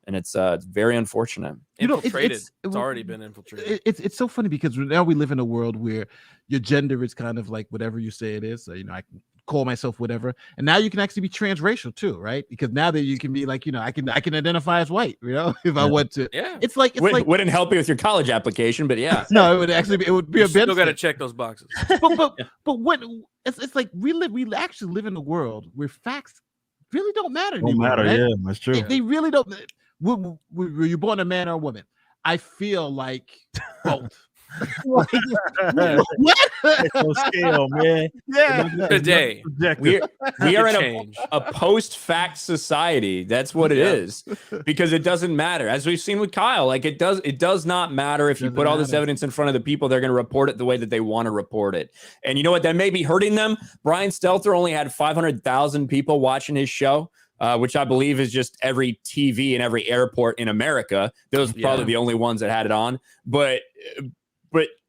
And it's very unfortunate. Infiltrated. It's already been infiltrated. It's so funny because now we live in a world where your gender is kind of like whatever you say it is. So, you know, I can call myself whatever, and now you can actually be transracial too, right? Because now that you can be like, you know, I can identify as white, you know, if I want to. Yeah, it's like wouldn't help you with your college application, but yeah, no, it would actually be, it would be a benefit. Still got to check those boxes. but what it's like we actually live in a world where facts really don't matter anymore. Right? Yeah, that's true. They really don't. Were you born a man or a woman? I feel like both. What? It's no scale, man. Yeah. Today we are in a post-fact society. That's what it is, because it doesn't matter. As we've seen with Kyle, like it does not matter if you put all this evidence in front of the people. They're going to report it the way that they want to report it. And you know what? That may be hurting them. Brian Stelter only had 500,000 people watching his show. Which I believe is just every TV in every airport in America. Those are probably the only ones that had it on. But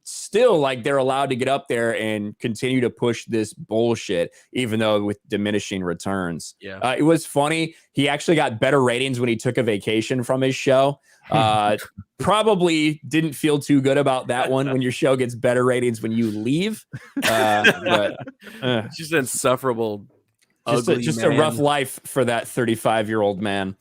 still, like, they're allowed to get up there and continue to push this bullshit, even though with diminishing returns. Yeah, it was funny. He actually got better ratings when he took a vacation from his show. Probably didn't feel too good about that one when your show gets better ratings when you leave. But it's just insufferable. Just a rough life for that 35-year-old man.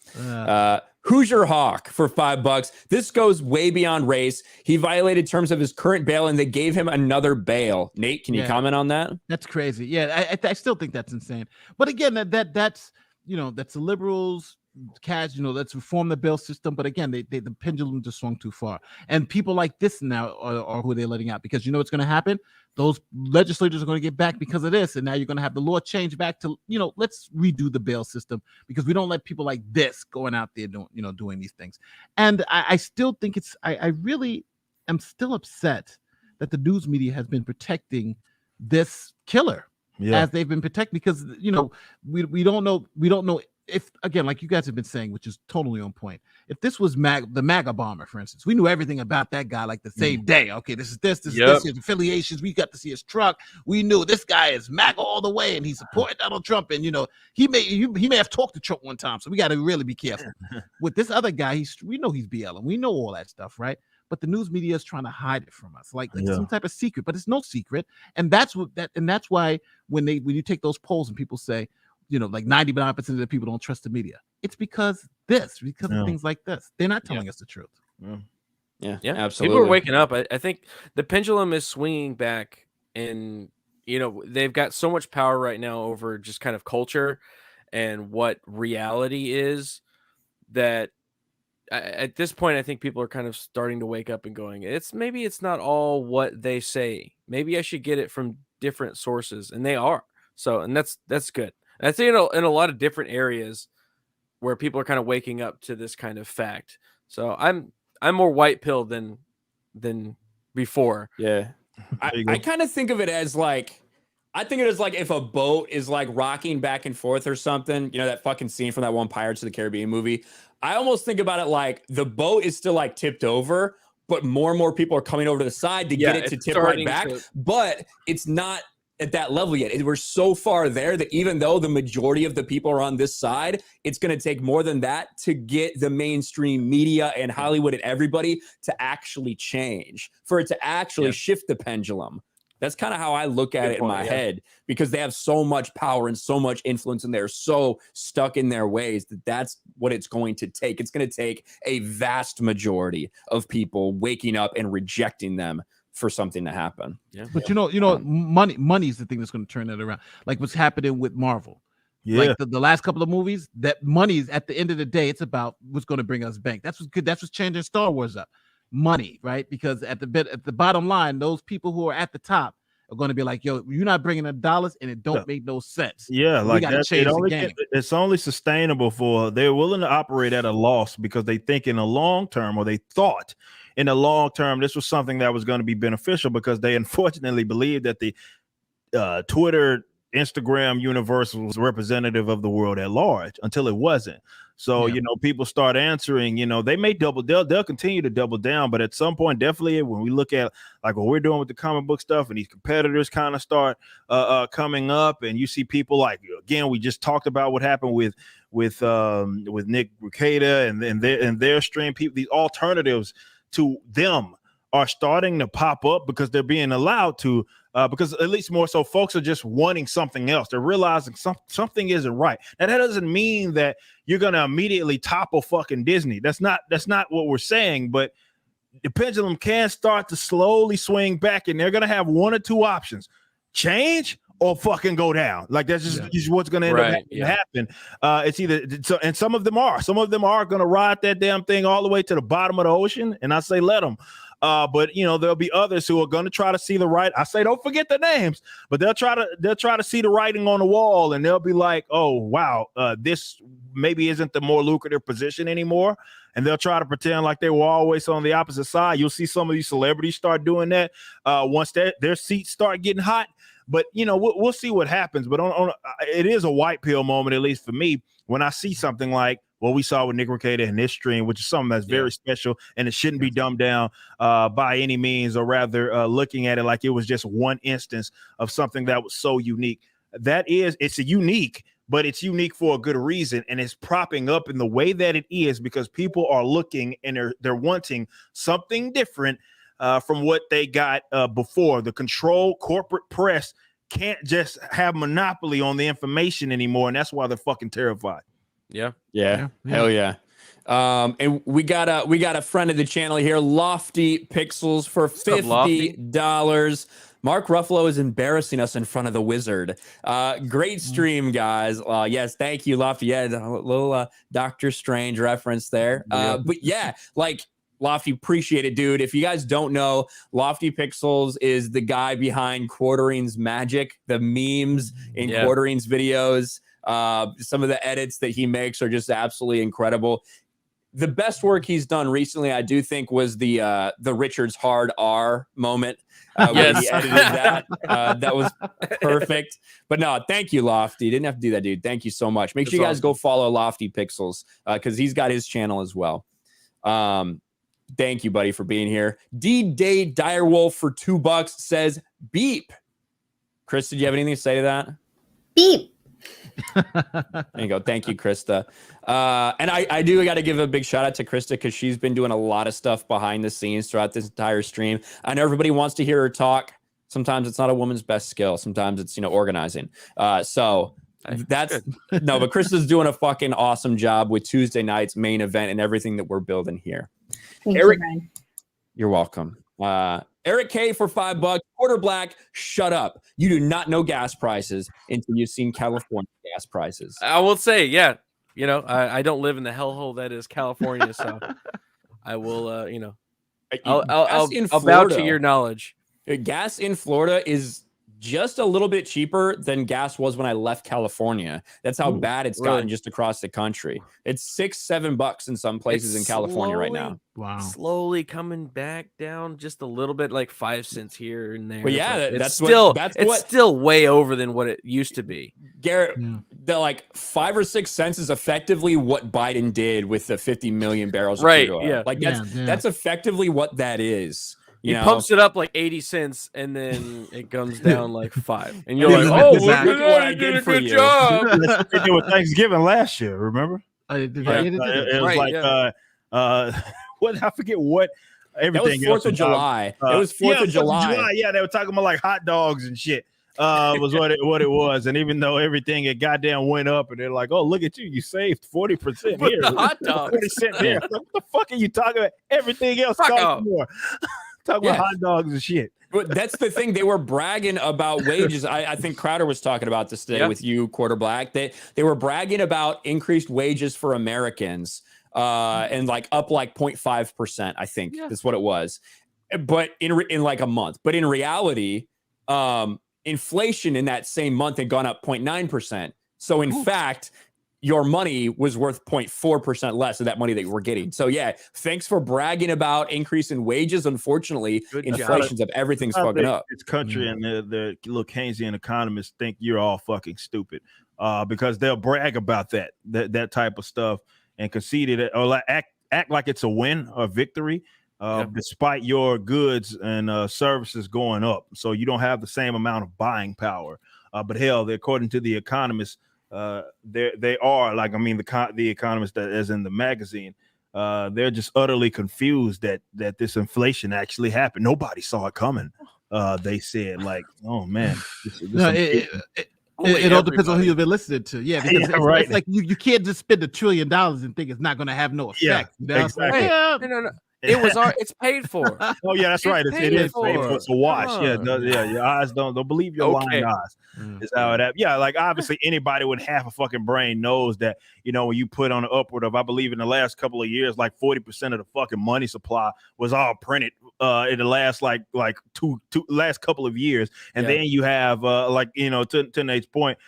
Hoosier Hawk for $5. This goes way beyond race. He violated terms of his current bail, and they gave him another bail. Nate, can you comment on that? That's crazy. Yeah, I still think that's insane. But again, that's you know, that's the liberals. Cash, you know, let's reform the bail system. But again, the pendulum just swung too far. And people like this now are who they're letting out, because you know what's going to happen? Those legislators are going to get back because of this. And now you're going to have the law change back to, you know, let's redo the bail system, because we don't let people like this going out there doing these things. And I still think I really am still upset that the news media has been protecting this killer as they've been protecting, because, you know, we don't know if, again, like you guys have been saying, which is totally on point, if this was the MAGA bomber, for instance, we knew everything about that guy like the same day. Okay, this is his affiliations. We got to see his truck. We knew this guy is MAGA all the way, and he supported Donald Trump. And, you know, he may have talked to Trump one time, so we got to really be careful. With this other guy, we know he's BL, and we know all that stuff, right? But the news media is trying to hide it from us, like some type of secret. But it's no secret, and that's why when you take those polls and people say, you know, like 99% of the people don't trust the media, it's because of things like this. They're not telling us the truth. Yeah, absolutely. People are waking up. I think the pendulum is swinging back, and, you know, they've got so much power right now over just kind of culture and what reality is, that at this point, I think people are kind of starting to wake up and going, maybe it's not all what they say. Maybe I should get it from different sources, and they are. So, and that's good. And I think in a lot of different areas where people are kind of waking up to this kind of fact. So I'm more white pill than before. Yeah. I kind of think of it as like, if a boat is like rocking back and forth or something, you know, that fucking scene from that one Pirates of the Caribbean movie. I almost think about it like the boat is still like tipped over, but more and more people are coming over to the side to get it to tip right back. But it's not at that level yet. We're so far there that even though the majority of the people are on this side, it's going to take more than that to get the mainstream media and Hollywood and everybody to actually change, for it to actually shift the pendulum. That's kind of how I look at it in my head, because they have so much power and so much influence, and they're so stuck in their ways that's what it's going to take. It's going to take a vast majority of people waking up and rejecting them for something to happen. But you know, money is the thing that's going to turn it around. Like what's happening with Marvel. Like the last couple of movies, that money is, at the end of the day, it's about what's going to bring us bank. That's what's good. That's what's changing Star Wars up. Money, right? Because at the bottom line, those people who are at the top are going to be like, yo, you're not bringing in dollars, and it don't make no sense. Yeah, so like we got to change the game. It's only sustainable they're willing to operate at a loss because they think in the long term, or they thought in the long term, this was something that was going to be beneficial because they unfortunately believed that the Twitter, Instagram universe was representative of the world at large until it wasn't. So, you know, people start answering, you know, they may they'll continue to double down, but at some point, definitely when we look at like what we're doing with the comic book stuff and these competitors kind of start coming up, and you see people like, again, we just talked about what happened with Nick Rekieta and their stream. People, these alternatives to them are starting to pop up because they're being allowed to, because at least more so folks are just wanting something else. They're realizing something isn't right. Now that doesn't mean that you're going to immediately topple fucking Disney. That's not what we're saying, but the pendulum can start to slowly swing back, and they're going to have one or two options: change or fucking go down. Like that's just what's going to end up happen. It's either so, and some of them are going to ride that damn thing all the way to the bottom of the ocean, and I say let them. But you know, there'll be others who are going to try to see the right. I say don't forget the names, but they'll try to see the writing on the wall, and they'll be like, oh wow, this maybe isn't the more lucrative position anymore, and they'll try to pretend like they were always on the opposite side. You'll see some of these celebrities start doing that once their seats start getting hot. But you know, we'll see what happens. But it is a white pill moment, at least for me, when I see something like what we saw with Nick Rekieta in this stream, which is something that's very special, and it shouldn't be dumbed down by any means, or rather looking at it like it was just one instance of something that was so unique. It's unique, but it's unique for a good reason, and it's propping up in the way that it is because people are looking and they're wanting something different from what they got before. The control corporate press can't just have monopoly on the information anymore, and that's why they're fucking terrified. Yeah. Hell yeah. And we got a friend of the channel here, Lofty Pixels, for $50. Mark Ruffalo is embarrassing us in front of the wizard. Great stream, guys. Yes, thank you, Lofty. Yeah, a little Doctor Strange reference there. But yeah, like Lofty, appreciate it, dude. If you guys don't know, Lofty Pixels is the guy behind Quartering's magic, the memes in Quartering's videos. Some of the edits that he makes are just absolutely incredible. The best work he's done recently, I do think, was the Richard's hard R moment when he edited that. That was perfect. But no, thank you, Lofty. Didn't have to do that, dude. Thank you so much. Make sure you guys go follow Lofty Pixels because he's got his channel as well. Thank you, buddy, for being here. D-Day Direwolf for $2 says beep. Krista, do you have anything to say to that? Beep. There you go. Thank you, Krista. And I do got to give a big shout out to Krista because she's been doing a lot of stuff behind the scenes throughout this entire stream. I know everybody wants to hear her talk. Sometimes it's not a woman's best skill. Sometimes it's, organizing. So that's no, but Krista's doing a fucking awesome job with Tuesday night's main event and everything that we're building here. Thank Eric, you, Ryan. You're welcome. Eric K for $5. Quarter Black, shut up. You do not know gas prices until you've seen California gas prices. I will say, I don't live in the hellhole that is California, so I will, I'll bow to your knowledge. Gas in Florida is just a little bit cheaper than gas was when I left California. That's how bad it's gotten just across the country. It's $6-7 in some places in California right now. Wow. Slowly coming back down just a little bit, like 5 cents here and there. But yeah, it's still way over than what it used to be. Garrett, the like 5 or 6 cents is effectively what Biden did with the 50 million barrels of crude oil. Like that's effectively what that is. He pumps it up like 80 cents and then it comes down like 5. And you're like, oh, look at what I did for you. That's what they did with Thanksgiving last year, remember? It was what I forget what everything. That was 4th of July. It was 4th of July. Yeah, they were talking about like hot dogs and shit. Was what it was. And even though everything it goddamn went up, and they're like, oh, look at you saved 40% here. Hot dogs. 40 cents there. What the fuck are you talking about? Everything else costs more. Talk about hot dogs and shit. But that's the thing. They were bragging about wages. I think Crowder was talking about this today with you, Quarter Black. They were bragging about increased wages for Americans and like up like 0.5%, I think that's what it was. But in like a month. But in reality, inflation in that same month had gone up 0.9%. So in fact, your money was worth 0.4% less of that money that you were getting. So yeah, thanks for bragging about increase in wages. Unfortunately, inflation's up, everything's fucking up. This country and the little Keynesian economists think you're all fucking stupid because they'll brag about that type of stuff and concede it or act like it's a win or victory. Despite your goods and services going up, so you don't have the same amount of buying power. But hell, according to the economists, they are like, I mean, the economists that is in the magazine, they're just utterly confused that this inflation actually happened. Nobody saw it coming. They said, like, oh man, it all depends on who you've been listening to. Yeah, because it's like you can't just spend $1 trillion and think it's not going to have no effect. Yeah, exactly. No. It's paid for. Oh yeah, that's right. It is paid for. It's a wash. Your eyes don't believe your lying eyes. Is how it happens. Yeah, like obviously anybody with half a fucking brain knows that, you know, when you put on an upward of, I believe in the last couple of years, like 40% of the fucking money supply was all printed in the last last couple of years, and then you have like, you know, to Nate's point,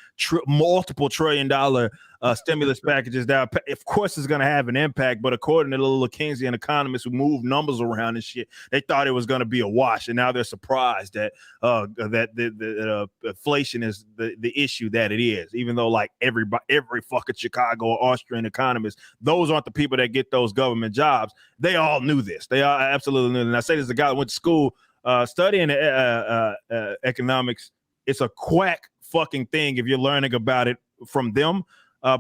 multiple $1 trillion stimulus packages that, of course, is going to have an impact. But according to the little Keynesian economists who move numbers around and shit, they thought it was going to be a wash, and now they're surprised that the inflation is the issue that it is. Even though like every fucking Chicago or Austrian economist, those aren't the people that get those government jobs. They all knew this. They all absolutely knew. And I say this as a guy that went to school studying economics. It's a quack fucking thing if you're learning about it from them.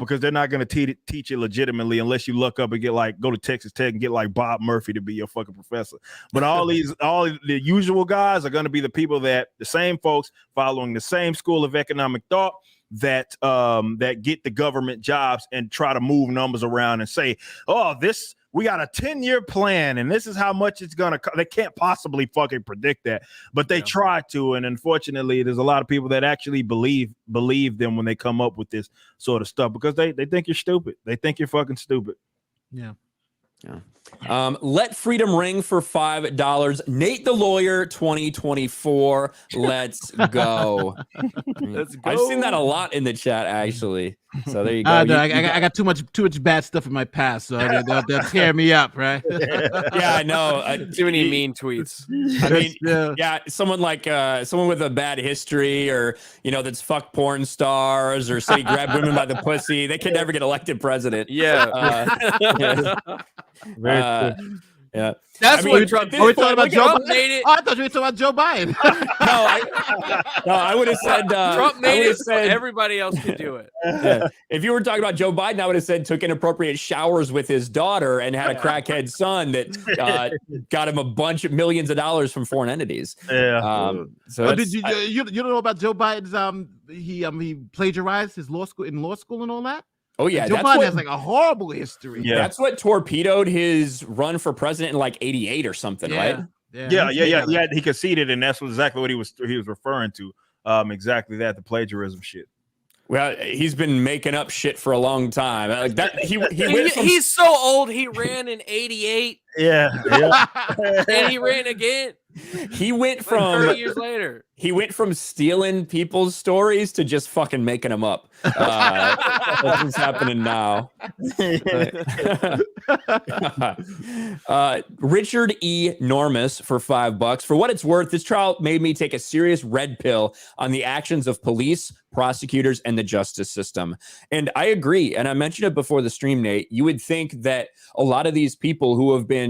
Because they're not going to teach it legitimately unless you look up and go to Texas Tech and get like Bob Murphy to be your fucking professor. But all the usual guys are going to be the people the same folks following the same school of economic thought that get the government jobs and try to move numbers around and say, oh, we got a 10-year plan and this is how much it's going to cost. They can't possibly fucking predict that, but they try to. And unfortunately, there's a lot of people that actually believe them when they come up with this sort of stuff because they think you're stupid. They think you're fucking stupid. Yeah. Let freedom ring for $5. Nate the Lawyer 2024. Let's go. I've seen that a lot in the chat, actually. So there you go. I got too much bad stuff in my past, so they'll tear me up, right? Yeah, I know. Too many mean tweets. I mean, someone with a bad history, or that's fuck porn stars, or say grab women by the pussy. They can never get elected president. Yeah. Yeah. That's what Trump. Are we talking about Joe Biden? I thought you were talking about Joe Biden. No, I would have said Trump made it so everybody else could do it. Yeah. If you were talking about Joe Biden, I would have said took inappropriate showers with his daughter and had a crackhead son that got him a bunch of millions of dollars from foreign entities. Yeah. So did you don't know about Joe Biden's he plagiarized his law school and all that? Oh yeah, Joe Biden has like a horrible history. Yeah, that's what torpedoed his run for president in like '88 or something, right? Yeah. He conceded, and that's exactly what he was referring to. Exactly that, the plagiarism shit. Well, he's been making up shit for a long time. Like that, he's so old. He ran in '88. Yeah. And he ran again. He went from 30 years later. He went from stealing people's stories to just fucking making them up. That's what's happening now. Richard E. Normus for $5. For what it's worth, this trial made me take a serious red pill on the actions of police, prosecutors, and the justice system. And I agree. And I mentioned it before the stream, Nate. You would think that a lot of these people who have been,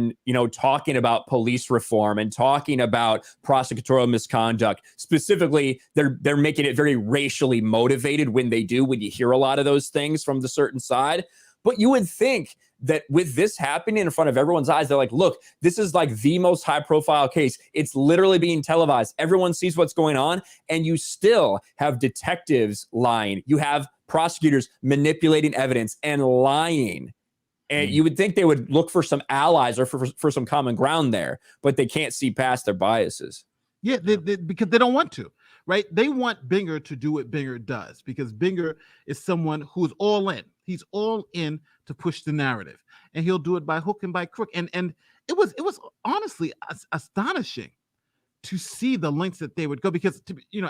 talking about police reform and talking about prosecutorial misconduct, specifically, they're making it very racially motivated when you hear a lot of those things from the certain side. But you would think that with this happening in front of everyone's eyes, they're like, look, this is like the most high profile case. It's literally being televised. Everyone sees what's going on. And you still have detectives lying. You have prosecutors manipulating evidence and lying. And you would think they would look for some allies or for some common ground there, but they can't see past their biases. Yeah, because they don't want to, right? They want Binger to do what Binger does, because Binger is someone who's all in. He's all in to push the narrative, and he'll do it by hook and by crook. And it was honestly astonishing to see the lengths that they would go, because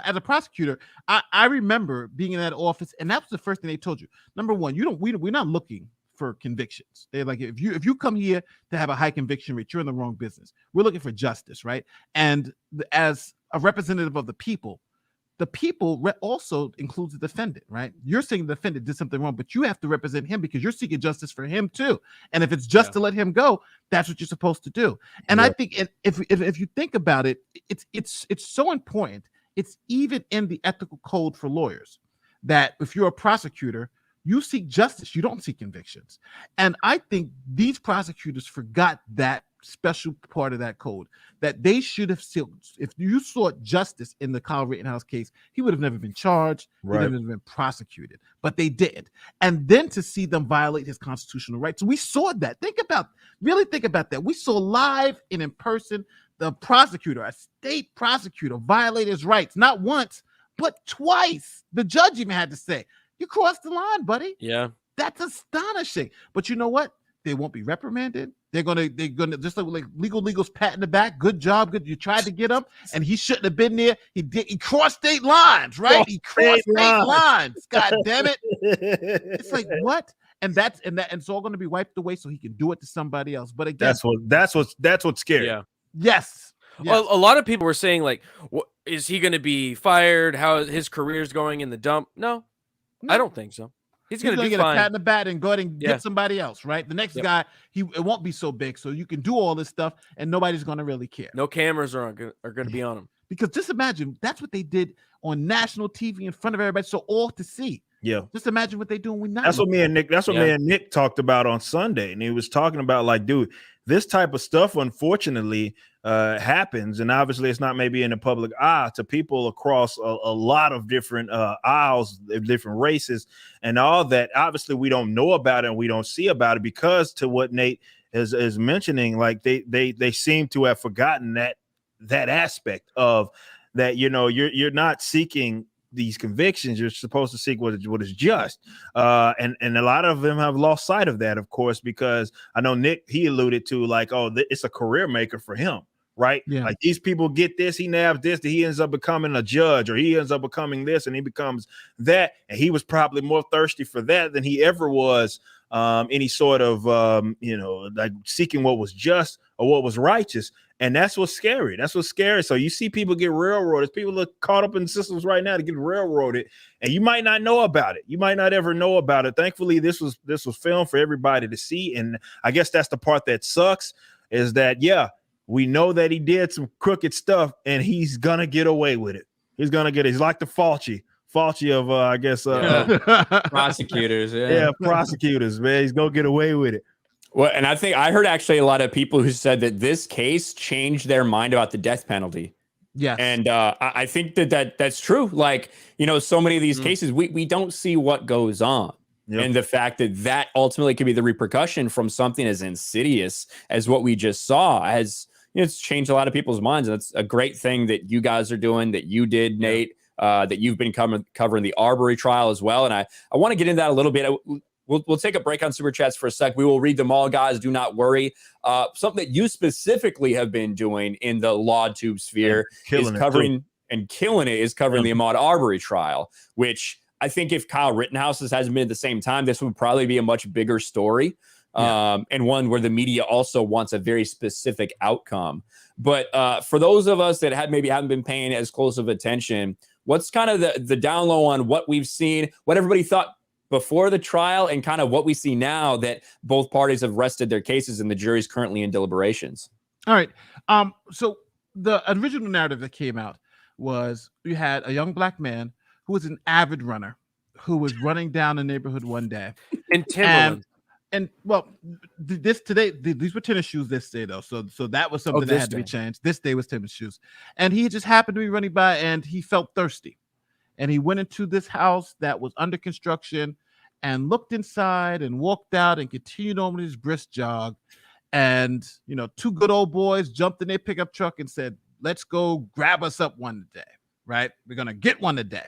as a prosecutor, I remember being in that office, and that was the first thing they told you. Number one, we're not looking for convictions. They're like, if you come here to have a high conviction rate, you're in the wrong business. We're looking for justice, right? And as a representative of the people also includes the defendant, right? You're saying the defendant did something wrong, but you have to represent him because you're seeking justice for him too. And if it's just to let him go, that's what you're supposed to do. And I think if you think about it, it's so important. It's even in the ethical code for lawyers that if you're a prosecutor, you seek justice, you don't seek convictions. And I think these prosecutors forgot that special part of that code, that they should have still, if you sought justice in the Kyle Rittenhouse case, he would have never been charged, he would have never been prosecuted, but they didn't. And then to see them violate his constitutional rights, we saw that. Really think about that. We saw live and in person the prosecutor, a state prosecutor, violate his rights, not once, but twice. The judge even had to say, "You crossed the line, buddy." Yeah. That's astonishing. But you know what? They won't be reprimanded. They're gonna just like legal's pat in the back. Good job. Good. You tried to get him, and he shouldn't have been there. He crossed state lines, right? He crossed state lines. God damn it. It's like, what? And it's all gonna be wiped away so he can do it to somebody else. But again, that's what's scary. Yeah. Yes. Well, a lot of people were saying, like, is he gonna be fired? How his career's going in the dump? No. I don't think so. He's going to get fine. a pat in the back and go ahead and get somebody else, right? The next guy, it won't be so big, so you can do all this stuff, and nobody's going to really care. No cameras are going to be on him. Because just imagine, that's what they did on national TV in front of everybody, so all to see. Yeah. Just imagine what they're doing. That's what me and Nick talked about on Sunday, and he was talking about, like, dude, this type of stuff, unfortunately, happens, and obviously it's not maybe in the public eye to people across a lot of different aisles, different races, and all that. Obviously, we don't know about it and we don't see about it because, to what Nate is mentioning, like they seem to have forgotten that aspect of that. You're not seeking these convictions, you're supposed to seek what is just, and a lot of them have lost sight of that, of course, because I know Nick, he alluded to, like, it's a career maker for him, right? Like, these people get this, he nabs this, he ends up becoming a judge, or he ends up becoming this, and he becomes that, and he was probably more thirsty for that than he ever was any sort of like seeking what was just or what was righteous. And that's what's scary. So you see people get railroaded. People are caught up in systems right now to get railroaded, and you might not know about it. You might not ever know about it. Thankfully, this was filmed for everybody to see. And I guess that's the part that sucks, is that, we know that he did some crooked stuff, and he's gonna get away with it. He's like the Fauci of I guess prosecutors. Prosecutors, man. He's gonna get away with it. Well, and I think I heard actually a lot of people who said that this case changed their mind about the death penalty. Yeah. And I think that's true. Like, so many of these cases, we don't see what goes on. Yep. And the fact that ultimately could be the repercussion from something as insidious as what we just saw it's changed a lot of people's minds. And it's a great thing that you guys are doing, that you did, Nate, that you've been covering the Arbery trial as well. And I want to get into that a little bit. We'll take a break on Super Chats for a sec. We will read them all, guys. Do not worry. Something that you specifically have been doing in the law tube sphere is covering the Ahmaud Arbery trial, which I think if Kyle Rittenhouse hasn't been at the same time, this would probably be a much bigger story. And one where the media also wants a very specific outcome. But for those of us that maybe haven't been paying as close of attention, what's kind of the down low on what we've seen, what everybody thought before the trial, and kind of what we see now that both parties have rested their cases and the jury's currently in deliberations? All right. So the original narrative that came out was you had a young black man who was an avid runner who was running down the neighborhood one day. In Timberland. And well, these were tennis shoes this day, though. So that was something that had to be changed. This day was tennis shoes. And he just happened to be running by, and he felt thirsty. And he went into this house that was under construction and looked inside and walked out and continued on with his brisk jog. And, two good old boys jumped in their pickup truck and said, "Let's go grab us up one today, right? We're going to get one today."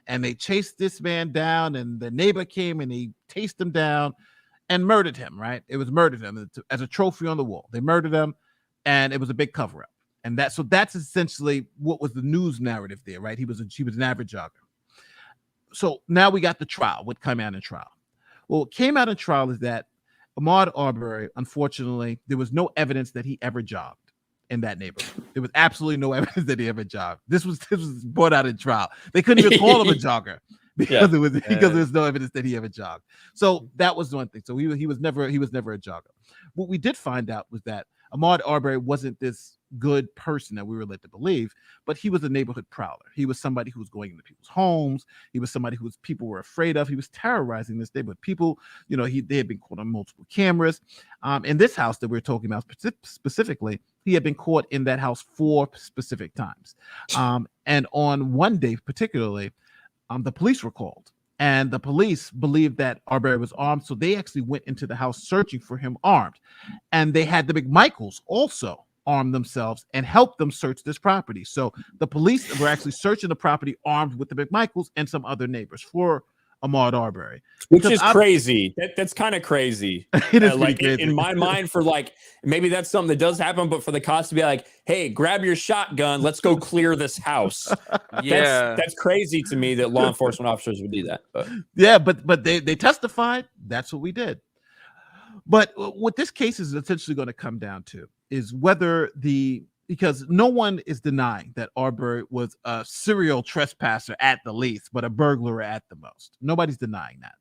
And they chased this man down, and the neighbor came and he chased him down and murdered him, right? It was murdered him as a trophy on the wall. They murdered him, and it was a big cover-up. And that's essentially what was the news narrative there, right? He was an average jogger. So now we got the trial. What came out in trial? Well, what came out in trial is that Ahmaud Arbery, unfortunately, there was no evidence that he ever jogged in that neighborhood. There was absolutely no evidence that he ever jogged. This was brought out in trial. They couldn't even call him a jogger because there was no evidence that he ever jogged. So that was one thing. So he was never a jogger. What we did find out was that Ahmaud Arbery wasn't this good person that we were led to believe, but he was a neighborhood prowler. He was somebody who was going into people's homes. He was somebody who people were afraid of. He was terrorizing this neighborhood. People, they had been caught on multiple cameras. In this house that we're talking about specifically, he had been caught in that house 4 specific times. And on one day particularly, the police were called. And the police believed that Arbery was armed, so they actually went into the house searching for him armed. And they had the McMichaels also arm themselves and help them search this property. So the police were actually searching the property armed with the McMichaels and some other neighbors for Ahmaud Arbery, which is crazy. That's kind of crazy. It is like crazy. In my mind, for like maybe that's something that does happen, but for the cops to be like, "Hey, grab your shotgun, let's go clear this house." Yeah, that's crazy to me that law enforcement officers would do that. But. Yeah, but they testified. That's what we did. But what this case is essentially going to come down to is whether because no one is denying that Arbery was a serial trespasser at the least, but a burglar at the most. Nobody's denying that.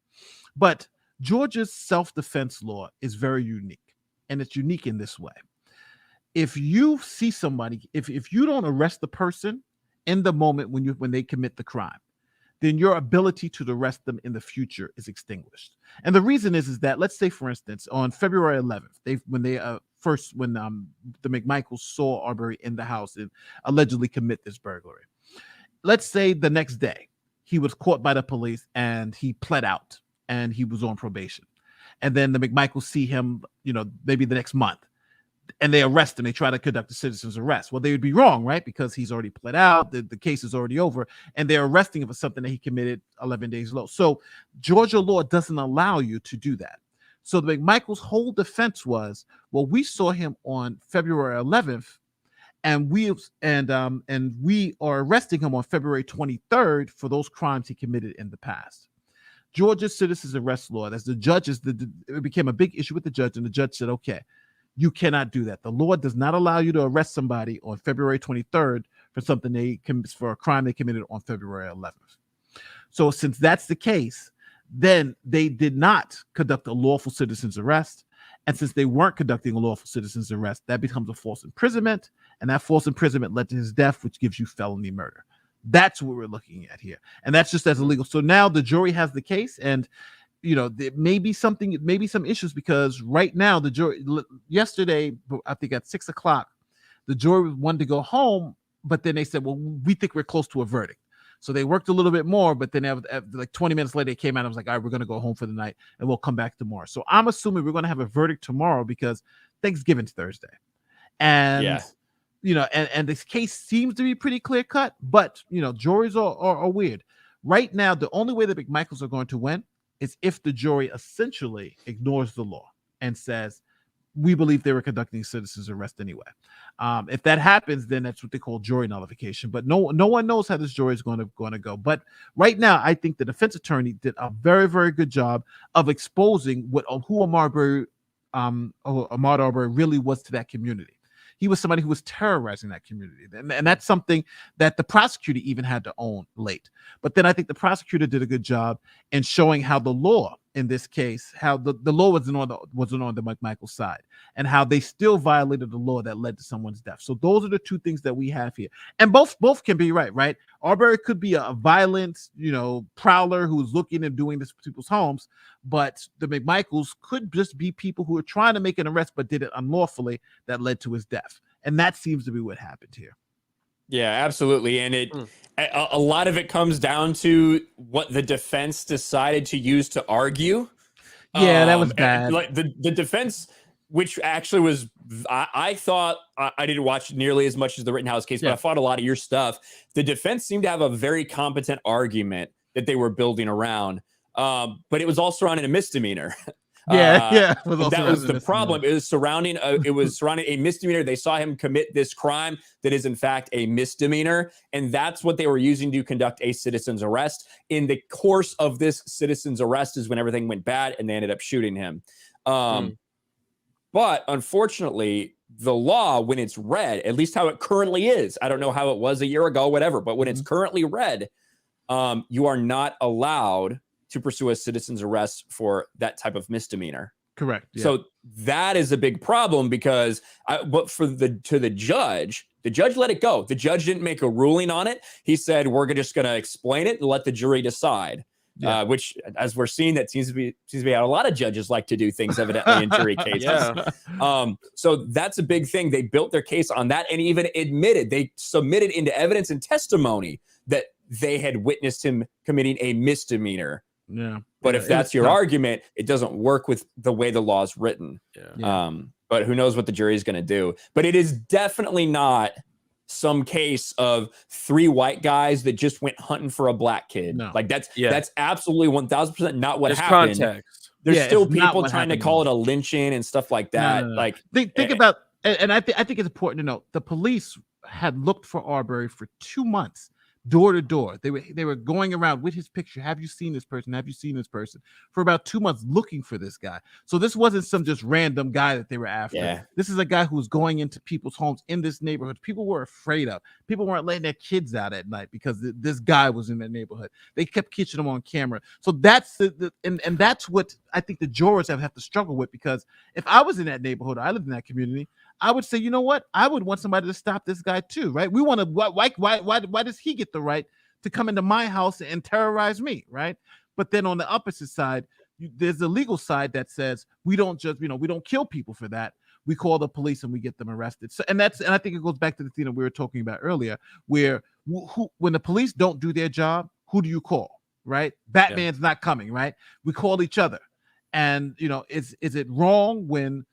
But Georgia's self-defense law is very unique, and it's unique in this way. If you see somebody, if you don't arrest the person in the moment when they commit the crime, then your ability to arrest them in the future is extinguished. And the reason is that, let's say, for instance, on February 11th, when the McMichaels saw Arbery in the house and allegedly commit this burglary. Let's say the next day he was caught by the police and he pled out and he was on probation. And then the McMichaels see him, maybe the next month, and they arrest him. They try to conduct a citizen's arrest. Well, they would be wrong, right? Because he's already pled out. The case is already over, and they're arresting him for something that he committed 11 days ago. So Georgia law doesn't allow you to do that. So the McMichaels' whole defense was, well, we saw him on February 11th, and we are arresting him on February 23rd for those crimes he committed in the past. Georgia's citizens arrest law, as the judges, it became a big issue with the judge, and the judge said, okay, you cannot do that. The law does not allow you to arrest somebody on February 23rd for a crime they committed on February 11th. So since that's the case, then they did not conduct a lawful citizen's arrest. And since they weren't conducting a lawful citizen's arrest, that becomes a false imprisonment. And that false imprisonment led to his death, which gives you felony murder. That's what we're looking at here. And that's just as illegal. So now the jury has the case, and there may be some issues, because right now the jury, yesterday, I think at 6:00, the jury wanted to go home, but then they said, well, we think we're close to a verdict. So they worked a little bit more, but then like 20 minutes later, they came out and was like, all right, we're going to go home for the night and we'll come back tomorrow. So I'm assuming we're going to have a verdict tomorrow, because Thanksgiving's Thursday. And, and this case seems to be pretty clear cut, but, juries are weird. Right now, the only way the McMichaels are going to win is if the jury essentially ignores the law and says, we believe they were conducting citizen's arrest anyway. If that happens, then that's what they call jury nullification. But no one knows how this jury is going to go. But right now, I think the defense attorney did a very, very good job of exposing who Ahmaud Arbery really was to that community. He was somebody who was terrorizing that community. And that's something that the prosecutor even had to own late. But then I think the prosecutor did a good job in showing how the law, in this case, how the law wasn't on the McMichael side, and how they still violated the law that led to someone's death. So those are the two things that we have here. And both can be right? Arbery could be a violent, prowler who's looking and doing this to people's homes, but the McMichaels could just be people who are trying to make an arrest but did it unlawfully that led to his death. And that seems to be what happened here. Yeah, absolutely. And a lot of it comes down to what the defense decided to use to argue. Yeah, that was bad. Like the defense, which actually was, I thought, I didn't watch nearly as much as the Rittenhouse case, but I fought a lot of your stuff. The defense seemed to have a very competent argument that they were building around, but it was all surrounding a misdemeanor. That was the problem. It was surrounding a misdemeanor. They saw him commit this crime that is in fact a misdemeanor, and that's what they were using to conduct a citizen's arrest. In the course of this citizen's arrest is when everything went bad, and they ended up shooting him. But unfortunately, the law, when it's read, at least how it currently is, I don't know how it was a year ago, whatever, but when it's currently read, you are not allowed to pursue a citizen's arrest for that type of misdemeanor. Correct. Yeah. So that is a big problem because, the judge let it go. The judge didn't make a ruling on it. He said, we're just going to explain it and let the jury decide. Yeah. Which, as we're seeing, that seems to be how a lot of judges like to do things, evidently, in jury cases. So that's a big thing. They built their case on that and even admitted, they submitted into evidence and testimony that they had witnessed him committing a misdemeanor. Yeah. But if that's your argument, it doesn't work with the way the law is written. Yeah. But who knows what the jury is going to do. But it is definitely not some case of 3 white guys that just went hunting for a black kid. No. Like that's absolutely 1000% not what There's happened. Context. There's still people trying to call it a lynching and stuff like that. No. Like think about, and I think it's important to note, the police had looked for Arbery for 2 months, door to door. They were going around with his picture. Have you seen this person? Have you seen this person? For about 2 months looking for this guy. So this wasn't some just random guy that they were after. Yeah. This is a guy who was going into people's homes in this neighborhood. People were afraid of. People weren't letting their kids out at night because this guy was in their neighborhood. They kept catching him on camera. So that's and that's what I think the jurors have to struggle with, because if I was in that neighborhood, I lived in that community, I would say, you know what? I would want somebody to stop this guy too, right? We want to. Why does he get the right to come into my house and terrorize me, right? But then on the opposite side, there's the legal side that says we don't just, we don't kill people for that. We call the police and we get them arrested. So, and I think it goes back to the thing that we were talking about earlier, where when the police don't do their job, who do you call, right? Batman's not coming, right? We call each other, and is it wrong when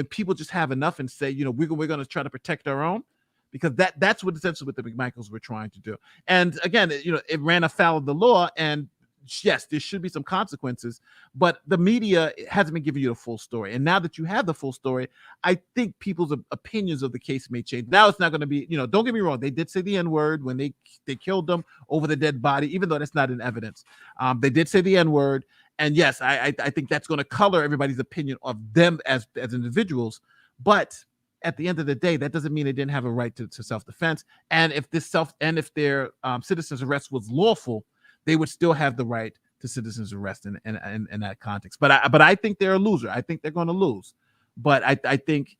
people just have enough and say, we're going to try to protect our own? Because that's what essentially what the McMichaels were trying to do. And again, it ran afoul of the law, and yes, there should be some consequences, but the media hasn't been giving you the full story. And now that you have the full story, I think people's opinions of the case may change. Now it's not going to be, don't get me wrong, they did say the N-word when they killed them over the dead body, even though that's not in evidence. They did say the N-word. And yes, I think that's going to color everybody's opinion of them as individuals. But at the end of the day, that doesn't mean they didn't have a right to self-defense. And if their citizen's arrest was lawful, they would still have the right to citizen's arrest in that context. But I think they're a loser. I think they're going to lose. But I think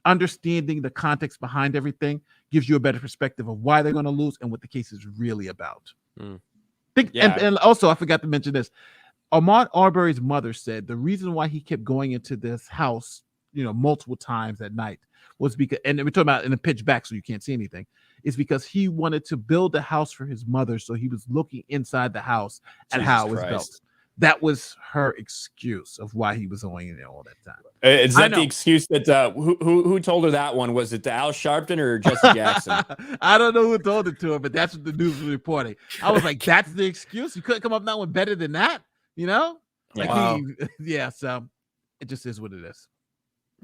understanding the context behind everything gives you a better perspective of why they're going to lose and what the case is really about. And also, I forgot to mention this. Ahmaud Arbery's mother said the reason why he kept going into this house, multiple times at night was because, and we're talking about in the pitch back so you can't see anything, is because he wanted to build a house for his mother. So he was looking inside the house at how it was built. That was her excuse of why he was going in there all that time. Is that the excuse that who told her that one? Was it Al Sharpton or Jesse Jackson? I don't know who told it to her, but that's what the news was reporting. I was like, that's the excuse? You couldn't come up with that one better than that? So it just is what it is.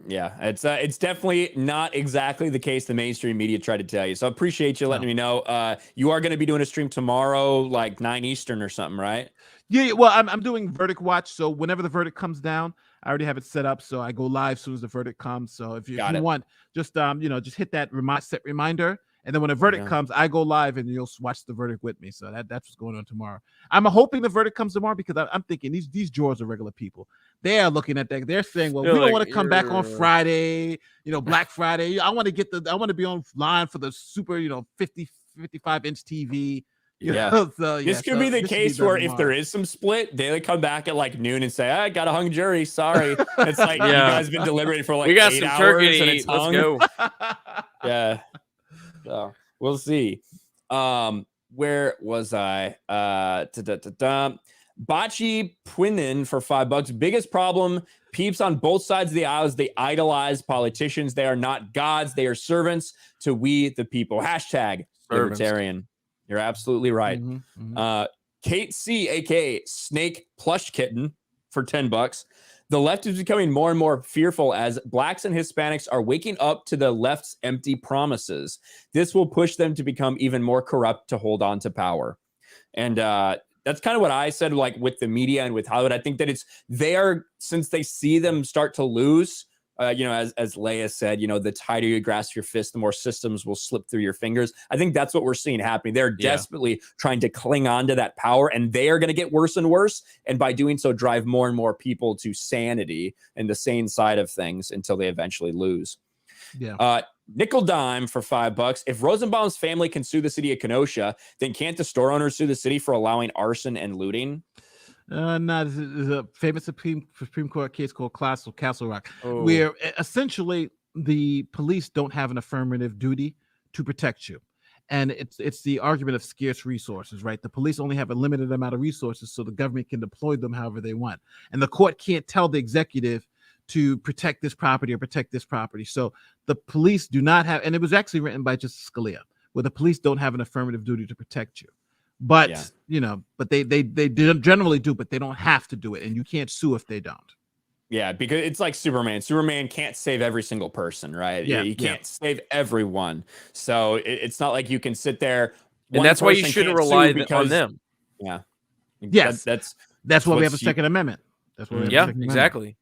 Yeah, it's definitely not exactly the case the mainstream media tried to tell you. So I appreciate you letting me know. You are going to be doing a stream tomorrow, like 9 Eastern or something, right? Yeah. Well, I'm doing verdict watch. So whenever the verdict comes down, I already have it set up. So I go live as soon as the verdict comes. So if you want, just just hit that set reminder. And then when the verdict comes, I go live and you'll watch the verdict with me. So that's what's going on tomorrow. I'm hoping the verdict comes tomorrow because I'm thinking these jurors are regular people. They are looking at that. They're saying, well, we don't want to come back on Friday, Black Friday. I want to be online for the super, 55-inch TV. This could be the case where if there is some split, they come back at like noon and say, I got a hung jury. Sorry. It's like you guys been deliberating for like we got 8 some hours turkey and it's hung. Let's go. Yeah. So we'll see. Where was I? Bachi Puinen for $5. Biggest problem, peeps on both sides of the aisles, they idolize politicians. They are not gods. They are servants to we the people. Hashtag libertarian. You're absolutely right. Kate C, aka Snake Plush Kitten, for $10. The left is becoming more and more fearful as blacks and Hispanics are waking up to the left's empty promises. This will push them to become even more corrupt to hold on to power. And that's kind of what I said, like with the media and with Hollywood. I think that it's there since they see them start to lose. As Leia said, the tighter you grasp your fist, the more systems will slip through your fingers. I think that's what we're seeing happening. They're desperately trying to cling on to that power, and they are going to get worse and worse. And by doing so, drive more and more people to sanity and the sane side of things until they eventually lose. Yeah. Nickel dime for $5. If Rosenbaum's family can sue the city of Kenosha, then can't the store owners sue the city for allowing arson and looting? No, this is a famous Supreme Court case called Castle Rock, where essentially the police don't have an affirmative duty to protect you. And it's the argument of scarce resources, right? The police only have a limited amount of resources, so the government can deploy them however they want. And the court can't tell the executive to protect this property or protect this property. So the police do not have, and it was actually written by Justice Scalia, where the police don't have an affirmative duty to protect you. But but they generally do, but they don't have to do it, and you can't sue if they don't. Yeah, because it's like Superman. Superman can't save every single person, right? Yeah, you can't save everyone. So it's not like you can sit there. And that's why you shouldn't rely on them. Yeah. Yes, that's why we have a Second Amendment. That's why. Exactly.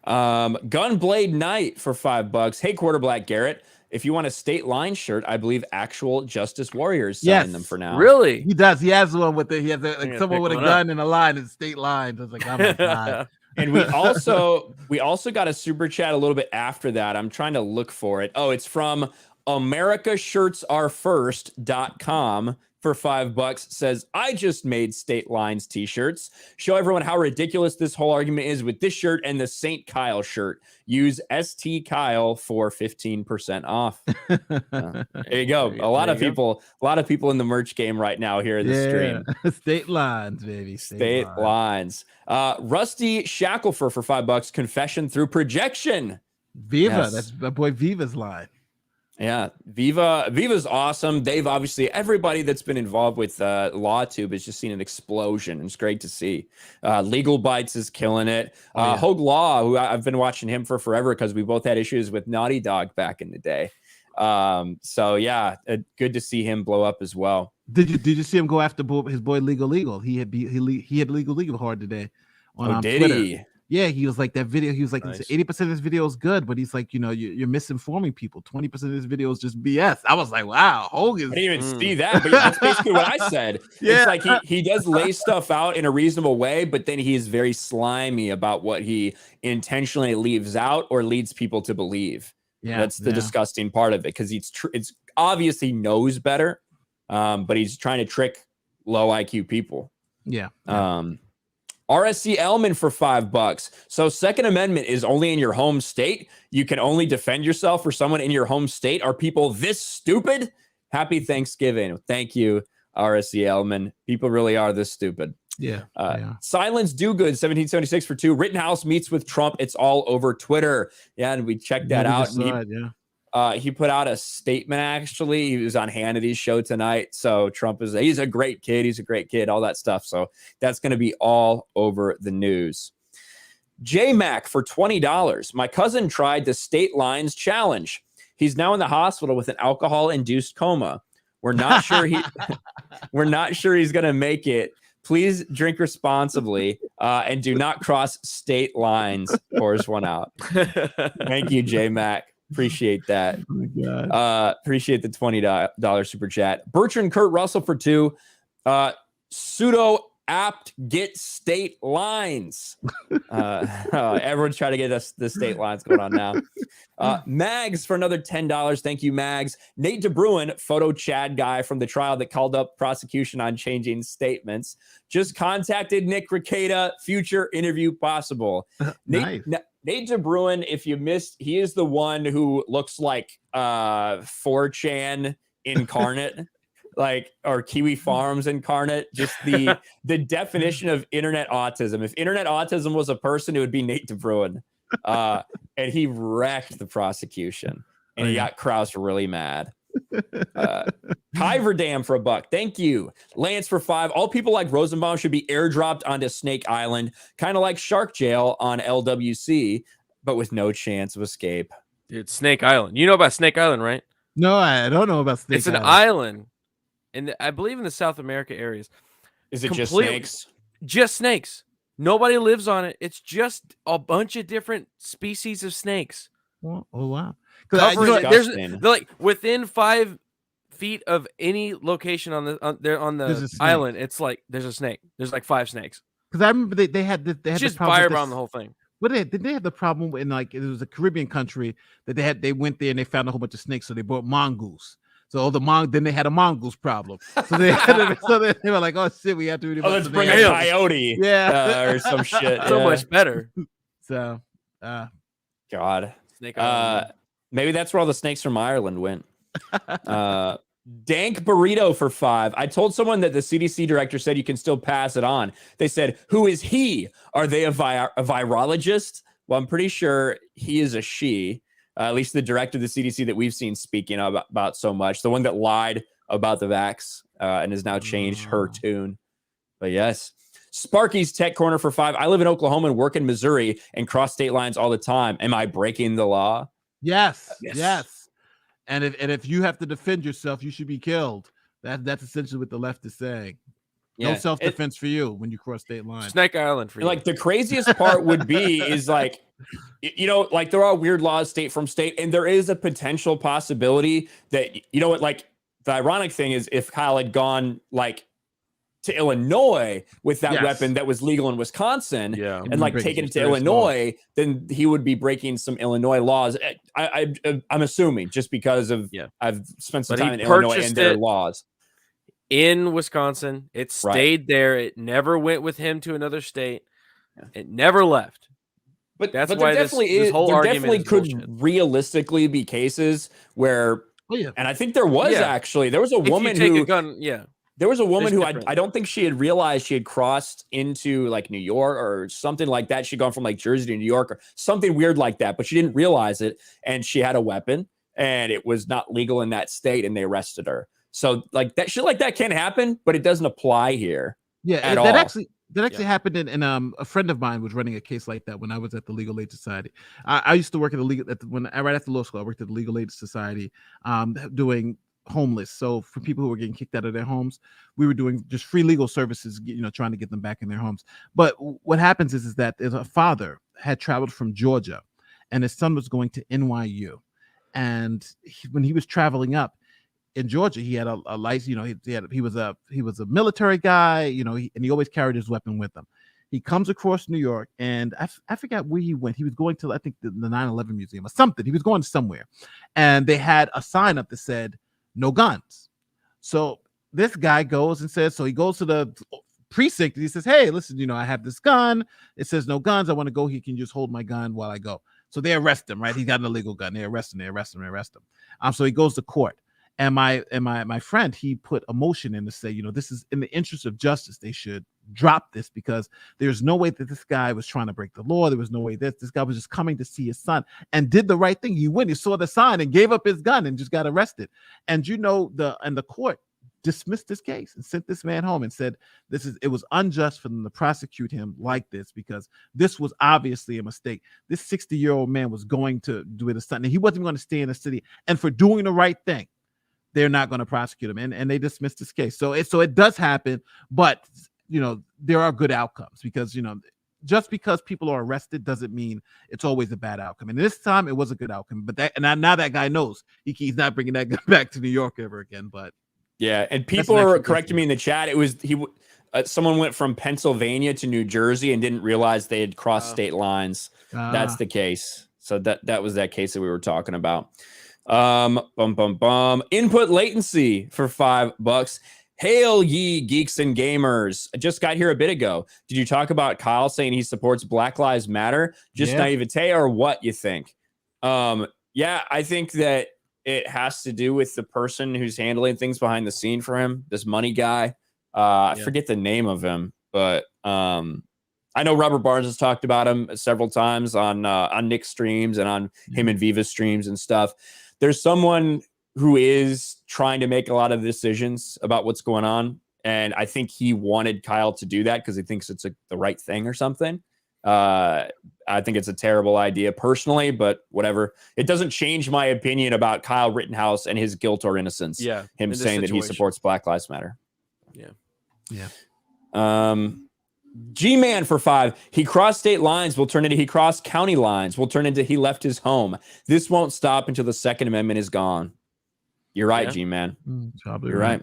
Gunblade Knight for $5. Hey, Quarter Black Garrett. If you want a State Line shirt, I believe Actual Justice Warriors selling them for now. Really? He does. He has one with he has someone with a gun and a line and State Lines. I was like, oh my God. And we also got a super chat a little bit after that. I'm trying to look for it. Oh, it's from AmericaShirtsAreFirst.com for $5. Says, I just made State Lines t-shirts. Show everyone how ridiculous this whole argument is with this shirt and the St. Kyle shirt. Use ST Kyle for 15% off. There you go. A lot of people in the merch game right now here in the stream. State Lines, baby. State Lines. Rusty Shackelford for $5. Confession through projection. Viva. Yes. That's my boy Viva's line. Yeah, Viva's awesome. They've obviously, everybody that's been involved with LawTube has just seen an explosion. It's great to see. Legal Bites is killing it. Hogue Law, who I've been watching him for forever because we both had issues with Naughty Dog back in the day. So yeah, good to see him blow up as well. Did you see him go after his boy Legal? He had Legal hard today on did Twitter. He? Yeah, he was like that video. He was like, nice. 80% of this video is good, but he's like, you're misinforming people. 20% of this video is just BS. I was like, wow, Hogan. I didn't even see that, but that's basically what I said. Yeah. It's like he does lay stuff out in a reasonable way, but then he is very slimy about what he intentionally leaves out or leads people to believe. Yeah, that's the disgusting part of it, because it's obvious he knows better, but he's trying to trick low IQ people. Yeah. RSC Elman for $5. So Second Amendment is only in your home state. You can only defend yourself for someone in your home state. Are people this stupid? Happy Thanksgiving. Thank you, RSC Elman. People really are this stupid. Yeah. Silence Do Good 1776 for $2. Rittenhouse meets with Trump. It's all over Twitter. Yeah, and we checked that out. He put out a statement, actually. He was on Hannity's show tonight. So Trump he's a great kid. He's a great kid, all that stuff. So that's going to be all over the news. J-Mac for $20. My cousin tried the State Lines challenge. He's now in the hospital with an alcohol-induced coma. We're not sure he's going to make it. Please drink responsibly and do not cross state lines. Pours one out. Thank you, J-Mac. Appreciate that. Oh my God. Appreciate the $20 super chat. Bertrand Kurt Russell for $2. Pseudo apt get state lines. Everyone's trying to get us the state lines going on now. Mags for another $10. Thank you, Mags. Nate DeBruin, photo Chad guy from the trial that called up prosecution on changing statements, just contacted Nick Rekieta. Future interview possible. Nice. Nate DeBruin, if you missed, he is the one who looks like 4chan incarnate. Or Kiwi Farms incarnate, just the definition of internet autism. If internet autism was a person, it would be Nate DeBruin. And he wrecked the prosecution, and he got Krause really mad. Kyverdam for $1. Thank you. Lance for 5. All people like Rosenbaum should be airdropped onto Snake Island, kind of like Shark Jail on LWC, but with no chance of escape. Dude, Snake Island. You know about Snake Island, right? No, I don't know about Snake It's an Island. island, I believe in the South America areas. Is it just snakes? Just snakes. Nobody lives on it. It's just a bunch of different species of snakes. Oh, wow. They're like within 5 feet of any location on the island. It's like there's a snake. There's like 5 snakes. Because I remember they had just firebomb the whole thing. But did they have the problem in like it was a Caribbean country that they went there and they found a whole bunch of snakes, so they brought mongoose. So then they had a mongoose problem. So they were like, oh shit, we have to. Let's bring a coyote, or some shit. So much better. So, God, Snake Island. Maybe that's where all the snakes from Ireland went. Dank Burrito for 5. I told someone that the CDC director said you can still pass it on. They said, who is he? Are they a virologist? Well, I'm pretty sure he is a she. At least the director of the CDC that we've seen speaking about so much. The one that lied about the vax and has now changed her tune. But yes. Sparky's Tech Corner for 5. I live in Oklahoma and work in Missouri and cross state lines all the time. Am I breaking the law? Yes. And if you have to defend yourself, you should be killed. That's essentially what the left is saying. No self-defense for you when you cross state lines. Snake Island for you. Like the craziest part would be is like, like there are weird laws state from state, and there is a potential possibility that, like the ironic thing is if Kyle had gone like to Illinois with that weapon that was legal in Wisconsin and like taken it to Illinois, then he would be breaking some Illinois laws. I'm assuming just because of I've spent some time in Illinois and their laws. In Wisconsin, it stayed there. It never went with him to another state. It never left. But that's but why there definitely could realistically be cases where, and I think there was actually there was a woman who there was a woman who I don't think she had realized she had crossed into like New York or something like that. She'd gone from like Jersey to New York or something weird like that, but she didn't realize it, and she had a weapon, and it was not legal in that state, and they arrested her. So like that shit like that can happen, but it doesn't apply here. Yeah, that actually happened in a friend of mine was running a case like that when I was at the Legal Aid Society. I used to work at right after law school. I worked at the Legal Aid Society, doing homeless. So for people who were getting kicked out of their homes, we were doing just free legal services, trying to get them back in their homes. But what happens is that a father had traveled from Georgia, and his son was going to NYU, and when he was traveling up in Georgia, he had a license. He was a military guy. And he always carried his weapon with him. He comes across New York, and I forgot where he went. He was going to, I think, the 9/11 museum or something. He was going somewhere, and they had a sign up that said "No guns." So this guy goes and says, so he goes to the precinct and he says, "Hey, listen, I have this gun. It says no guns. I want to go. He can just hold my gun while I go." So they arrest him, right? He's got an illegal gun. They arrest him. So he goes to court. And my friend, he put a motion in to say, this is in the interest of justice. They should drop this because there's no way that this guy was trying to break the law. There was no way that this guy was just coming to see his son and did the right thing. He went, he saw the sign and gave up his gun and just got arrested. And the court dismissed this case and sent this man home and said it was unjust for them to prosecute him like this because this was obviously a mistake. This 60-year-old man was going to do it his son, and he wasn't going to stay in the city. And for doing the right thing, they're not going to prosecute him, and they dismissed this case. So it does happen, but there are good outcomes because just because people are arrested doesn't mean it's always a bad outcome. And this time it was a good outcome. But now that guy knows he's not bringing that guy back to New York ever again. But yeah, and people are correcting me in the chat. It was someone went from Pennsylvania to New Jersey and didn't realize they had crossed state lines. That's the case. So that was that case that we were talking about. Input latency for $5. Hail ye geeks and gamers. I just got here a bit ago. Did you talk about Kyle saying he supports Black Lives Matter? Just naivete or what you think? Yeah, I think that it has to do with the person who's handling things behind the scene for him, this money guy. I forget the name of him, but I know Robert Barnes has talked about him several times on Nick's streams and on him and Viva's streams and stuff. There's someone who is trying to make a lot of decisions about what's going on. And I think he wanted Kyle to do that because he thinks it's the right thing or something. I think it's a terrible idea personally, but whatever. It doesn't change my opinion about Kyle Rittenhouse and his guilt or innocence. Yeah. Him saying that he supports Black Lives Matter. Yeah. Yeah. G-Man for 5. He crossed state lines will turn into he crossed county lines will turn into he left his home. This won't stop until the Second Amendment is gone. You're right, Yeah. G-Man. Probably You're right.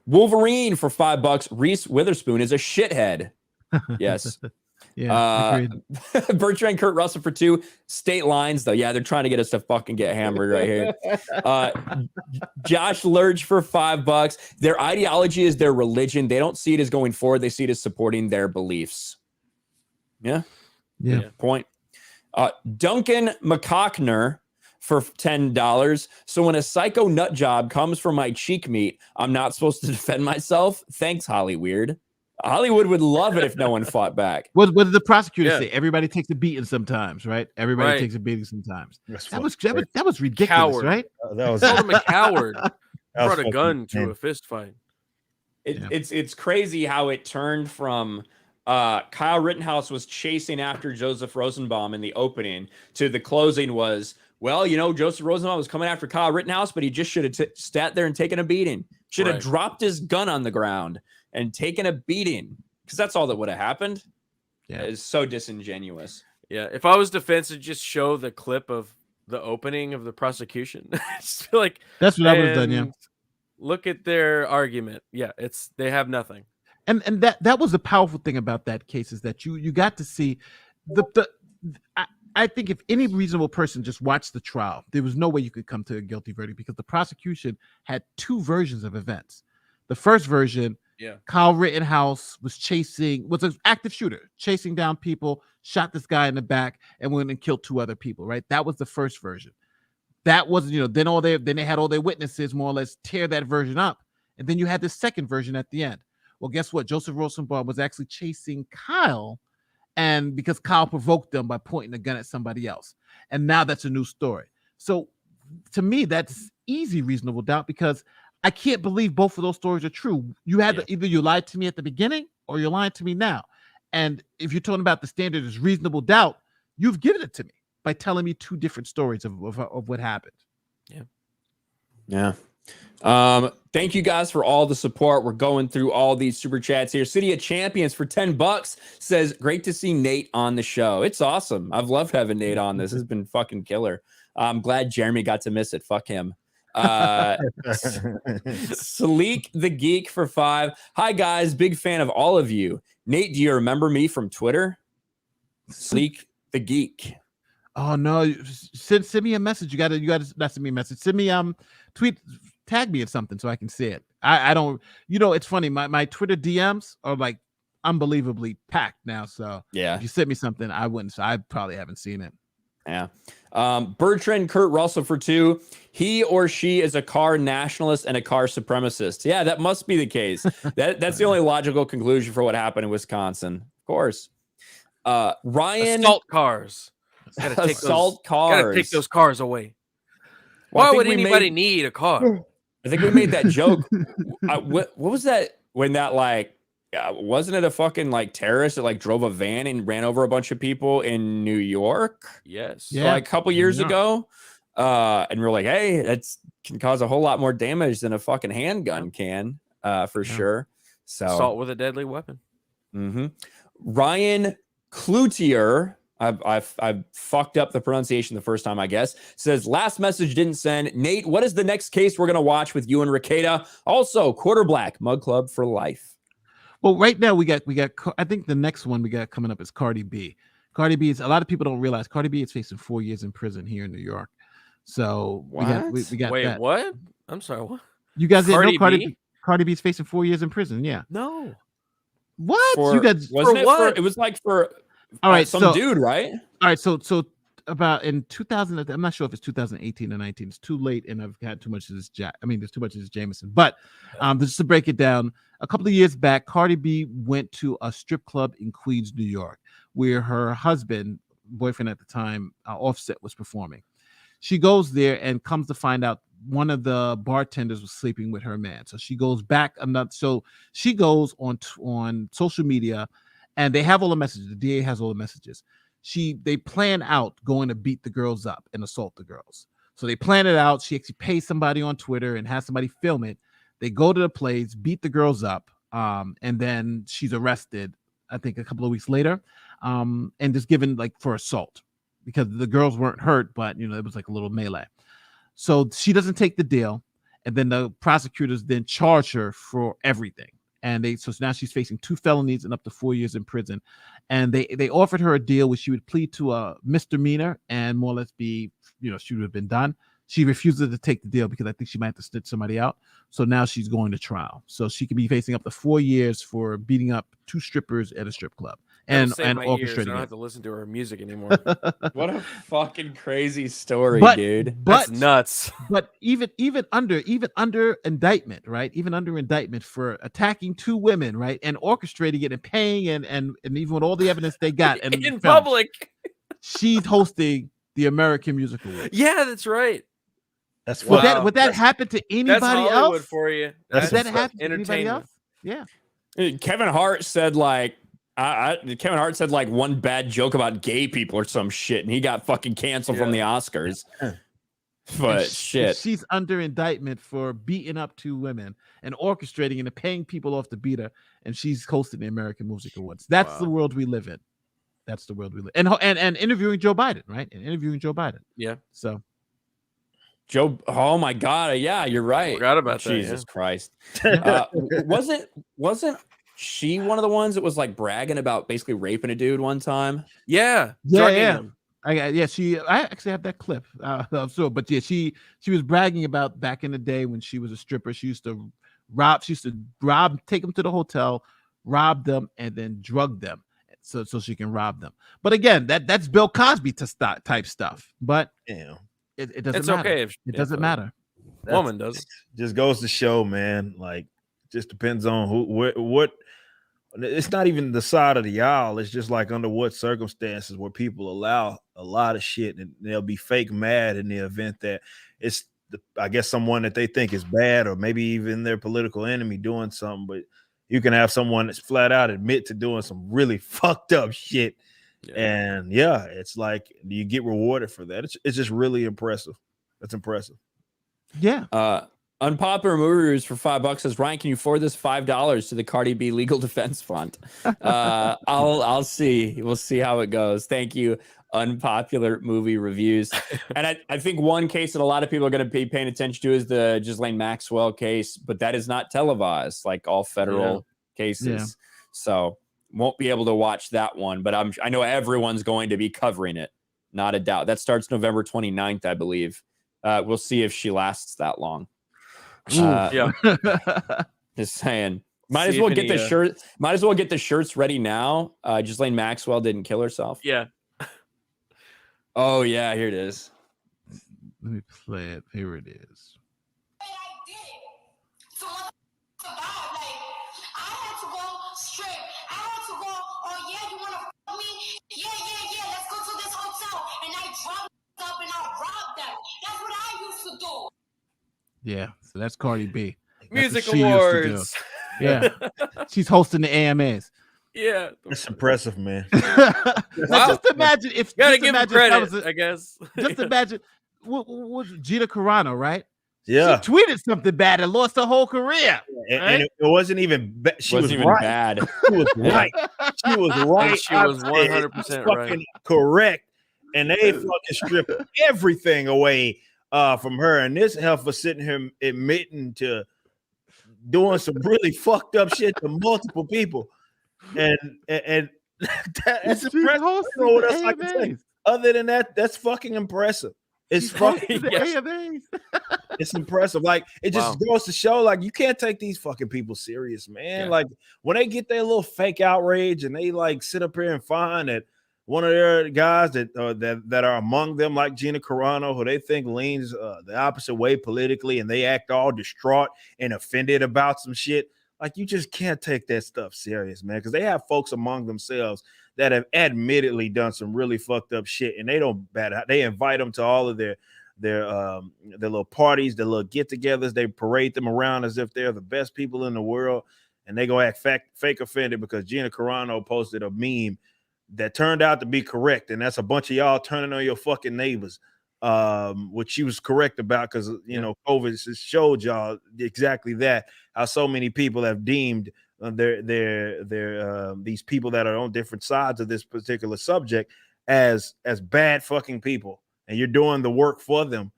Wolverine for $5. Reese Witherspoon is a shithead. Yes. Yeah. Bertrand Kurt Russell for 2. State lines, though. Yeah, they're trying to get us to fucking get hammered right here. Josh Lurch for $5. Their ideology is their religion. They don't see it as going forward. They see it as supporting their beliefs. Yeah. Point. Duncan McCockner for $10. So when a psycho nut job comes from my cheek meat, I'm not supposed to defend myself? Thanks, Hollyweird. Hollywood would love it if no one fought back. What did the prosecutor say? Everybody takes a beating sometimes, right? Everybody takes a beating sometimes. That was ridiculous, Coward. right? That was Called him a coward. That was Brought a gun to fucking a fist fight. It's crazy how it turned from Kyle Rittenhouse was chasing after Joseph Rosenbaum in the opening to the closing was, well, Joseph Rosenbaum was coming after Kyle Rittenhouse, but he just should have sat there and taken a beating. Should have dropped his gun on the ground and taken a beating, because that's all that would have happened. Yeah, it's so disingenuous. Yeah, if I was defense, I'd just show the clip of the opening of the prosecution. I just feel like that's what I would have done. Yeah, look at their argument. Yeah, they have nothing. And that was the powerful thing about that case is that you got to see I think if any reasonable person just watched the trial, there was no way you could come to a guilty verdict because the prosecution had 2 versions of events. The first version, Kyle Rittenhouse was an active shooter, chasing down people, shot this guy in the back, and went and killed 2 other people, right? That was the first version. That was, then they had all their witnesses more or less tear that version up. And then you had the second version at the end. Well, guess what? Joseph Rosenbaum was actually chasing Kyle, and because Kyle provoked them by pointing a gun at somebody else. And now that's a new story. So to me, that's easy reasonable doubt because I can't believe both of those stories are true. You had either you lied to me at the beginning or you're lying to me now. And if you're talking about the standard is reasonable doubt, you've given it to me by telling me 2 different stories of what happened. Yeah. Thank you guys for all the support. We're going through all these super chats here. City of Champions for $10 says, great to see Nate on the show. It's awesome. I've loved having Nate on this. It's been fucking killer. I'm glad Jeremy got to miss it. Fuck him. Saleek the Geek for 5. Hi guys, big fan of all of you. Nate, do you remember me from Twitter? Saleek the Geek. Oh no, send me a message. You gotta not send me a message. Send me tweet, tag me or something so I can see it. I don't, it's funny. My Twitter DMs are like unbelievably packed now. So if you sent me something, I probably haven't seen it. Yeah. Bertrand Kurt Russell for 2. He or she is a car nationalist and a car supremacist. Yeah, that must be the case. That's the only logical conclusion for what happened in Wisconsin. Of course. Ryan. Assault cars. Gotta take those cars away. Why would anybody need a car? I think we made that joke. What was that when that wasn't it a fucking terrorist that drove a van and ran over a bunch of people in New York? Yes. Yeah. A couple years ago. And we're like, hey, that can cause a whole lot more damage than a fucking handgun can, for sure. So assault with a deadly weapon. Mm-hmm. Ryan Cloutier, I've fucked up the pronunciation the first time, I guess, says last message didn't send. Nate, what is the next case we're gonna watch with you and Ricada? Also, Quarter Black Mug Club for life. Well, right now we got. I think the next one we got coming up is Cardi B. Cardi B is, a lot of people don't realize Cardi B is facing 4 years in prison here in New York. So we got Wait, that. what? I'm sorry, what? You guys didn't know B? Cardi B is facing 4 years in prison. Yeah. No. What? You guys wasn't it what? It was for all right, some dude, right? All right, so about in 2000, I'm not sure if it's 2018 or 19. It's too late, and I've had too much of this. There's too much of this Jameson. But just to break it down, a couple of years back, Cardi B went to a strip club in Queens, New York, where her boyfriend at the time, Offset, was performing. She goes there and comes to find out one of the bartenders was sleeping with her man. So she goes back so she goes on social media, and they have all the messages. The DA has all the messages. They plan out going to beat the girls up and assault the girls. So they plan it out. She actually pays somebody on Twitter and has somebody film it. They go to the place, beat the girls up, and then she's arrested, I think a couple of weeks later, and just given like for assault, because the girls weren't hurt, but it was like a little melee. So she doesn't take the deal, and then the prosecutors then charge her for everything. And so now she's facing 2 felonies and up to 4 years in prison. And they offered her a deal where she would plead to a misdemeanor and more or less be, she would have been done. She refuses to take the deal because I think she might have to snitch somebody out. So now she's going to trial. So she could be facing up to 4 years for beating up 2 strippers at a strip club and orchestrating. I don't have to listen to her music anymore. What a fucking crazy story, dude. That's nuts. But even under indictment, right? Even under indictment for attacking 2 women, right, and orchestrating it and paying and even with all the evidence they got and in public, she's hosting the American Music Awards. Yeah, that's right. That's would that happen to anybody that's Hollywood else? for you? Does that happen to anybody else? Yeah. Kevin Hart said like one bad joke about gay people or some shit, and he got fucking canceled from the Oscars. But shit, she's under indictment for beating up 2 women and orchestrating and paying people off to beat her, and she's hosting the American Music Awards. That's the world we live in. That's the world we live in. And interviewing Joe Biden, right? And interviewing Joe Biden. Yeah. So Joe, oh my God, yeah, you're right. Forgot about that. Jesus Christ. Wasn't she one of the ones that was like bragging about basically raping a dude one time? Yeah. Him. I actually have that clip. But yeah, she was bragging about back in the day when she was a stripper. She used to take them to the hotel, rob them, and then drug them so she can rob them. But again, that's Bill Cosby type stuff. But it doesn't matter. Okay it doesn't matter. Woman does. Just goes to show, man. Like, just depends on what. It's not even the side of the aisle. It's just like under what circumstances where people allow a lot of shit, and they'll be fake mad in the event that it's, I guess, someone that they think is bad, or maybe even their political enemy doing something. But you can have someone that's flat out admit to doing some really fucked up shit. Yeah. And it's like, do you get rewarded for that? It's just really impressive. That's impressive. Yeah. Unpopular movie reviews for $5 says, Ryan, can you forward this $5 to the Cardi B Legal Defense Fund? I'll see. We'll see how it goes. Thank you. Unpopular movie reviews. And I think one case that a lot of people are going to be paying attention to is the Ghislaine Maxwell case, but that is not televised like all federal cases. Yeah. So won't be able to watch that one, but I know everyone's going to be covering it. Not a doubt. That starts November 29th, I believe. We'll see if she lasts that long. Just saying. Might as well get the shirt. Might as well get the shirts ready now. Ghislaine Maxwell didn't kill herself. Yeah. Oh yeah, here it is. Let me play it. Here it is. Yeah, so that's Cardi B. Music Awards. Yeah, she's hosting the AMAs. Yeah, that's impressive, man. Just imagine if you gotta give him credit. I guess. Just imagine what was Gina Carano, right? Yeah, she tweeted something bad and lost her whole career. And it wasn't even bad. She was even right. Bad. She was right. She was right. She was 100% right. Correct. And they fucking stripped everything away from her. And this heifer sitting here admitting to doing some really fucked up shit to multiple people. And that's impressive. You know what else I can say? Other than that, that's fucking impressive. It's fucking it's impressive. Like, it just goes to show, like, you can't take these fucking people serious, man. Like, when they get their little fake outrage and they like sit up here and find that one of their guys that are among them, like Gina Carano, who they think leans the opposite way politically, and they act all distraught and offended about some shit. Like, you just can't take that stuff serious, man, because they have folks among themselves that have admittedly done some really fucked up shit, and they don't bat out. They invite them to all of their little parties, their little get-togethers. They parade them around as if they're the best people in the world, and they go act fake offended because Gina Carano posted a meme that turned out to be correct, and that's a bunch of y'all turning on your fucking neighbors, which she was correct about because COVID has showed y'all exactly that, how so many people have deemed these people that are on different sides of this particular subject as bad fucking people, and you're doing the work for them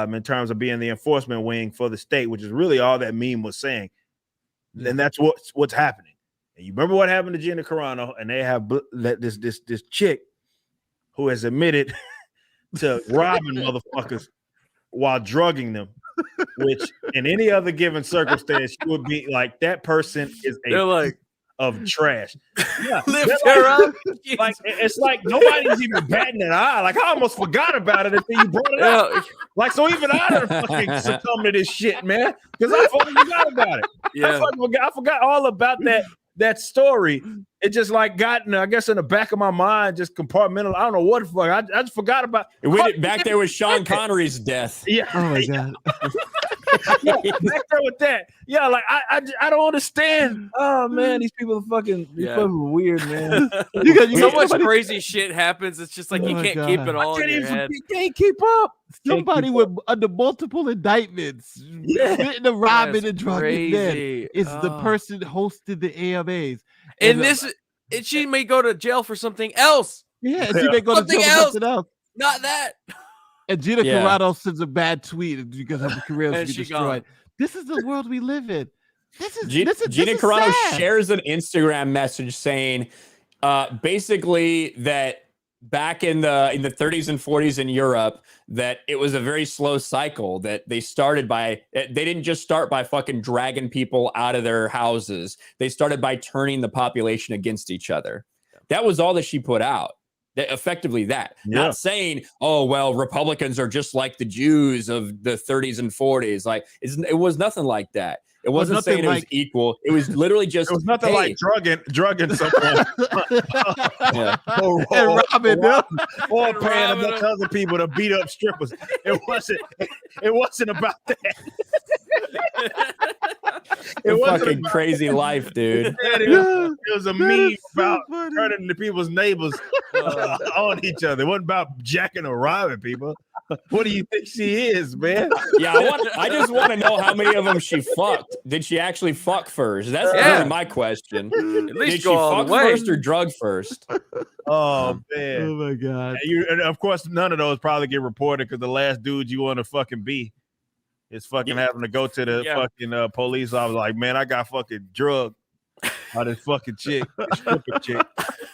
in terms of being the enforcement wing for the state, which is really all that meme was saying. And that's what's happening. And you remember what happened to Gina Carano, and they have this chick who has admitted to robbing motherfuckers while drugging them, which in any other given circumstance you would be like, that person is of trash. Yeah, lift her up. Like it's like nobody's even batting an eye. Like I almost forgot about it until you brought it up. Like so, even I done fucking succumb to this shit, man, because I fucking forgot about it. Yeah, I forgot all about that story. It just like got, I guess, in the back of my mind, just compartmental. I don't know what the fuck. I just forgot about it. Went back there with Sean Connery's death. Yeah. Oh my god. Yeah, back there with that. Yeah, like I don't understand. Oh man, these people are fucking weird, man. So much crazy shit happens. It's just like you can't keep it all in your head. You can't keep up. Somebody under multiple indictments, the robbing and drugging them is the person hosted the AMAs. And she may go to jail for something else. Yeah, she may go to jail for something else. Not that. And Gina Carano sends a bad tweet because her career will be destroyed. Gone. This is the world we live in. Gina Carano shares an Instagram message saying basically that back in the 30s and 40s in Europe, that it was a very slow cycle, that they didn't just start by fucking dragging people out of their houses. They started by turning the population against each other. That was all that she put out. Effectively not saying, oh, well, Republicans are just like the Jews of the 30s and 40s. Like it was nothing like that. It wasn't saying it was equal. It was literally just, it was nothing like drugging someone and robbing them or paying a bunch of other people to beat up strippers. It wasn't about that. It was fucking crazy life, dude. It was a meme about turning the people's neighbors on each other. It wasn't about jacking or robbing people. What do you think she is, man? Yeah, I just want to know how many of them she fucked. Did she actually fuck first? That's really my question. At least did she fuck first or drug first? Oh man! Oh my god! And of course, none of those probably get reported because the last dude you want to fucking be is fucking having to go to the fucking police office. Like, man, I got fucking drugged by this fucking chick, this stripper chick,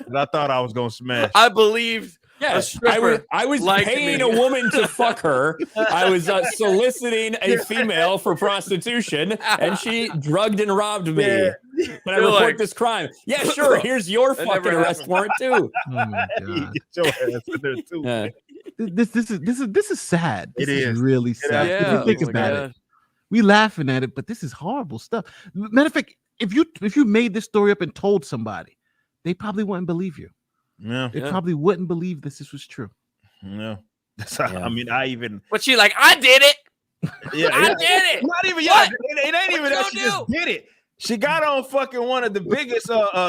and I thought I was gonna smash. I believed. Yes, I was paying a woman to fuck her. I was soliciting a female for prostitution, and she drugged and robbed me. Can I report this crime? Yeah, sure. Here's your fucking arrest warrant too. Oh my god! This is sad. This is really sad. If you think about it, we laughing at it, but this is horrible stuff. Matter of fact, if you made this story up and told somebody, they probably wouldn't believe you. Yeah, they probably wouldn't believe this was true. No, I mean, but she like, I did it. I did it. Not even it ain't even that she just did it. She got on fucking one of the biggest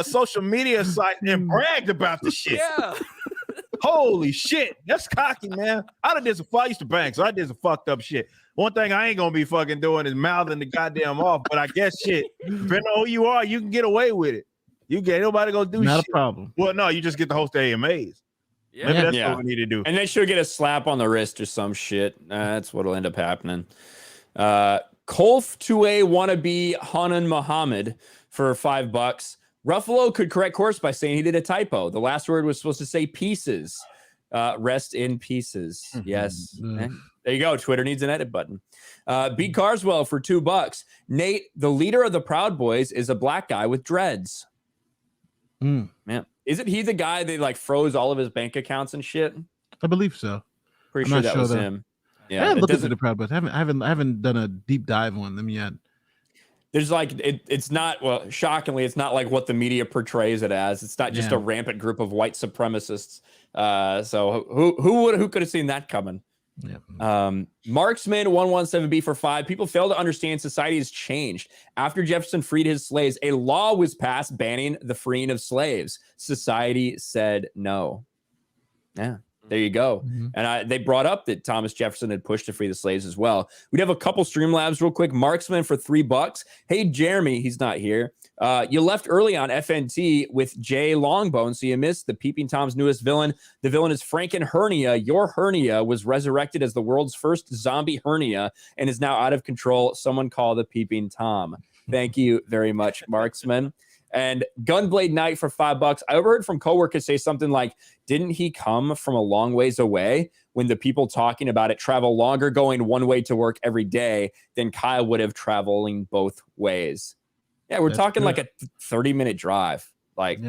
social media sites and bragged about the shit. Yeah. Holy shit, that's cocky, man. I used to bang, so I did some fucked up shit. One thing I ain't gonna be fucking doing is mouthing the goddamn off, but I guess shit, depending on who you are, you can get away with it. You get nobody gonna do not shit. A problem. Well, no, you just get the host AMAs. Yeah. Maybe that's what we need to do. And then she'll get a slap on the wrist or some shit. That's what'll end up happening. Kolf to a wannabe Hanan Muhammad for $5. Ruffalo could correct course by saying he did a typo. The last word was supposed to say pieces. Rest in pieces. Yes. There you go. Twitter needs an edit button. Beat Carswell for $2. Nate, the leader of the Proud Boys, is a black guy with dreads. Man, isn't he the guy that like froze all of his bank accounts and shit? I believe so. Pretty sure that was him. Yeah, I haven't looked into the Proud Boys. I haven't done a deep dive on them yet. There's like it's not, well, shockingly, it's not like what the media portrays it as. It's not just a rampant group of white supremacists. So who could have seen that coming? Marksman 117B for 5. People fail to understand society has changed. After Jefferson freed his slaves, a law was passed banning the freeing of slaves. Society said no. Yeah. There you go. And they brought up that Thomas Jefferson had pushed to free the slaves as well. We'd have a couple Streamlabs real quick. Marksman for $3. Hey, Jeremy, he's not here. You left early on FNT with Jay Longbone, so you missed the Peeping Tom's newest villain. The villain is Franken Hernia. Your hernia was resurrected as the world's first zombie hernia and is now out of control. Someone call the Peeping Tom. Thank you very much, Marksman. And Gunblade Knight for $5. I overheard from coworkers say something like, didn't he come from a long ways away when the people talking about it travel longer going one way to work every day than Kyle would have traveling both ways? Yeah, we're talking like a 30-minute drive. Like,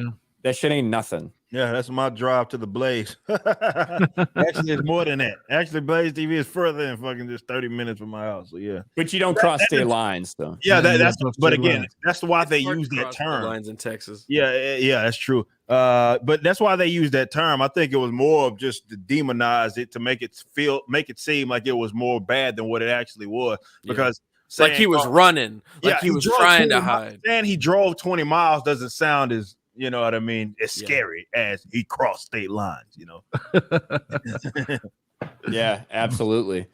that shit ain't nothing. Yeah, that's my drive to the Blaze. Actually, it's more than that. Actually, Blaze TV is further than fucking just 30 minutes from my house. So yeah, but you don't cross state lines, though. Yeah, that's. But again, that's why they use that term. Lines in Texas. Yeah, that's true. But that's why they use that term. I think it was more of just to demonize it to make it seem like it was more bad than what it actually was. Because like he was running, like he was trying to hide. And he drove 20 miles doesn't sound as, you know what I mean, as scary as he crossed state lines, you know. Yeah, absolutely.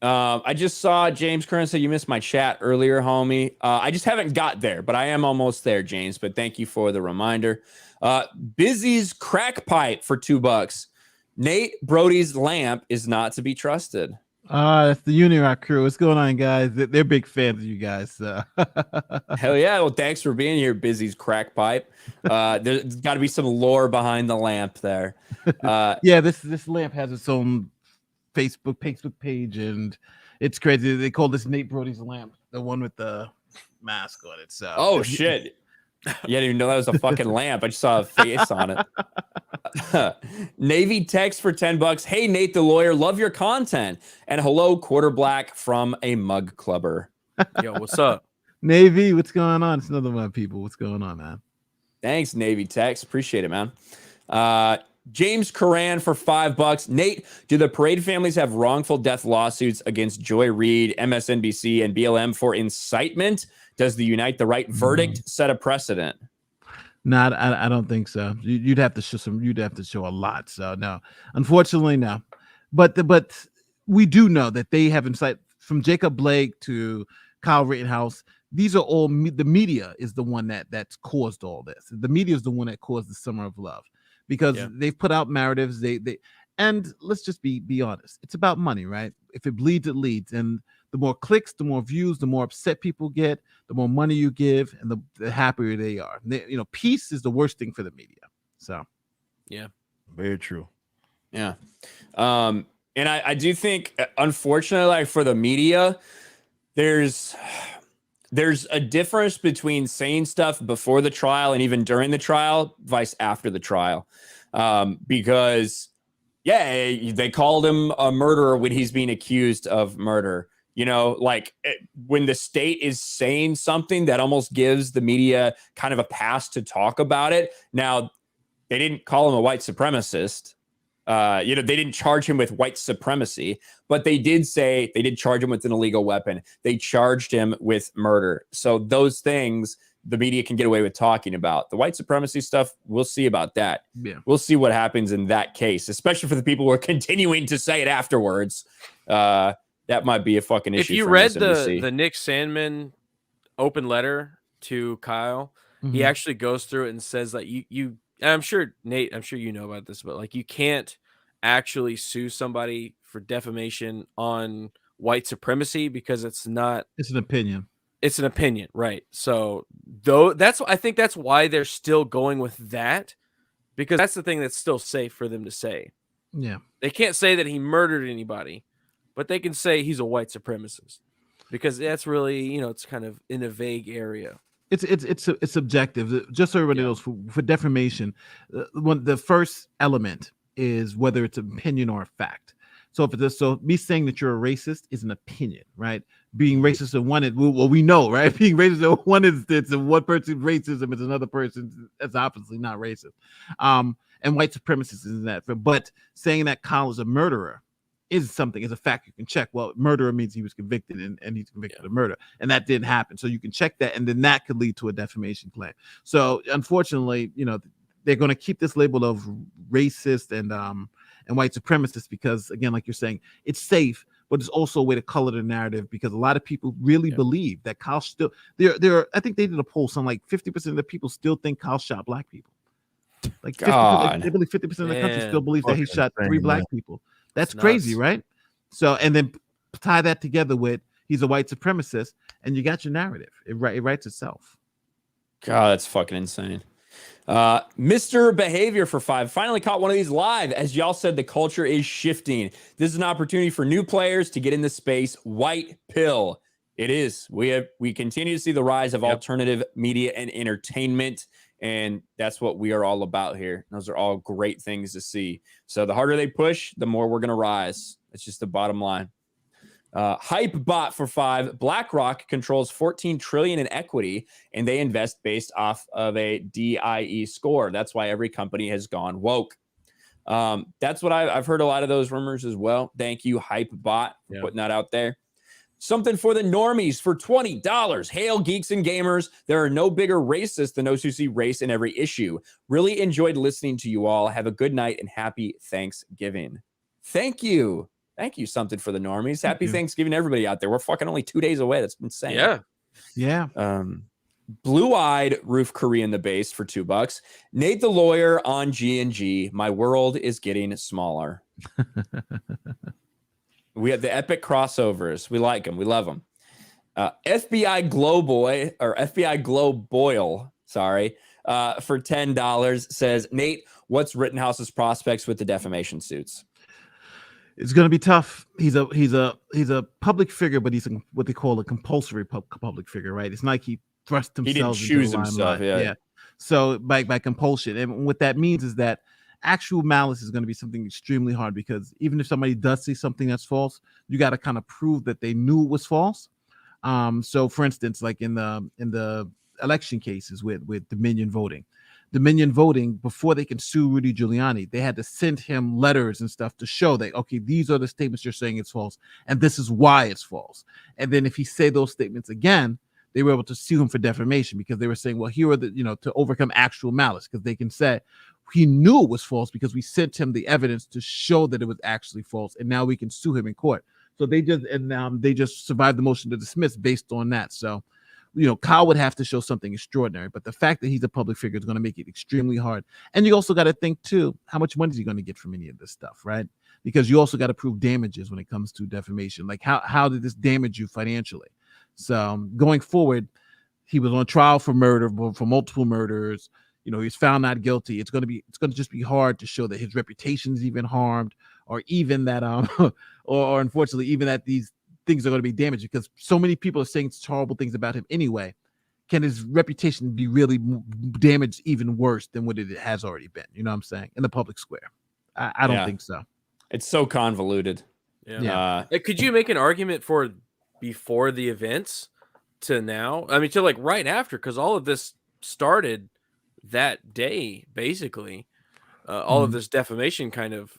I just saw James Curran say you missed my chat earlier, homie. I just haven't got there, but I am almost there, James. But thank you for the reminder. Busy's crack pipe for $2. Nate Brody's lamp is not to be trusted. That's the Unirock crew. What's going on, guys? They're big fans of you guys. So. Hell yeah. Well, thanks for being here, Busy's crack pipe. There's got to be some lore behind the lamp there. Yeah, this lamp has its own Facebook page, and it's crazy. They call this Nate Brody's lamp, the one with the mask on it. So oh shit. Yeah, I didn't even know that was a fucking lamp. I just saw a face on it. Navy text for $10. Hey, Nate the lawyer, love your content. And hello, Quarter Black from a mug clubber. Yo, what's up? Navy, what's going on? It's another one of my people. What's going on, man? Thanks, Navy text. Appreciate it, man. James Curran for $5. Nate, do the parade families have wrongful death lawsuits against Joy Reid, MSNBC, and BLM for incitement? Does the Unite the Right verdict set a precedent? No, I don't think so. You'd have to show You'd have to show a lot. So no, unfortunately, no. But we do know that they have incite from Jacob Blake to Kyle Rittenhouse. These are all the media is the one that's caused all this. The media is the one that caused the Summer of Love because they've put out narratives. And let's just be honest. It's about money, right? If it bleeds, it leads. And the more clicks, the more views, the more upset people get, the more money you give, and the happier they are. Peace is the worst thing for the media. So, yeah, very true. Yeah, and I do think, unfortunately, like for the media, there's a difference between saying stuff before the trial and even during the trial, vice after the trial, because they called him a murderer when he's being accused of murder. When the state is saying something that almost gives the media kind of a pass to talk about it. Now, they didn't call him a white supremacist. They didn't charge him with white supremacy, but they did charge him with an illegal weapon. They charged him with murder. So those things the media can get away with talking about. The white supremacy stuff, we'll see about that. Yeah. We'll see what happens in that case, especially for the people who are continuing to say it afterwards. That might be a fucking issue. If you read the Nick Sandman open letter to Kyle, he actually goes through it and says that you and I'm sure Nate, I'm sure you know about this, but like you can't actually sue somebody for defamation on white supremacy because it's an opinion. It's an opinion, right? So I think that's why they're still going with that, because that's the thing that's still safe for them to say. Yeah. They can't say that he murdered anybody, but they can say he's a white supremacist because that's really, it's kind of in a vague area. It's subjective. Just so everybody knows, for defamation, the first element is whether it's an opinion or a fact. So me saying that you're a racist is an opinion, right? Being racist in one, we know, right? Being racist in one instance and one person's racism is another person that's obviously not racist. And white supremacist is that. But saying that Kyle is a murderer is a fact you can check. Well, murderer means he was convicted and he's convicted of murder, and that didn't happen. So you can check that, and then that could lead to a defamation claim. So unfortunately, they're going to keep this label of racist and white supremacist because, again, like you're saying, it's safe, but it's also a way to color the narrative because a lot of people really believe that Kyle still I think they did a poll, some like 50% of the people still think Kyle shot black people. Like 50%, they believe 50% of the country still believes that he shot 3 black people. That's crazy, right? So, and then tie that together with he's a white supremacist, and you got your narrative. It writes itself. God, that's fucking insane. Mr. Behavior for 5 finally caught one of these live. As y'all said, the culture is shifting. This is an opportunity for new players to get in the space. White pill. It is. We continue to see the rise of alternative media and entertainment. And that's what we are all about here. Those are all great things to see. So the harder they push, the more we're going to rise. It's just the bottom line. Hype bot for 5. BlackRock controls $14 trillion in equity, and they invest based off of a DIE score. That's why every company has gone woke. That's what I've heard a lot of those rumors as well. Thank you, Hype bot, for putting that out there. Something for the normies for $20. Hail, geeks and gamers. There are no bigger racists than those who see race in every issue. Really enjoyed listening to you all. Have a good night and happy Thanksgiving. Thank you. Thank you, something for the normies. Happy Thanksgiving to everybody out there. We're fucking only 2 days away. That's insane. Yeah. Blue-eyed Roof Korean the base for $2. Nate the lawyer on G&G. My world is getting smaller. We have the epic crossovers. We like them. We love them. FBI Glow Boy or FBI Glow Boyle, sorry, for $10 says, Nate, what's Rittenhouse's prospects with the defamation suits? It's going to be tough. He's a public figure, but he's what they call a compulsory public figure, right? It's not like he thrust himself. He didn't choose himself. Yeah. So by compulsion, and what that means is that actual malice is going to be something extremely hard because even if somebody does see something that's false, you got to kind of prove that they knew it was false. So for instance, like in the election cases with Dominion voting, before they can sue Rudy Giuliani, they had to send him letters and stuff to show that, okay, these are the statements you're saying it's false, and this is why it's false. And then if he say those statements again, they were able to sue him for defamation because they were saying, well, here are the, to overcome actual malice, because they can say he knew it was false because we sent him the evidence to show that it was actually false, and now we can sue him in court. So they just survived the motion to dismiss based on that. So, Kyle would have to show something extraordinary, but the fact that he's a public figure is going to make it extremely hard. And you also got to think too, how much money is he going to get from any of this stuff, right? Because you also got to prove damages when it comes to defamation. Like how did this damage you financially? So going forward, he was on trial for murder, for multiple murders. He's found not guilty. It's going to just be hard to show that his reputation is even harmed, or even that or unfortunately even that these things are going to be damaged, because so many people are saying horrible things about him anyway. Can his reputation be really damaged even worse than what it has already been? You know what I'm saying? In the public square. I don't think so. It's so convoluted. Yeah. Could you make an argument for before the events to now? I mean, to like right after, because all of this started that day, basically. All of this defamation kind of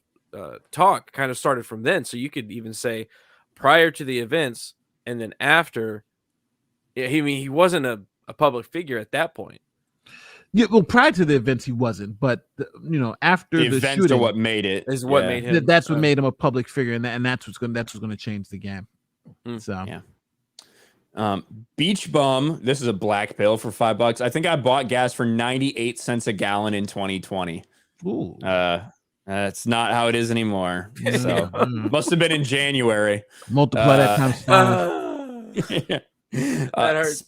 talk kind of started from then. So you could even say prior to the events and then after. He wasn't a public figure at that point. Yeah, well, prior to the events, he wasn't, but after the events shooting, are what made it. Is what made him. That's what made him a public figure, and that's what's going to change the game. So Beach Bum. This is a black pill for $5. I think I bought gas for 98 cents a gallon in 2020. Ooh. That's not how it is anymore. So must have been in January. Multiply that times 5. That hurts.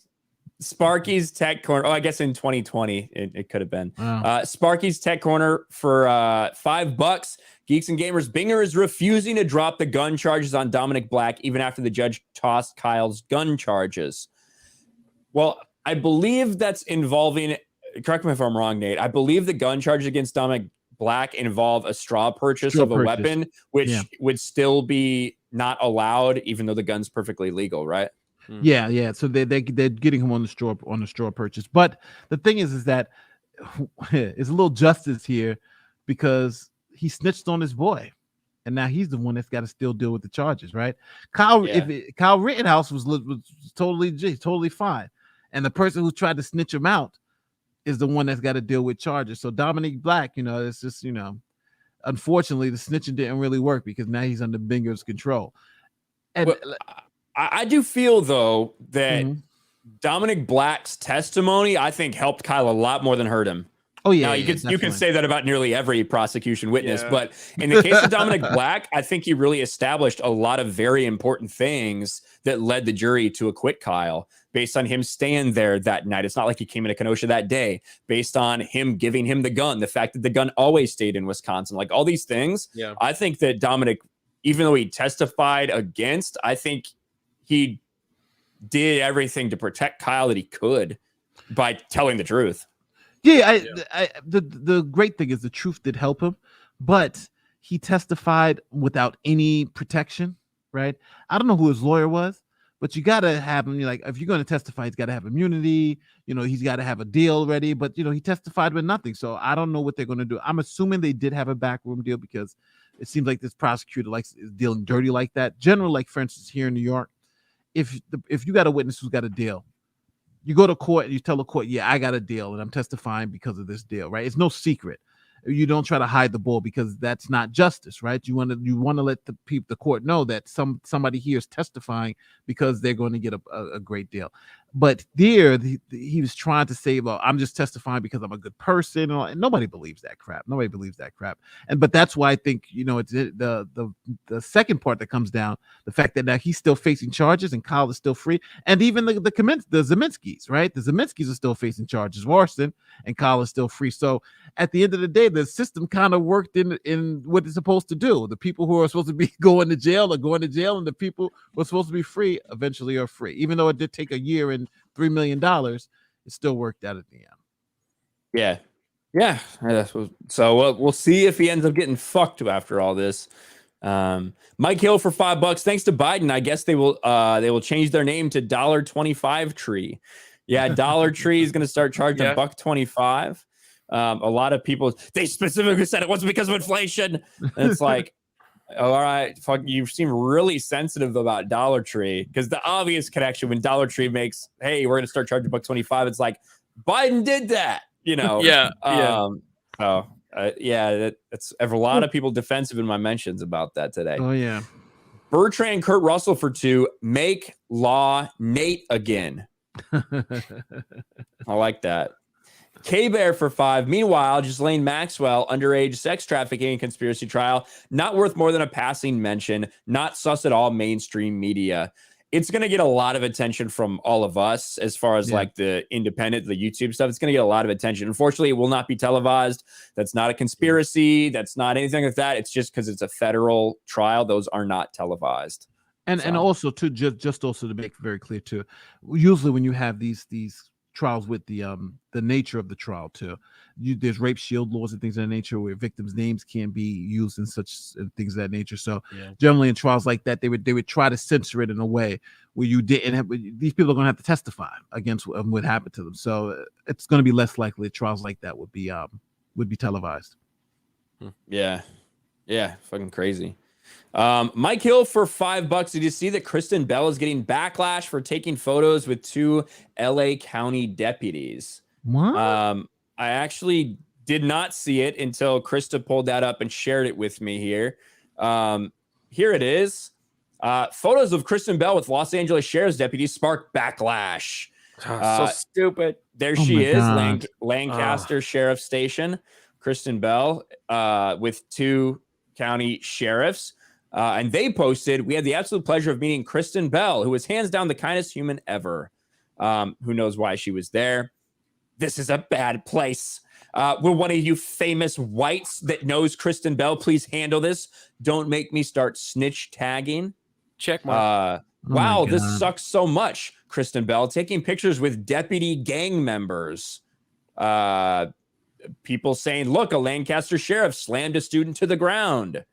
Sparky's Tech Corner. Oh, I guess in 2020 it could have been. Wow. Sparky's Tech Corner for $5. Geeks and Gamers. Binger is refusing to drop the gun charges on Dominic Black even after the judge tossed Kyle's gun charges. Well, I believe that's involving, correct me if I'm wrong, Nate, I believe the gun charges against Dominic Black involve a straw purchase of a weapon, which would still be not allowed, even though the gun's perfectly legal, right? Yeah. So they're getting him on the straw purchase. But the thing is that it's a little justice here because he snitched on his boy. and now he's the one that's got to still deal with the charges, right? Kyle Rittenhouse was totally fine, and the person who tried to snitch him out is the one that's got to deal with charges. So Dominic Black, it's just, unfortunately the snitching didn't really work because now he's under Binger's control. And I do feel though that Dominic Black's testimony, I think, helped Kyle a lot more than hurt him. Oh yeah, now, you can say that about nearly every prosecution witness, but in the case of Dominic Black, I think he really established a lot of very important things that led the jury to acquit Kyle based on him staying there that night. It's not like he came into Kenosha that day, based on him giving him the gun, the fact that the gun always stayed in Wisconsin, like all these things. Yeah. I think that Dominic, even though he testified against, I think he did everything to protect Kyle that he could by telling the truth. Yeah, the great thing is the truth did help him, but he testified without any protection, right? I don't know who his lawyer was, but you got to have him. Like, if you're going to testify, he's got to have immunity. He's got to have a deal ready, but he testified with nothing. So I don't know what they're going to do. I'm assuming they did have a backroom deal because it seems like this prosecutor is dealing dirty like that. Generally, like for instance, here in New York, if you got a witness who's got a deal, you go to court and you tell the court, yeah, I got a deal and I'm testifying because of this deal, right? It's no secret. You don't try to hide the ball because that's not justice, right? You want to let the court know that somebody here is testifying because they're going to get a great deal. But there, he was trying to say, well, I'm just testifying because I'm a good person, and nobody believes that crap. But that's why I think it's the second part that comes down, the fact that now he's still facing charges and Kyle is still free, and even the Zeminskis, right? The Zeminskis are still facing charges, Warson, and Kyle is still free. So at the end of the day, the system kind of worked in what it's supposed to do. The people who are supposed to be going to jail are going to jail, and the people who are supposed to be free eventually are free. Even though it did take a year and $3 million, it still worked out at the end. Yeah. So we'll see if he ends up getting fucked after all this. Mike Hill for $5. Thanks to Biden, I guess they will change their name to $1.25 Tree. Yeah, Dollar Tree is going to start charging $1.25. A lot of people, they specifically said it wasn't because of inflation. And it's like, all right, fuck, you seem really sensitive about Dollar Tree, because the obvious connection when Dollar Tree makes, hey, we're going to start charging $1.25, it's like Biden did that, Yeah. That's a lot of people defensive in my mentions about that today. Oh yeah. Bertrand Kurt Russell for 2. Make law Nate again. I like that. K-Bear for 5. Meanwhile, Ghislaine Maxwell, underage sex trafficking and conspiracy trial, not worth more than a passing mention, not sus at all mainstream media. It's going to get a lot of attention from all of us as far as like the independent, the YouTube stuff. It's going to get a lot of attention. Unfortunately, it will not be televised. That's not a conspiracy. That's not anything like that. It's just because it's a federal trial. Those are not televised. And also to just also to make very clear too, usually when you have these trials with the nature of the trial too, there's rape shield laws and things of that nature where victims' names can be used in such things of that nature. So generally in trials like that, they would try to censor it in a way where you didn't have, these people are going to have to testify against what happened to them. So it's going to be less likely trials like that would be televised. Yeah, fucking crazy. Mike Hill for $5. Did you see that Kristen Bell is getting backlash for taking photos with 2 LA County deputies? What? I actually did not see it until Krista pulled that up and shared it with me here. Here it is. Photos of Kristen Bell with Los Angeles Sheriff's deputies sparked backlash. So stupid. There she is, Lancaster Sheriff Station. Kristen Bell with 2 county sheriffs. And they posted, we had the absolute pleasure of meeting Kristen Bell, who was hands down the kindest human ever. Who knows why she was there? This is a bad place. Will one of you famous whites that knows Kristen Bell please handle this? Don't make me start snitch tagging. Check mark. Wow, this sucks so much. Kristen Bell taking pictures with deputy gang members. People saying, look, a Lancaster sheriff slammed a student to the ground.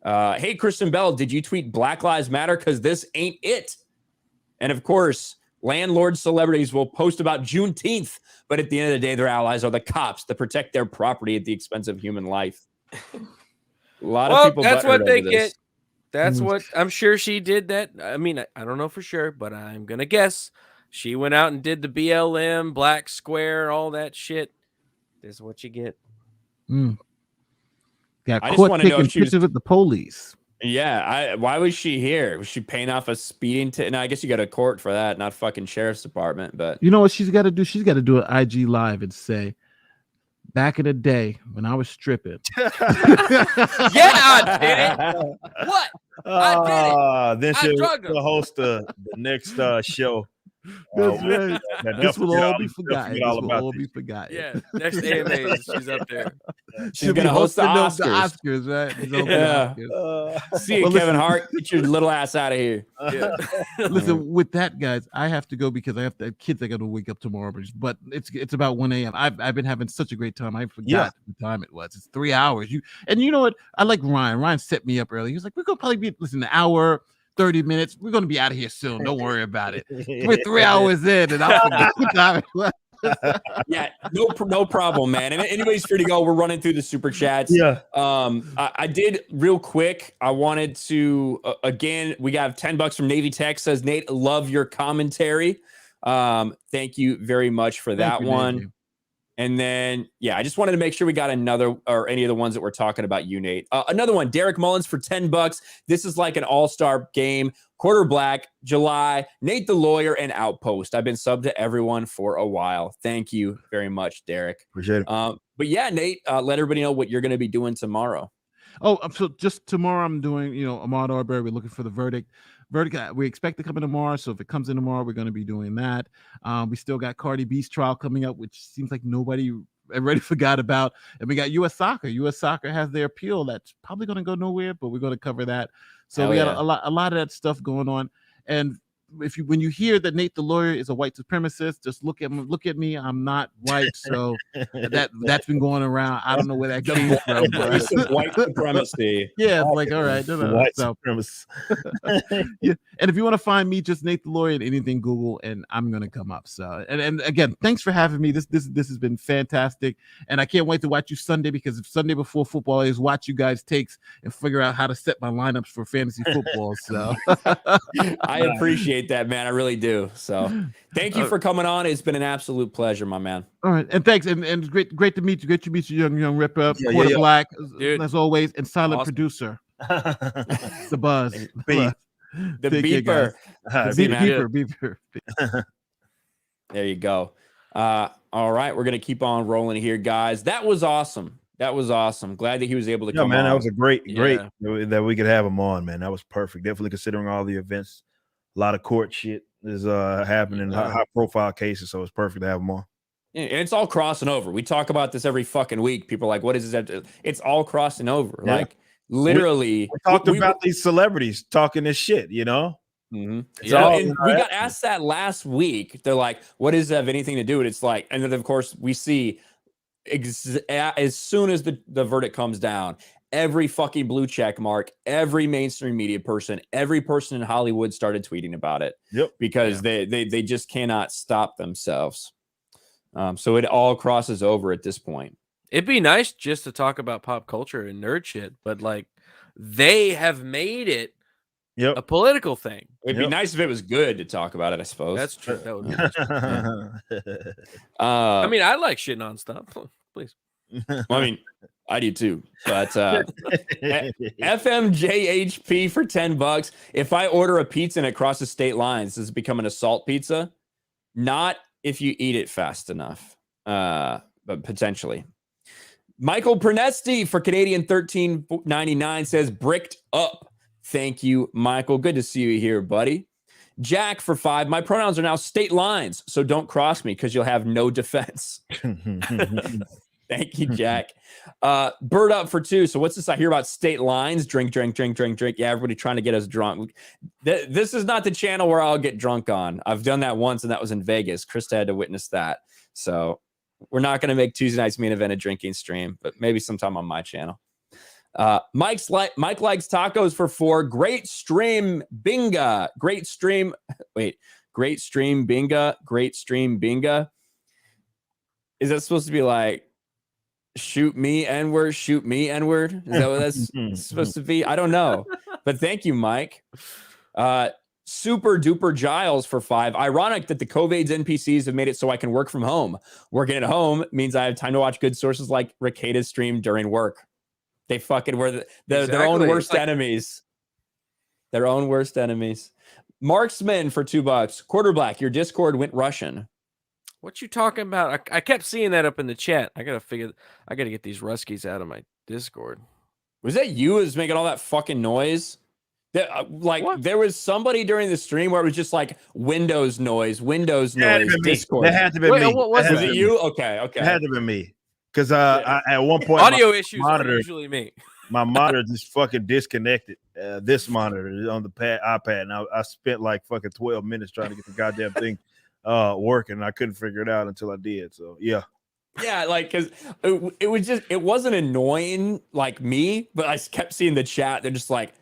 Hey, Kristen Bell, did you tweet Black Lives Matter? Because this ain't it. And of course, landlord celebrities will post about Juneteenth, but at the end of the day, their allies are the cops that protect their property at the expense of human life. A lot of people. That's what they over get. this. That's what I'm sure she did. That I mean, I don't know for sure, but I'm gonna guess she went out and did the BLM, Black Square, all that shit. This is what you get. Got I just caught want to know taking if she was. pictures with the police. Yeah, why was she here? Was she paying off a speeding ticket? No, I guess you go to court for that, not fucking sheriff's department. But You know what she's got to do? She's got to do an IG live and say, "Back in the day when I was stripping." Yeah, I did it. What? I did it. Then I she'll drugged him. host the next show. That's right. This will all be forgotten. forgotten. This will all be forgotten. Yeah, next AMA, she's up there. she's gonna host the Oscars, right? She's hosting Yeah. the Oscars. See you, Well, Kevin listen- Hart. Get your little ass out of here. Yeah. Listen, with that, guys, I have to go because I have to have kids. I got to wake up tomorrow, but it's about 1 a.m. I've been having such a great time. I forgot the time it was. It's 3 hours. You know what? I like Ryan. Ryan set me up early. He was like, "We're gonna probably be an hour, 30 minutes. We're gonna be out of here soon. Don't worry about it." We're 3 hours in, and I forgot what time it was. Yeah, no problem, man. And anybody's free to go. We're running through the super chats. Yeah. I did real quick. I wanted to again. We got $10 from Navy Tech. Says Nate, love your commentary. Thank you very much for that one. Navy. And then, yeah, I just wanted to make sure we got another or any of the ones that we're talking about, you, Nate. Another one, Derek Mullins for $10. This is like an all-star game. Quarter Black, July, Nate the Lawyer, and Outpost. I've been subbed to everyone for a while. Thank you very much, Derek. Appreciate it. But yeah, Nate, let everybody know what you're going to be doing tomorrow. Oh, so just tomorrow I'm doing, Ahmaud Arbery. We're looking for the verdict. We expect to come in tomorrow. So if it comes in tomorrow, we're going to be doing that. We still got Cardi B's trial coming up, which seems like nobody already forgot about. And we got U.S. Soccer. U.S. Soccer has their appeal that's probably going to go nowhere, but we're going to cover that. So we got a lot of that stuff going on. And when you hear that Nate the Lawyer is a white supremacist, just look at me. I'm not white, so that's been going around. I don't know where that came from. But White supremacy. Yeah, it's like, all right, White so, supremacist. yeah. And if you want to find me, just Nate the Lawyer and anything Google, and I'm gonna come up. So and again, thanks for having me. This has been fantastic, and I can't wait to watch you Sunday, because if Sunday before football is, watch you guys takes and figure out how to set my lineups for fantasy football. So I appreciate that, man. I really do. So thank you for coming on. It's been an absolute pleasure, my man. All right, and thanks, and great to meet you. Great to meet you, young Ripper, Quarter Black, Dude, as always, and silent awesome. producer, the Buzz, Beep. The Take care, beeper. guys. See, man. Beeper. There you go. All right, we're gonna keep on rolling here, guys. That was awesome. Glad that he was able to come man, on. that was a great that we could have him on, man. That was perfect. Definitely considering all the events. A lot of court shit is happening, high profile cases, so it's perfect to have him on. Yeah, and it's all crossing over. We talk about this every fucking week. People are like, what is this? It's all crossing over. Yeah. Like literally. We talked about these celebrities talking this shit, Mm-hmm. Yeah, and we got asked that last week. They're like, what does that have anything to do with it? It's like, and then of course we see as soon as the verdict comes down, every fucking blue check mark, every mainstream media person, every person in Hollywood started tweeting about it. Yep. Because they just cannot stop themselves. So it all crosses over at this point. It'd be nice just to talk about pop culture and nerd shit, but like they have made it a political thing. It'd be nice if it was good to talk about it, I suppose. That's true. That would be nice. I mean, I like shitting on stuff. Please. Well, I mean, I do too. But FMJHP for $10. If I order a pizza and it crosses state lines, does it become an assault pizza? Not if you eat it fast enough, but potentially. Michael Pernesti for Canadian $13.99 says bricked up. Thank you, Michael. Good to see you here, buddy. Jack for $5. My pronouns are now state lines, so don't cross me because you'll have no defense. Thank you, Jack. Bird up for $2. So what's this I hear about state lines? Drink. Yeah, everybody trying to get us drunk. This is not the channel where I'll get drunk on. I've done that once, and that was in Vegas. Krista had to witness that. So we're not going to make Tuesday night's main event a drinking stream, but maybe sometime on my channel. Mike likes tacos for $4. Great stream binga. Great stream binga. Is that supposed to be like shoot me N-word, shoot me N-word. Is that what that's supposed to be? I don't know. But thank you, Mike. Super duper Giles for 5. Ironic that the COVID's NPCs have made it so I can work from home. Working at home means I have time to watch good sources like Ricada's stream during work. They fucking were their own worst enemies. Their own worst enemies. Marksman for $2. Quarterback, your Discord went Russian. What you talking about? I kept seeing that up in the chat. I gotta get these Ruskies out of my Discord. Was that you who was making all that fucking noise? There was somebody during the stream where it was just like Windows noise, Discord. That had to be me. Was it you? Okay. It had to be me. Because at one point, audio issues are usually me. My monitor just fucking disconnected. This monitor on the iPad, and I spent like fucking 12 minutes trying to get the goddamn thing working, and I couldn't figure it out until I did. So yeah. Yeah, like, because it wasn't annoying like me, but I kept seeing the chat. They're just like,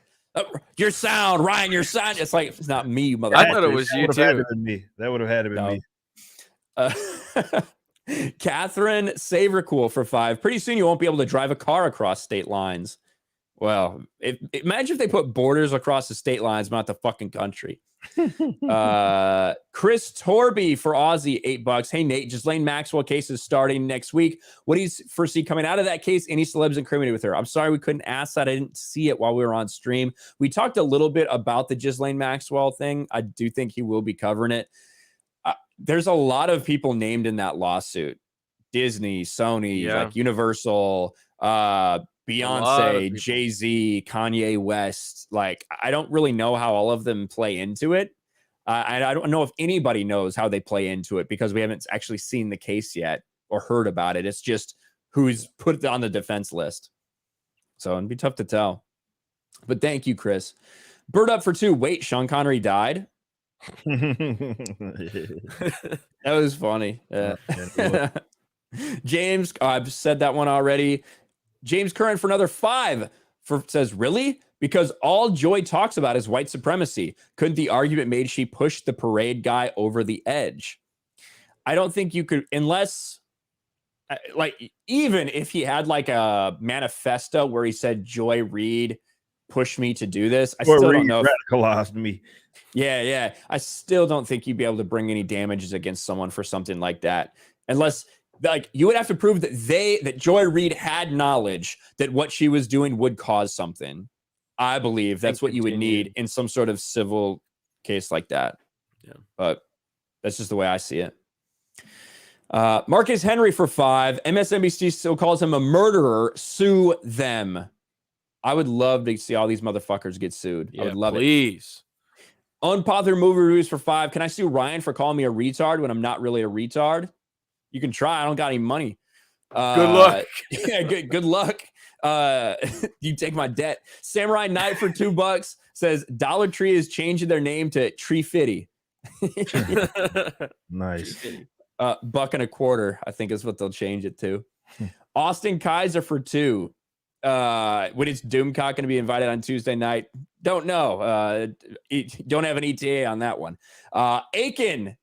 your sound, Ryan, your sound. It's like, it's not me, motherfucker. I thought it was you too. That would have had to be me. Catherine Savercool for 5. Pretty soon you won't be able to drive a car across state lines. Well, imagine if they put borders across the state lines, but not the fucking country. Chris Torby for Aussie, $8. Hey Nate, Ghislaine Maxwell case is starting next week. What do you foresee coming out of that case? Any celebs incriminated with her? I'm sorry we couldn't ask that. I didn't see it while we were on stream. We talked a little bit about the Ghislaine Maxwell thing. I do think he will be covering it. There's a lot of people named in that lawsuit. Disney, Sony, like Universal, Beyonce, Jay-Z, Kanye West. Like, I don't really know how all of them play into it. I don't know if anybody knows how they play into it because we haven't actually seen the case yet or heard about it. It's just who's put on the defense list. So it'd be tough to tell. But thank you, Chris. Bird up for 2. Wait, Sean Connery died? That was funny. James, I've said that one already. James Curran for another 5 says, really? Because all Joy talks about is white supremacy. Couldn't the argument made she pushed the parade guy over the edge? I don't think you could, unless, like, even if he had like a manifesto where he said Joy Reid pushed me to do this, I still don't know. Radicalized me. Yeah. I still don't think you'd be able to bring any damages against someone for something like that, unless, like, you would have to prove that Joy Reid had knowledge that what she was doing would cause something. I believe that's what you would need in some sort of civil case like that. Yeah, but that's just the way I see it. Marcus Henry for 5. MSNBC still calls him a murderer. Sue them. I would love to see all these motherfuckers get sued. I would love it. Please. Unpopular movie reviews for 5. Can I sue Ryan for calling me a retard when I'm not really a retard? You can try. I don't got any money. Good luck. Yeah, good luck. You take my debt. Samurai Knight for $2 says Dollar Tree is changing their name to Tree Fitty. Nice. $1.25, I think is what they'll change it to. Austin Kaiser for 2. When is Doomcock going to be invited on Tuesday night? Don't know. Don't have an ETA on that one. Aiken,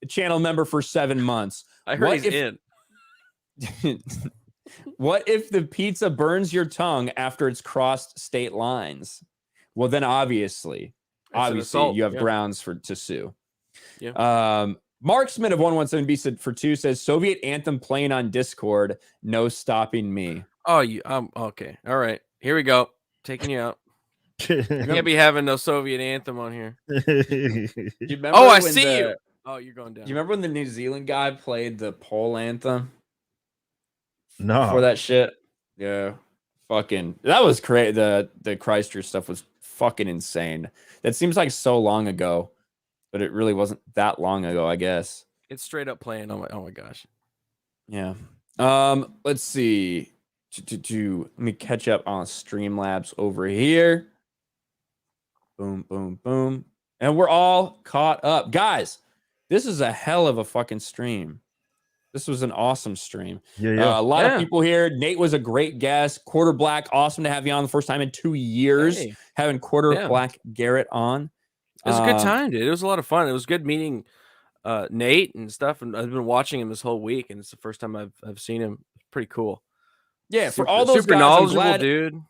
channel member for 7 months. I heard he's in. What if the pizza burns your tongue after it's crossed state lines? Well, then obviously you have grounds to sue. Yeah. Marksman of 117B said for 2 says Soviet anthem playing on Discord. No stopping me. Oh, okay. All right. Here we go. Taking you out. You can't be having no Soviet anthem on here. I see you. Oh, you're going down. Do you remember when the New Zealand guy played the pole anthem? No. For that shit? Yeah. Fucking, that was crazy. The Christchurch stuff was fucking insane. That seems like so long ago, but it really wasn't that long ago, I guess. It's straight up playing. Oh my gosh. Yeah. Let's see. Let me catch up on Streamlabs over here. Boom, boom, boom. And we're all caught up. Guys, this is a hell of a fucking stream. This was an awesome stream. Yeah. A lot of people here. Nate was a great guest. Quarter Black, awesome to have you on the first time in 2 years. Hey. Having Quarter Black Garrett on. It was a good time, dude. It was a lot of fun. It was good meeting Nate and stuff. And I've been watching him this whole week, and it's the first time I've seen him. Pretty cool. Yeah, for all those super guys, I'm knowledgeable, glad, dude.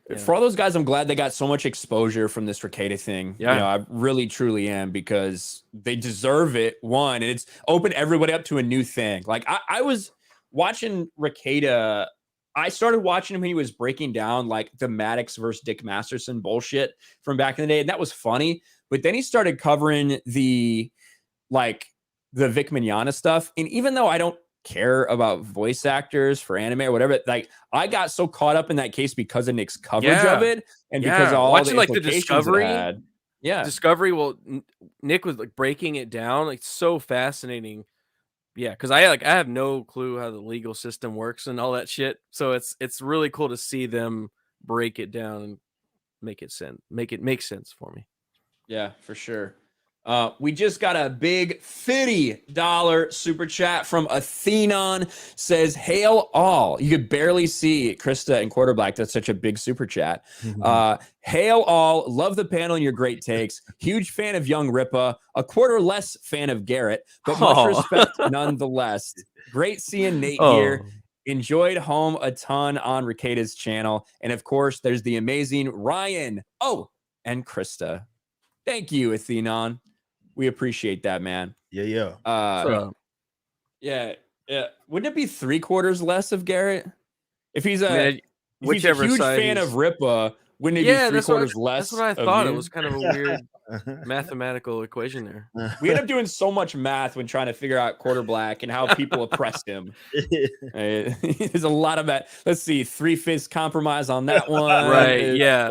Yeah. For all those guys, I'm glad they got so much exposure from this Rekieta thing. Yeah. You know, I really, truly am, because they deserve it. One, and it's opened everybody up to a new thing. Like I was watching Rekieta. I started watching him when he was breaking down like the Maddox versus Dick Masterson bullshit from back in the day, and that was funny. But then he started covering the Vic Mignogna stuff, and even though I don't care about voice actors for anime or whatever, like I got so caught up in that case because of Nick's coverage of it, and because of all watching the like the implications Discovery. it had. Yeah, Discovery. Well, Nick was like breaking it down, like so fascinating. Yeah, because I have no clue how the legal system works and all that shit. So it's really cool to see them break it down and make it make sense for me. Yeah, for sure. We just got a big $50 super chat from Athenon. Says, hail all. You could barely see Krista and Quarterblack. That's such a big super chat. Hail all. Love the panel and your great takes. Huge fan of Young Rippa. A quarter less fan of Garrett, but much respect nonetheless. Great seeing Nate here. Enjoyed home a ton on Rekieta's channel. And of course, there's the amazing Ryan. Oh, and Krista. Thank you, Athenon. We appreciate that, man. Yeah. Yeah. Wouldn't it be 3/4 less of Garrett? If he's a whichever huge side fan of Rippa, wouldn't it be 3/4 less? That's what I thought. It was kind of a weird mathematical equation there. We end up doing so much math when trying to figure out Quarterblack and how people oppressed him. There's a lot of that. Let's see, 3/5 compromise on that one. Right? Yeah.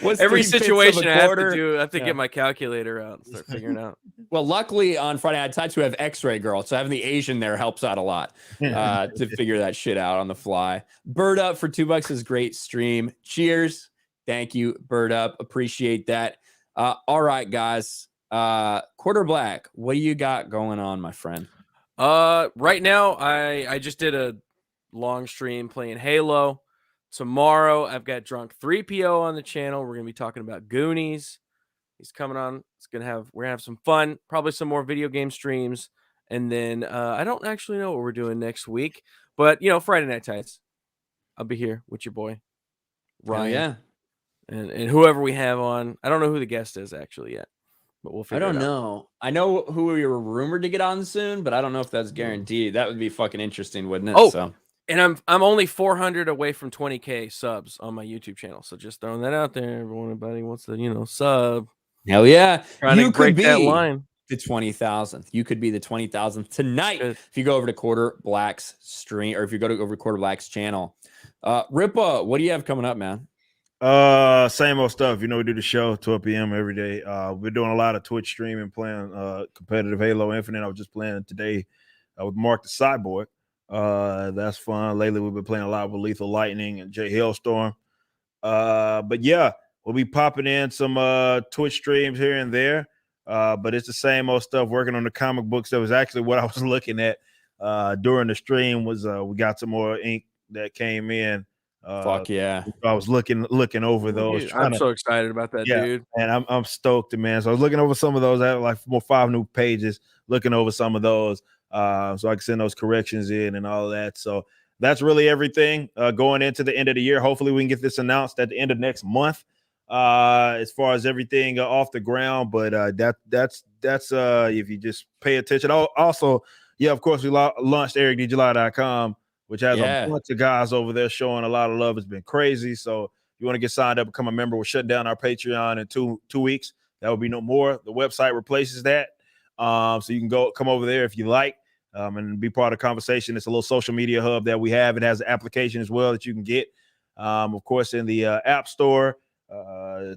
What's Every 3/5 situation of I a have quarter? to do, I have to get my calculator out and start figuring out. Well, luckily on Friday Night Tights we have X-Ray Girl, so having the Asian there helps out a lot to figure that shit out on the fly. Bird Up for $2 is great stream. Cheers. Thank you, Bird Up. Appreciate that. All right, guys. Quarterblack, what do you got going on, my friend? Right now, I just did a long stream playing Halo. Tomorrow, I've got Drunk 3PO on the channel. We're gonna be talking about Goonies. He's coming on. We're gonna have some fun. Probably some more video game streams, and then I don't actually know what we're doing next week, but Friday Night Tights. I'll be here with your boy Ryan. Yeah. And whoever we have on. I don't know who the guest is actually yet, but we'll figure it out. I don't know. I know who we were rumored to get on soon, but I don't know if that's guaranteed. That would be fucking interesting, wouldn't it? Oh, so. And I'm only 400 away from 20K subs on my YouTube channel. So just throwing that out there. Everybody wants to, sub. Hell yeah. You could be that line. The 20,000th. You could be the 20,000th tonight if you go over to Quarterblack's stream, or if you go over to Quarterblack's channel. Rippa, what do you have coming up, man? Same old stuff. We do the show 12 p.m. every day. We're doing a lot of Twitch streaming, playing competitive Halo Infinite. I was just playing today with Mark the Cyborg. That's fun. Lately, we've been playing a lot with Lethal Lightning and Jay Hailstorm. But yeah, we'll be popping in some Twitch streams here and there. But it's the same old stuff. Working on the comic books. That was actually what I was looking at during the stream. Was we got some more ink that came in. Fuck yeah! I was looking over those. I'm so excited about that, dude. And I'm stoked, man. So I was looking over some of those. I had like 5 new pages. Looking over some of those, so I can send those corrections in and all of that. So that's really everything going into the end of the year. Hopefully, we can get this announced at the end of next month. As far as everything off the ground, but that's if you just pay attention. Also, yeah, of course, we launched EricDJuly.com, which has a bunch of guys over there showing a lot of love. It's been crazy. So if you want to get signed up, become a member, we'll shut down our Patreon in two weeks. That will be no more. The website replaces that. So you can come over there if you like and be part of the conversation. It's a little social media hub that we have. It has an application as well that you can get. Of course, in the App Store,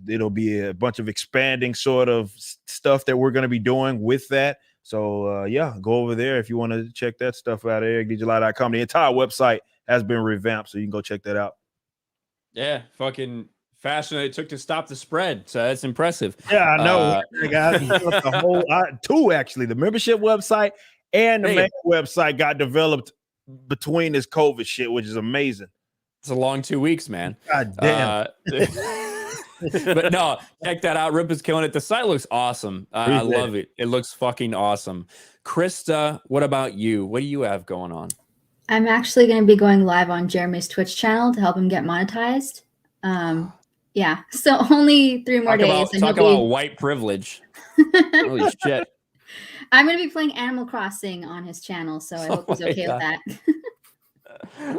it'll be a bunch of expanding sort of stuff that we're going to be doing with that. So, yeah, go over there if you want to check that stuff out at EricDJuly.com. The entire website has been revamped, so you can go check that out. Yeah, fucking faster than it took to stop the spread. So that's impressive. Yeah, I know. The whole 2, actually. The membership website and the main website got developed between this COVID shit, which is amazing. It's a long 2 weeks, man. God damn. But no, check that out. Rip is killing it. The site looks awesome. I love it. It looks fucking awesome. Krista, what about you? What do you have going on? I'm actually going to be going live on Jeremy's Twitch channel to help him get monetized. Yeah, so only 3 more days. Talk about white privilege. Holy shit. I'm going to be playing Animal Crossing on his channel, so I hope he's okay with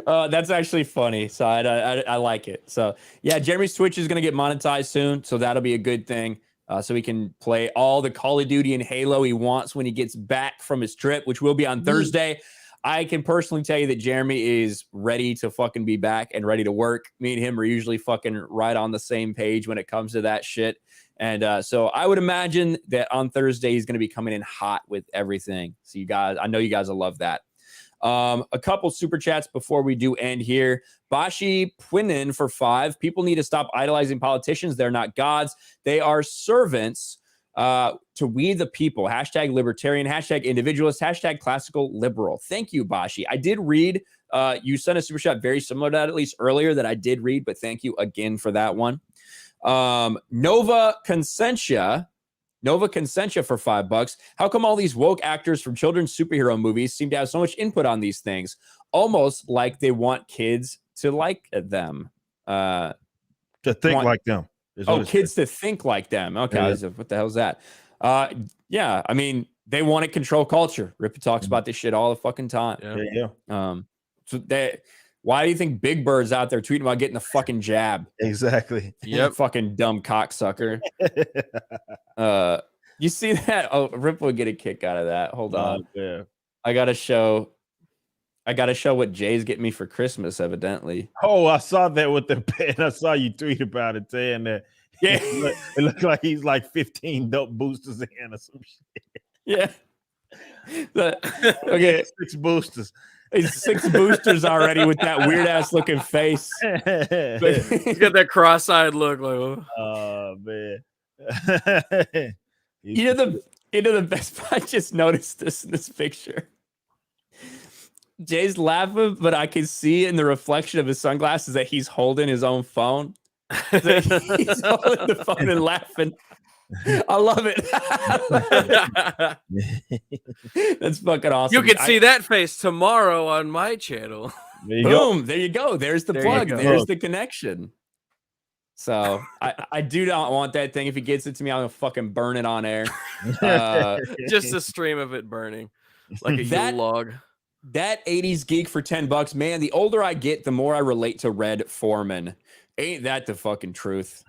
that. That's actually funny. So I like it. So yeah, Jeremy's Twitch is going to get monetized soon. So that'll be a good thing. So he can play all the Call of Duty and Halo he wants when he gets back from his trip, which will be on Thursday. I can personally tell you that Jeremy is ready to fucking be back and ready to work. Me and him are usually fucking right on the same page when it comes to that shit. And so I would imagine that on Thursday, he's going to be coming in hot with everything. So you guys, I know you guys will love that. A couple super chats before we do end here. Bashi Pwinin for 5. People need to stop idolizing politicians. They're not gods. They are servants to we the people. Hashtag libertarian, hashtag individualist, hashtag classical liberal. Thank you, Bashi. I did read, you sent a super chat very similar to that, at least earlier, that I did read, but thank you again for that one. Nova Consentia for $5. How come all these woke actors from children's superhero movies seem to have so much input on these things? Almost like they want kids to like them. To think like them. Oh, kids to think like them. Okay. Yeah. What the hell is that? Yeah. I mean, they want to control culture. Ripper talks about this shit all the fucking time. Yeah. Why do you think Big Bird's out there tweeting about getting the fucking jab? Exactly. Yep. Fucking dumb cocksucker. You see that? Oh, Rip would get a kick out of that. Hold on. Yeah. I gotta show what Jay's getting me for Christmas, evidently. Oh, I saw that with the pen. I saw you tweet about it saying that. Yeah. It looked like he's like 15 dope boosters in or some shit. Yeah. Okay. 6 boosters. He's 6 boosters already with that weird ass looking face. He's got that cross-eyed look, like, oh man. You know the best part? I just noticed this in this picture. Jay's laughing, but I can see in the reflection of his sunglasses that he's holding his own phone. He's holding the phone and laughing. I love it. That's fucking awesome. You can see that face tomorrow on my channel. Boom. There you go. There's the plug. There's the connection. So I do not want that thing. If he gets it to me, I'm gonna fucking burn it on air. Just a stream of it burning like a Yule log. That 80s geek for $10, man. The older I get, the more I relate to Red Foreman. Ain't that the fucking truth?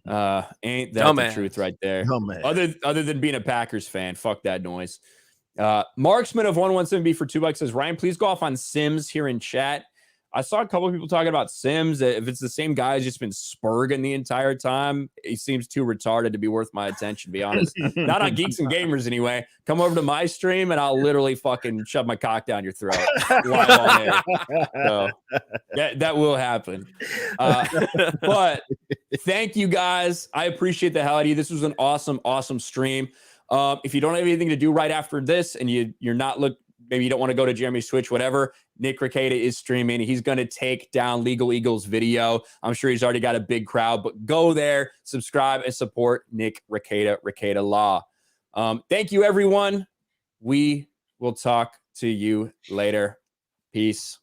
Ain't that the truth right there? Other than being a Packers fan, fuck that noise. Marksman of 117B for $2 says, Ryan, please go off on Sims here in chat. I saw a couple of people talking about Sims. If it's the same guy who's just been spurging the entire time, he seems too retarded to be worth my attention, to be honest. Not on Geeks and Gamers anyway. Come over to my stream and I'll literally fucking shove my cock down your throat. Live on air. So that will happen. But thank you guys. I appreciate the hell out of you. This was an awesome stream. If you don't have anything to do right after this and you're not maybe you don't want to go to Jeremy's Twitch, whatever, Nick Rekieta is streaming. He's going to take down Legal Eagles video. I'm sure he's already got a big crowd, but go there, subscribe, and support Nick Rekieta, Rekieta Law. Thank you, everyone. We will talk to you later. Peace.